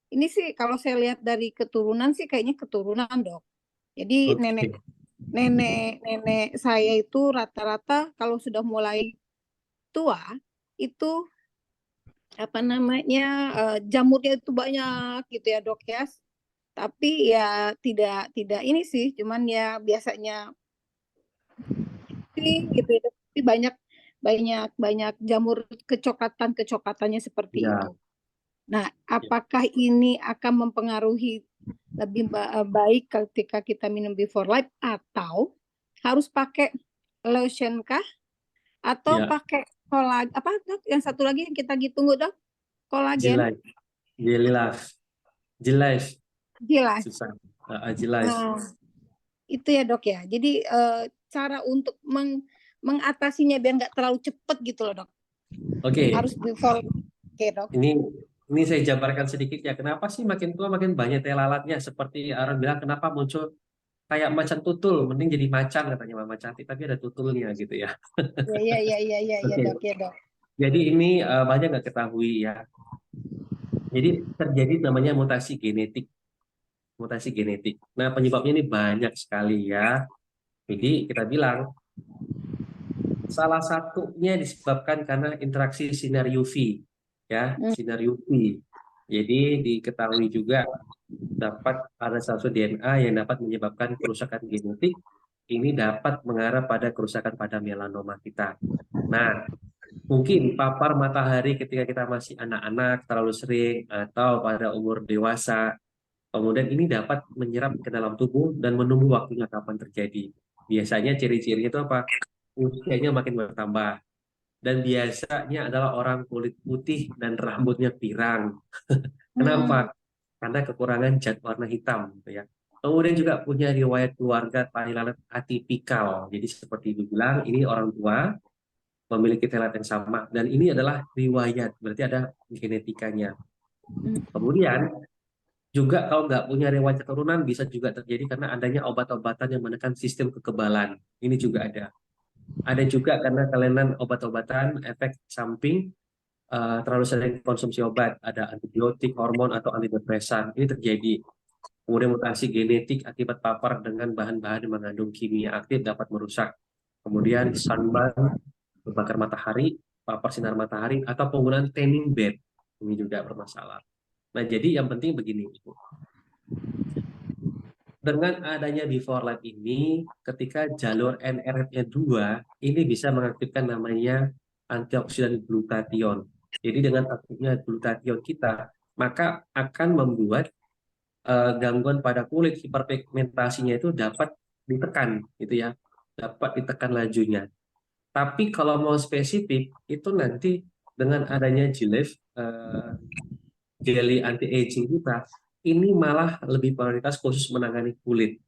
ini sih kalau saya lihat dari keturunan sih kayaknya keturunan dok. Jadi
Oke.
nenek saya itu rata-rata kalau sudah mulai tua itu jamurnya itu banyak gitu ya dok ya. Tapi ya tidak ini sih, cuman ya biasanya gitu ya, tapi banyak jamur kecoklatannya seperti
Ya.
itu. Nah, apakah ini akan mempengaruhi lebih baik ketika kita minum before light, atau harus pakai lotion kah, atau
Ya.
pakai kolagen apa dok? Yang satu lagi yang kita tunggu dok, kolagen.
Jelas.
Jelas.
Susah. Jelas.
Itu ya dok ya. Jadi cara untuk mengatasinya biar nggak terlalu cepat gitu loh dok.
Oke.
Harus before. Oke dok.
Ini saya jabarkan sedikit ya. Kenapa sih makin tua makin banyak tai lalatnya? Seperti orang bilang kenapa muncul kayak macan tutul, mending jadi macan katanya Mama Cantik, tapi ada tutulnya gitu ya.
Iya
Oke.
dok ya dok.
Jadi ini banyak nggak ketahui ya. Jadi terjadi namanya mutasi genetik. mutasi genetik. Nah, penyebabnya ini banyak sekali ya. Jadi kita bilang salah satunya disebabkan karena interaksi sinar UV, ya, sinar UV. Jadi diketahui juga dapat ada satu DNA yang dapat menyebabkan kerusakan genetik. Ini dapat mengarah pada kerusakan pada melanoma kita. Nah, mungkin papar matahari ketika kita masih anak-anak terlalu sering atau pada umur dewasa, kemudian ini dapat menyerap ke dalam tubuh dan menunggu waktunya kapan terjadi. Biasanya ciri-cirinya itu apa? Usianya makin bertambah. Dan biasanya adalah orang kulit putih dan rambutnya pirang. Kenapa? Karena kekurangan zat warna hitam, gitu ya. Kemudian juga punya riwayat keluarga Thailand atipikal. Jadi seperti dibilang, ini orang tua memiliki Thailand yang sama. Dan ini adalah riwayat, berarti ada genetikanya. Kemudian juga kalau nggak punya riwayat keturunan bisa juga terjadi karena adanya obat-obatan yang menekan sistem kekebalan. Ini juga ada. Ada juga karena kelainan obat-obatan efek samping terlalu sering konsumsi obat, ada antibiotik, hormon atau antidepresan. Ini terjadi. Kemudian mutasi genetik akibat papar dengan bahan-bahan yang mengandung kimia aktif dapat merusak. Kemudian sunburn, berbakar matahari, papar sinar matahari, atau penggunaan tanning bed. Ini juga bermasalah. Nah, jadi yang penting begini, Ibu. Dengan adanya before light ini, ketika jalur NRF-nya 2, ini bisa mengaktifkan namanya antioksidan glutathione. Jadi dengan aktifnya glutathione kita, maka akan membuat gangguan pada kulit hiperpigmentasinya itu dapat ditekan, gitu ya, dapat ditekan lajunya. Tapi kalau mau spesifik, itu nanti dengan adanya Gilef, jelly anti-aging kita, ini malah lebih prioritas khusus menangani kulit.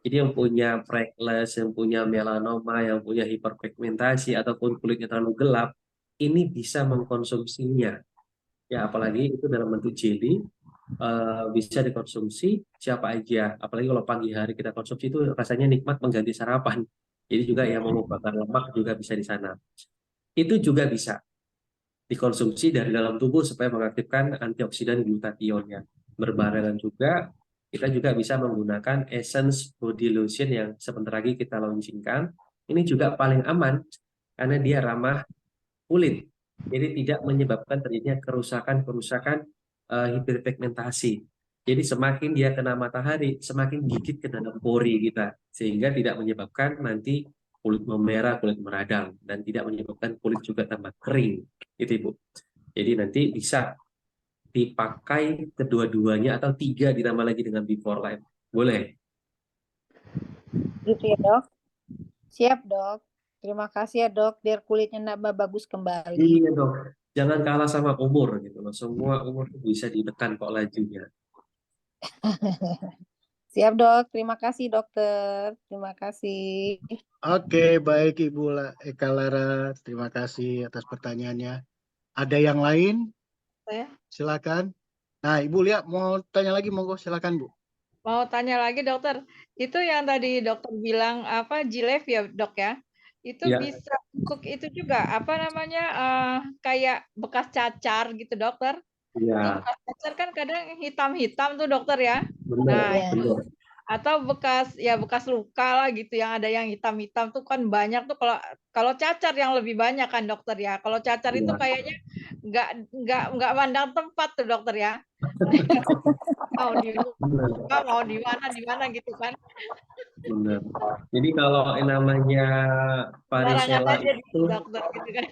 Jadi yang punya freckles, yang punya melanoma, yang punya hiperpigmentasi, ataupun kulitnya terlalu gelap, ini bisa mengkonsumsinya. Ya, apalagi itu dalam bentuk jelly, bisa dikonsumsi siapa aja. Apalagi kalau pagi hari kita konsumsi itu rasanya nikmat mengganti sarapan. Jadi juga yang mau membakar lemak juga bisa di sana. Itu juga bisa dikonsumsi dari dalam tubuh supaya mengaktifkan antioksidan glutathione-nya. Berbarengan juga, kita juga bisa menggunakan essence body lotion yang sebentar lagi kita launchingkan. Ini juga paling aman karena dia ramah kulit. Jadi tidak menyebabkan terjadinya kerusakan-kerusakan hiperpigmentasi. Jadi semakin dia kena matahari, semakin gigit ke dalam pori kita. Sehingga tidak menyebabkan nanti kulit memerah, kulit meradang. Dan tidak menyebabkan kulit juga tambah kering. Itu Ibu. Jadi nanti bisa dipakai kedua-duanya atau 3 ditambah lagi dengan before light. Boleh?
Gitu ya, Dok. Siap, Dok. Terima kasih ya, Dok, biar kulitnya nambah bagus kembali.
Iya dok. Jangan kalah sama umur gitu loh. Semua umur bisa ditekan kok lajunya.
Siap, Dok. Terima kasih, Dokter. Terima kasih.
Oke, baik Ibu Eka Lara, terima kasih atas pertanyaannya. Ada yang lain?
Saya
Silakan. Nah, Ibu Lia mau tanya lagi, monggo silakan Bu.
mau tanya lagi dokter, itu yang tadi dokter bilang apa Gilef ya dok ya? Itu
Ya.
bisa untuk itu juga apa namanya kayak bekas cacar gitu dokter? Itu
Iya,
bekas cacar kan kadang hitam-hitam tuh dokter ya?
benar,
Nah,
benar.
atau bekas luka lah gitu yang ada yang hitam-hitam tuh kan banyak tuh kalau cacar yang lebih banyak kan dokter ya. Kalau cacar itu
Iya.
kayaknya nggak mandang tempat tuh dokter ya. Mau di
Benar,
muka, mau di mana gitu kan.
benar. Jadi kalau yang namanya
Barangan
varicella
aja di
itu,
dokter gitu kan.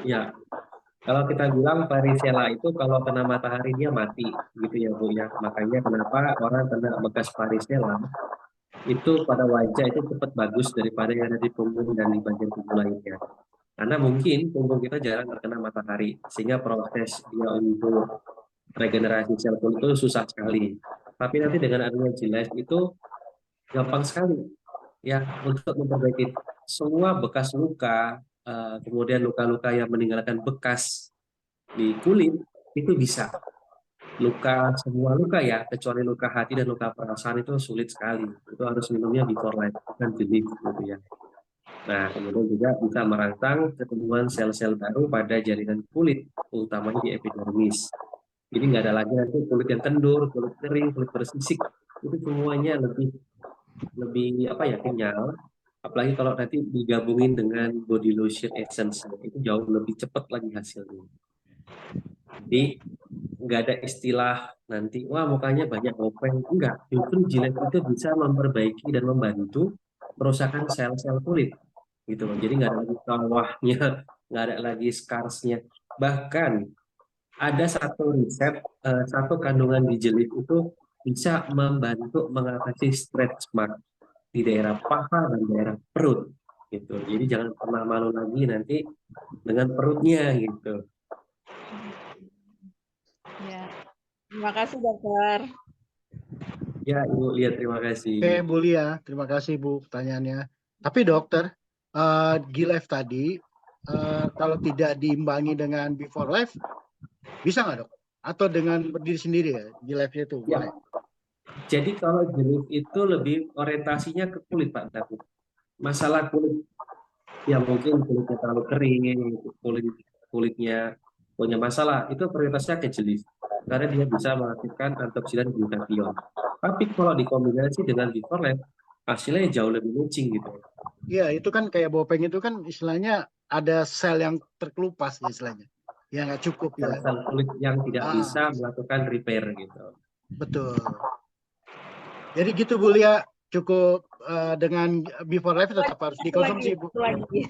ya, kalau kita bilang varicella itu kalau kena matahari dia mati, gitu ya Bu ya. Makanya kenapa orang kena bekas varicella itu pada wajah itu cepat bagus daripada yang ada di punggung dan di bagian tubuh lainnya. Karena mungkin punggung kita jarang terkena matahari, sehingga proses dia untuk regenerasi sel kulit itu susah sekali. Tapi nanti dengan adanya Gilef itu gampang sekali ya untuk memperbaiki semua bekas luka, kemudian luka-luka yang meninggalkan bekas di kulit itu bisa. Semua luka ya, kecuali luka hati dan luka perasaan itu sulit sekali. Itu harus minumnya before light, bukan Gilef gitu ya. Nah, kemudian juga bisa merangsang pertumbuhan sel-sel baru pada jaringan kulit, utamanya di epidermis. Jadi nggak ada lagi nanti kulit yang kendur, kulit kering, kulit bersisik. Itu semuanya lebih apa ya, kenyal. Apalagi kalau nanti digabungin dengan body lotion essence, itu jauh lebih cepat lagi hasilnya. Jadi nggak ada istilah nanti wah mukanya banyak kopeng, enggak. Justru Gillette itu bisa memperbaiki dan membantu perusakan sel-sel kulit gitu loh. Jadi nggak ada lagi kawahnya, nggak ada lagi scarsnya. Bahkan ada satu riset, satu kandungan di Gillette itu bisa membantu mengatasi stretch mark di daerah paha dan daerah perut gitu. Jadi jangan pernah malu lagi nanti dengan perutnya gitu.
Ya. Terima kasih dokter.
Ya, Ibu lihat, terima kasih.
Oke, Bu Lia, terima kasih Bu pertanyaannya. Tapi dokter, Gillette tadi kalau tidak diimbangi dengan Before Life, bisa nggak dok? Atau dengan berdiri sendiri ya, Gillette itu
Ya.
boleh?
Jadi kalau Gillette itu lebih orientasinya ke kulit Pak David. Masalah kulit yang mungkin kulitnya terlalu kering, kulitnya punya masalah, itu prioritasnya ke Gillette. Karena dia bisa mengaktifkan antioksidan glutathione. Tapi kalau dikombinasi dengan Before Life, hasilnya jauh lebih matching gitu.
Iya, itu kan kayak Bopeng itu kan istilahnya ada sel yang terkelupas ya istilahnya. Ya nggak cukup ya.
Sel kulit yang tidak
Ah.
bisa melakukan repair gitu.
Betul. Jadi gitu Bu Lia, cukup dengan Before Life tetap harus dikonsumsi Bu.
Satu lagi.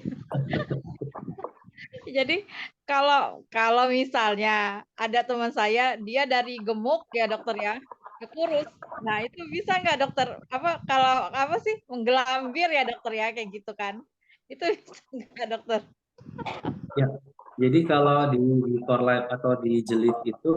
Jadi kalau misalnya ada teman saya dia dari gemuk ya dokter ya ke kurus, nah itu bisa nggak dokter? Apa kalau apa sih menggelambir ya dokter ya kayak gitu kan? Itu bisa nggak dokter?
Ya, jadi kalau di Before Life atau di Gillette itu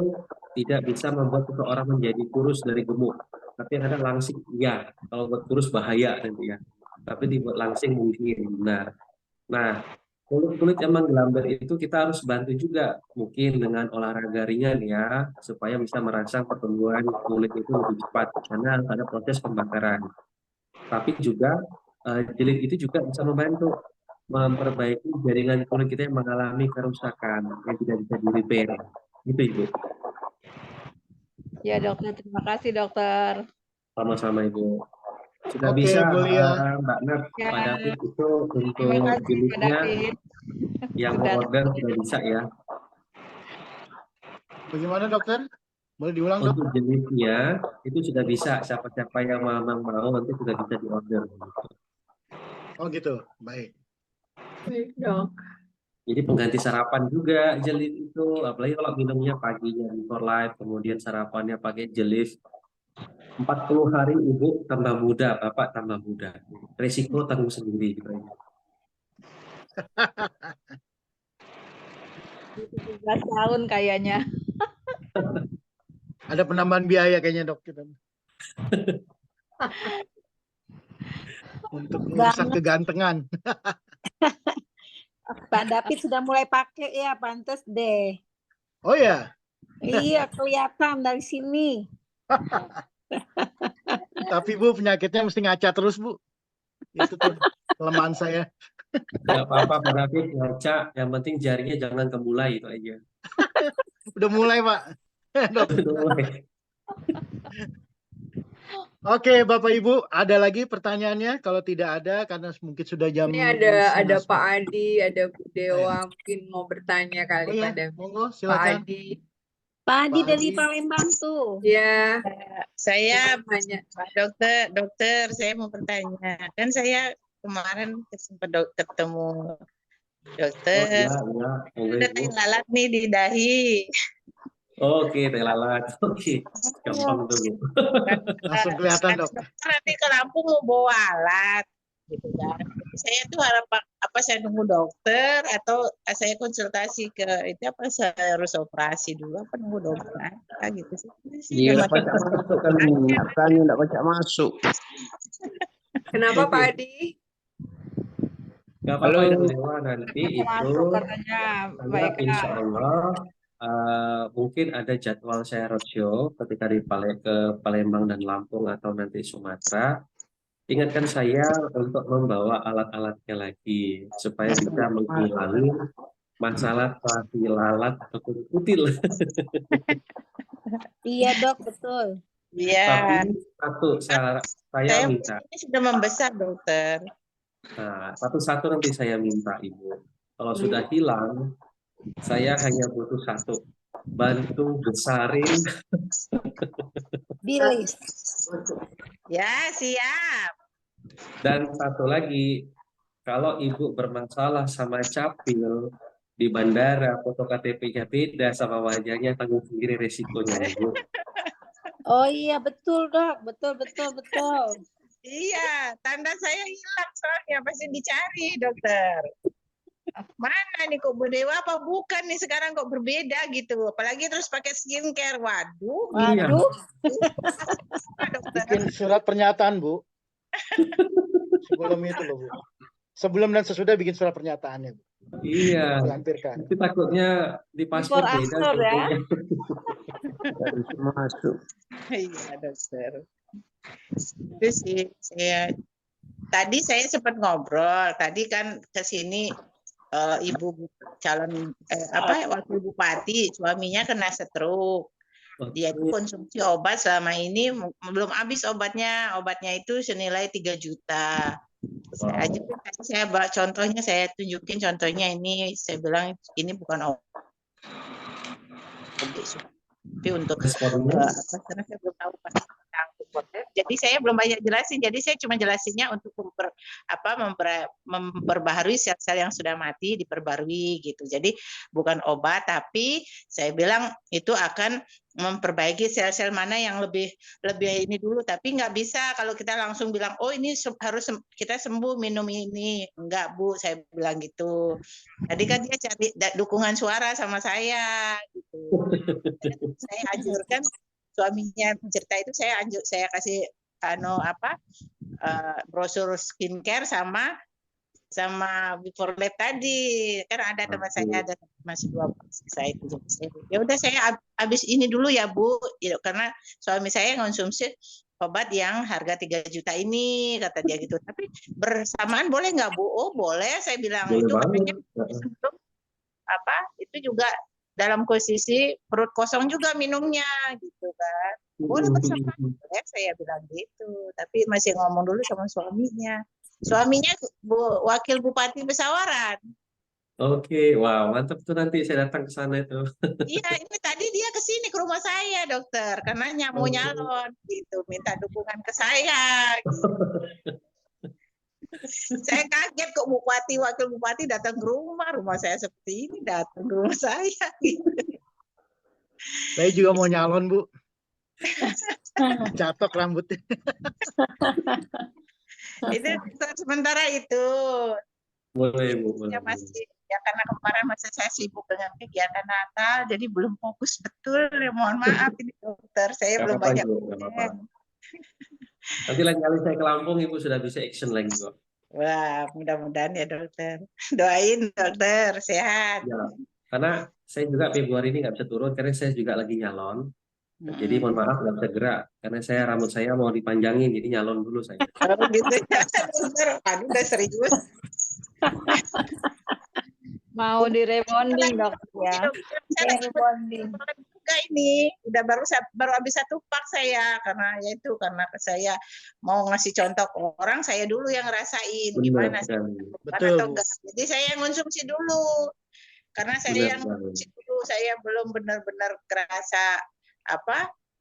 tidak bisa membuat seseorang menjadi kurus dari gemuk. Tapi yang ada langsing, ya. Kalau buat kurus bahaya nanti ya. Tapi dibuat langsing mungkin benar. Nah, kulit-kulit yang menggelambir itu kita harus bantu juga. Mungkin dengan olahraga ringan ya, supaya bisa merangsang pertumbuhan kulit itu lebih cepat. Karena harus ada proses pembakaran. Tapi juga Gillette itu juga bisa membantu memperbaiki jaringan kulit kita yang mengalami kerusakan yang tidak bisa di-repair. Gitu, Ibu.
Ya dokter, terima kasih dokter.
Sama-sama, Ibu. Sudah
Oke,
bisa,
Bu Lia.
Mbak Nat,
Ya,
Pak David itu
terima
untuk
kasih Pak
Gillette-nya
David.
yang
Sudah.
mau order sudah bisa ya.
Bagaimana dokter? Boleh diulang dok?
Untuk Gillette-nya itu sudah bisa. Siapa-siapa yang memang mau nanti sudah bisa di-order.
Oh gitu, baik.
Baik dok.
Jadi pengganti sarapan juga Gillette itu, apalagi kalau minumnya paginya Before Life, kemudian sarapannya pakai Gillette. 40 hari ibu tambah muda, bapak tambah muda. Resiko tanggung sendiri gitu aja.
17 tahun kayaknya.
Ada penambahan biaya kayaknya dok kita. Untuk merusak kegantengan.
Pak David sudah mulai pakai ya, pantas deh.
Oh ya,
Iya, kelihatan dari sini.
tapi Bu penyakitnya mesti ngaca terus Bu. Itu tuh kelemahan saya.
Nggak apa-apa Pak David, ngaca, yang penting jarinya jangan kemulai itu aja.
Udah mulai Pak. Dok.
Udah mulai.
Oke Bapak Ibu, ada lagi pertanyaannya? Kalau tidak ada, karena mungkin sudah jam.
Ini ada
setengah
Pak Adi, ada Bu Dewa,
Oh,
mungkin mau bertanya kali
iya,
pada
monggo
Pak
silakan.
Adi.
Pak Adi
Pak
dari
Adi.
Palembang tuh.
Ya,
Saya
hanya
Pak dokter, saya mau bertanya. Kan saya kemarin sempat ketemu
Oh
dokter.
iya, iya. Boleh,
Udah
Bu.
tai lalat nih di dahi.
Oke, teh lalat. Oke, gampang tuh Bu.
Langsung kelihatan dok.
Dokter nanti ke Lampung mau bawa alat, gitu kan. Saya tuh apa saya nunggu dokter atau saya konsultasi ke itu apa saya harus operasi dulu apa nunggu dokter apa gitu sih.
Iya, nggak baca masuk kan Bu. Tanya nggak baca masuk.
kenapa Pak Adi?
Gak apa-apa
Halo.
itu Dewa, nanti itu
Masuk katanya.
saya
Baik.
insya Allah mungkin ada jadwal saya roadshow ketika ke Palembang dan Lampung atau nanti Sumatera. Ingatkan saya untuk membawa alat-alatnya lagi supaya bisa menghilangi masalah pelatih lalat ataupun kutil.
Iya dok, betul.
Iya,
Tapi satu saya
saya
minta.
ini sudah membesar, dokter.
Nah, satu-satu nanti saya minta Ibu. Kalau sudah hilang, saya hanya butuh satu. Bantu besarin.
Bilis.
Ya, siap.
Dan satu lagi, kalau Ibu bermasalah sama capil di bandara, foto KTP-nya beda sama wajahnya, tanggung sendiri resikonya ya Bu.
Oh iya betul dok, betul.
Iya, tanda saya hilang soalnya pasti dicari, dokter. Mana nih kok Bu Dewa apa bukan nih sekarang kok berbeda gitu. Apalagi terus pakai skincare. Waduh,
Iya.
Waduh,
dokter.
Bikin surat pernyataan, Bu. Sebelum itu loh, Bu. Sebelum dan sesudah bikin surat pernyataannya, Bu.
Iya.
Lampirkan.
Tapi takutnya di paspor
Before
beda.
after ya.
fotonya.
Nggak bisa masuk.
Iya, dokter. Itu sih tadi saya sempat ngobrol. Tadi kan ke sini ibu calon wakil bupati, suaminya kena stroke. Dia itu konsumsi obat selama ini belum habis obatnya. Obatnya itu senilai 3 juta. Saya ajukan, saya bawa contohnya, saya tunjukin contohnya ini. Saya bilang ini bukan obat. Tapi untuk karena saya belum tahu pasti tentang supporter. Jadi saya belum banyak jelasin. Jadi saya cuma jelasinnya untuk memperbaharui sel-sel yang sudah mati, diperbarui gitu. Jadi bukan obat, tapi saya bilang itu akan memperbaiki sel-sel mana yang lebih ini dulu. Tapi nggak bisa kalau kita langsung bilang, oh ini harus kita sembuh minum ini. Enggak Bu, saya bilang gitu. Tadi kan dia cari dukungan suara sama saya gitu. Saya anjurkan suaminya cerita itu, saya kasih brosur skincare sama before lab tadi. Kan ada teman saya ada masih 2 saya itu. Ya udah saya habis ini dulu ya Bu, ya, karena suami saya konsumsi obat yang harga 3 juta ini, kata dia gitu. Tapi bersamaan boleh nggak Bu? Oh boleh, saya bilang.
Boleh
itu
banget.
katanya sebelum itu juga dalam posisi perut kosong juga minumnya gitu kan. Boleh bersama, saya bilang gitu. Tapi masih ngomong dulu sama suaminya. Suaminya wakil bupati Pesawaran.
Oke, wow, mantap tuh, nanti saya datang ke sana itu.
Iya, ini tadi dia ke sini ke rumah saya, dokter, karena mau nyalon gitu, minta dukungan ke saya. Gitu. Saya kaget kok wakil bupati datang ke rumah saya seperti ini, datang ke rumah saya. Gitu.
Saya juga mau nyalon, Bu. Catok rambutnya.
Itu sementara itu.
Boleh Bu, boleh.
Ya masih ya karena kemarin masih saya sibuk dengan kegiatan Natal, jadi belum fokus betul. Ya, mohon maaf ini dokter, saya belum banyak.
Nanti lain kali saya ke Lampung, Ibu sudah bisa action lagi kok.
Wah, mudah-mudahan ya dokter. Doain dokter sehat.
Ya, karena saya juga Februari ini nggak bisa turun karena saya juga lagi nyalon. Jadi mohon maaf nggak bisa gerak karena rambut saya mau dipanjangin, jadi nyalon dulu saya.
Oh, gitu ya, dokter. Aduh, udah serius.
Mau di rebonding dokter ya.
Rebonding juga ini udah baru habis 1 pak saya, karena saya mau ngasih contoh ke orang, saya dulu yang ngerasain gimana sih atau enggak. Jadi saya konsumsi dulu karena saya yang konsumsi dulu, saya belum benar-benar kerasa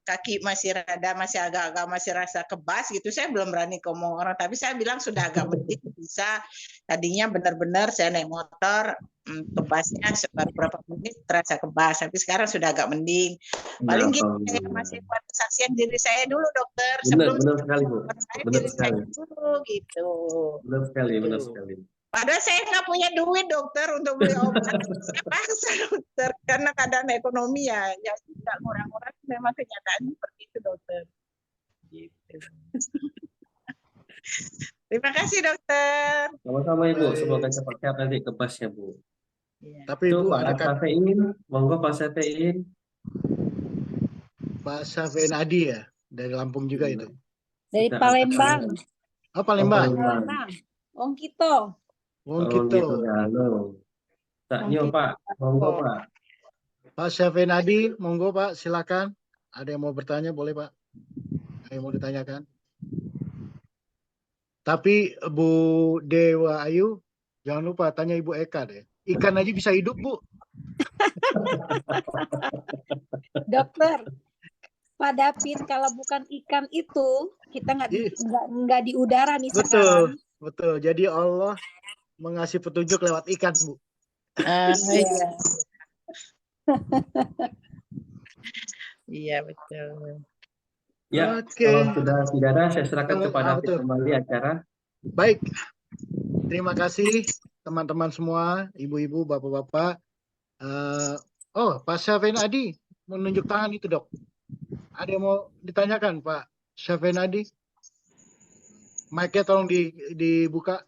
kaki masih agak-agak masih rasa kebas gitu. Saya belum berani ngomong orang, tapi saya bilang sudah agak mending bisa. Tadinya benar-benar saya naik motor kebasnya beberapa menit terasa kebas, tapi sekarang sudah agak mending. Paling gitu saya masih buat kesaksian diri saya dulu dokter.
Benar sekali Bu. Benar sekali.
Gitu.
Benar sekali.
Padahal saya nggak punya duit dokter untuk beli obat. Saya paksa dokter karena keadaan ekonomi ya tidak ngurang-ngurang, memang kenyataannya seperti itu dokter. Gitu. Terima kasih dokter.
Sama-sama Ibu, semoga cepat sehat nanti kebasnya Bu.
Ya. Tapi Ibu ada
Safein, monggo Pak Safein.
Pak Safein Adi ya, dari Lampung juga itu.
Dari Palembang.
Oh Palembang.
Om Kito.
Oh gitu.
Halo. Taknyo
Mungkin
Pak, monggo Pak.
Pak Syafenadi, monggo Pak, silakan. Ada yang mau bertanya, boleh Pak? Ada yang mau ditanyakan? Tapi Bu Dewa Ayu, jangan lupa tanya Ibu Eka deh. Ikan aja bisa hidup, Bu.
Dokter, Pak David, kalau bukan ikan itu kita nggak di udara nih
Betul,
sekarang.
betul. Jadi Allah mengasih petunjuk lewat ikan, Bu.
Iya. Iya, betul.
Ya,
Oke.
kalau sudah tidak ada, saya serahkan
Kalau-
kepada
betul.
kembali acara.
Baik. Terima kasih teman-teman semua, ibu-ibu, bapak-bapak. Pak Syafin Adi menunjuk tangan itu, Dok. Ada yang mau ditanyakan, Pak Syafin Adi? Mic-nya tolong dibuka.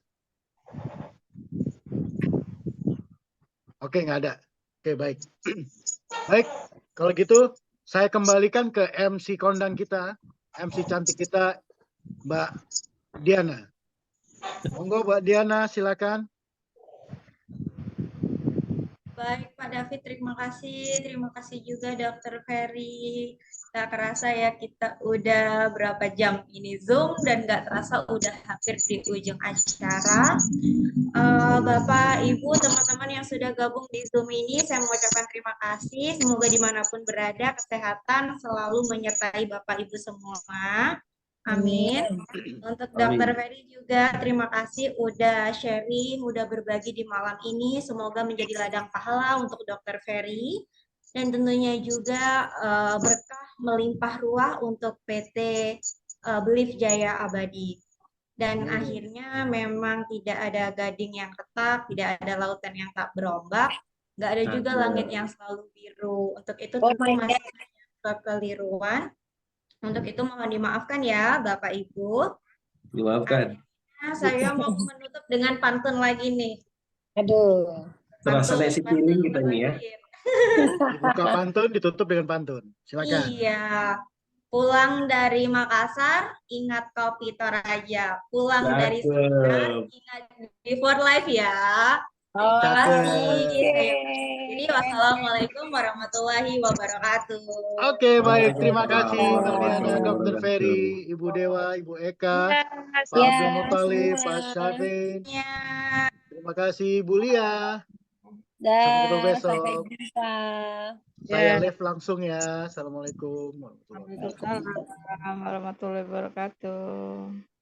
Oke, nggak ada. Oke, baik. Baik, kalau gitu saya kembalikan ke MC kondang kita, MC cantik kita, Mbak Diana. Monggo Mbak Diana, silakan.
Baik, Pak David, terima kasih. Terima kasih juga Dokter Ferry. Gak kerasa ya kita udah berapa jam ini Zoom dan gak terasa udah hampir di ujung acara. Bapak, Ibu, teman-teman yang sudah gabung di Zoom ini, saya mengucapkan terima kasih. Semoga dimanapun berada, kesehatan selalu menyertai Bapak, Ibu semua. Amin. Untuk Dokter Ferry juga terima kasih udah sharing, udah berbagi di malam ini. Semoga menjadi ladang pahala untuk Dokter Ferry dan tentunya juga berkah melimpah ruah untuk PT Belief Jaya Abadi. Dan akhirnya memang tidak ada gading yang retak, tidak ada lautan yang tak berombak, nggak ada juga langit yang selalu biru. Untuk itu tentu masih banyak kekeliruan. Untuk itu mohon dimaafkan ya Bapak Ibu.
Dimaafkan.
Akhirnya saya mau menutup dengan pantun lagi nih.
Aduh.
Terasa nasi piring kita ini ya.
Buka pantun, ditutup dengan pantun. Silakan.
Iya. Pulang dari Makassar, ingat kopi Toraja. Pulang dari Semarang, ingat Before Life ya. Terima kasih. Jadi wassalamualaikum warahmatullahi wabarakatuh.
Oke, baik. Terima kasih Mbak Diana, Dokter Ferry, Ibu Dewa, Ibu Eka, Pak Abdul Muthalib, Pak Syafin. Terima kasih Bu Lia. Sampai ketemu besok. Saya live langsung ya. Assalamualaikum warahmatullahi wabarakatuh.
Waalaikumsalam warahmatullahi wabarakatuh.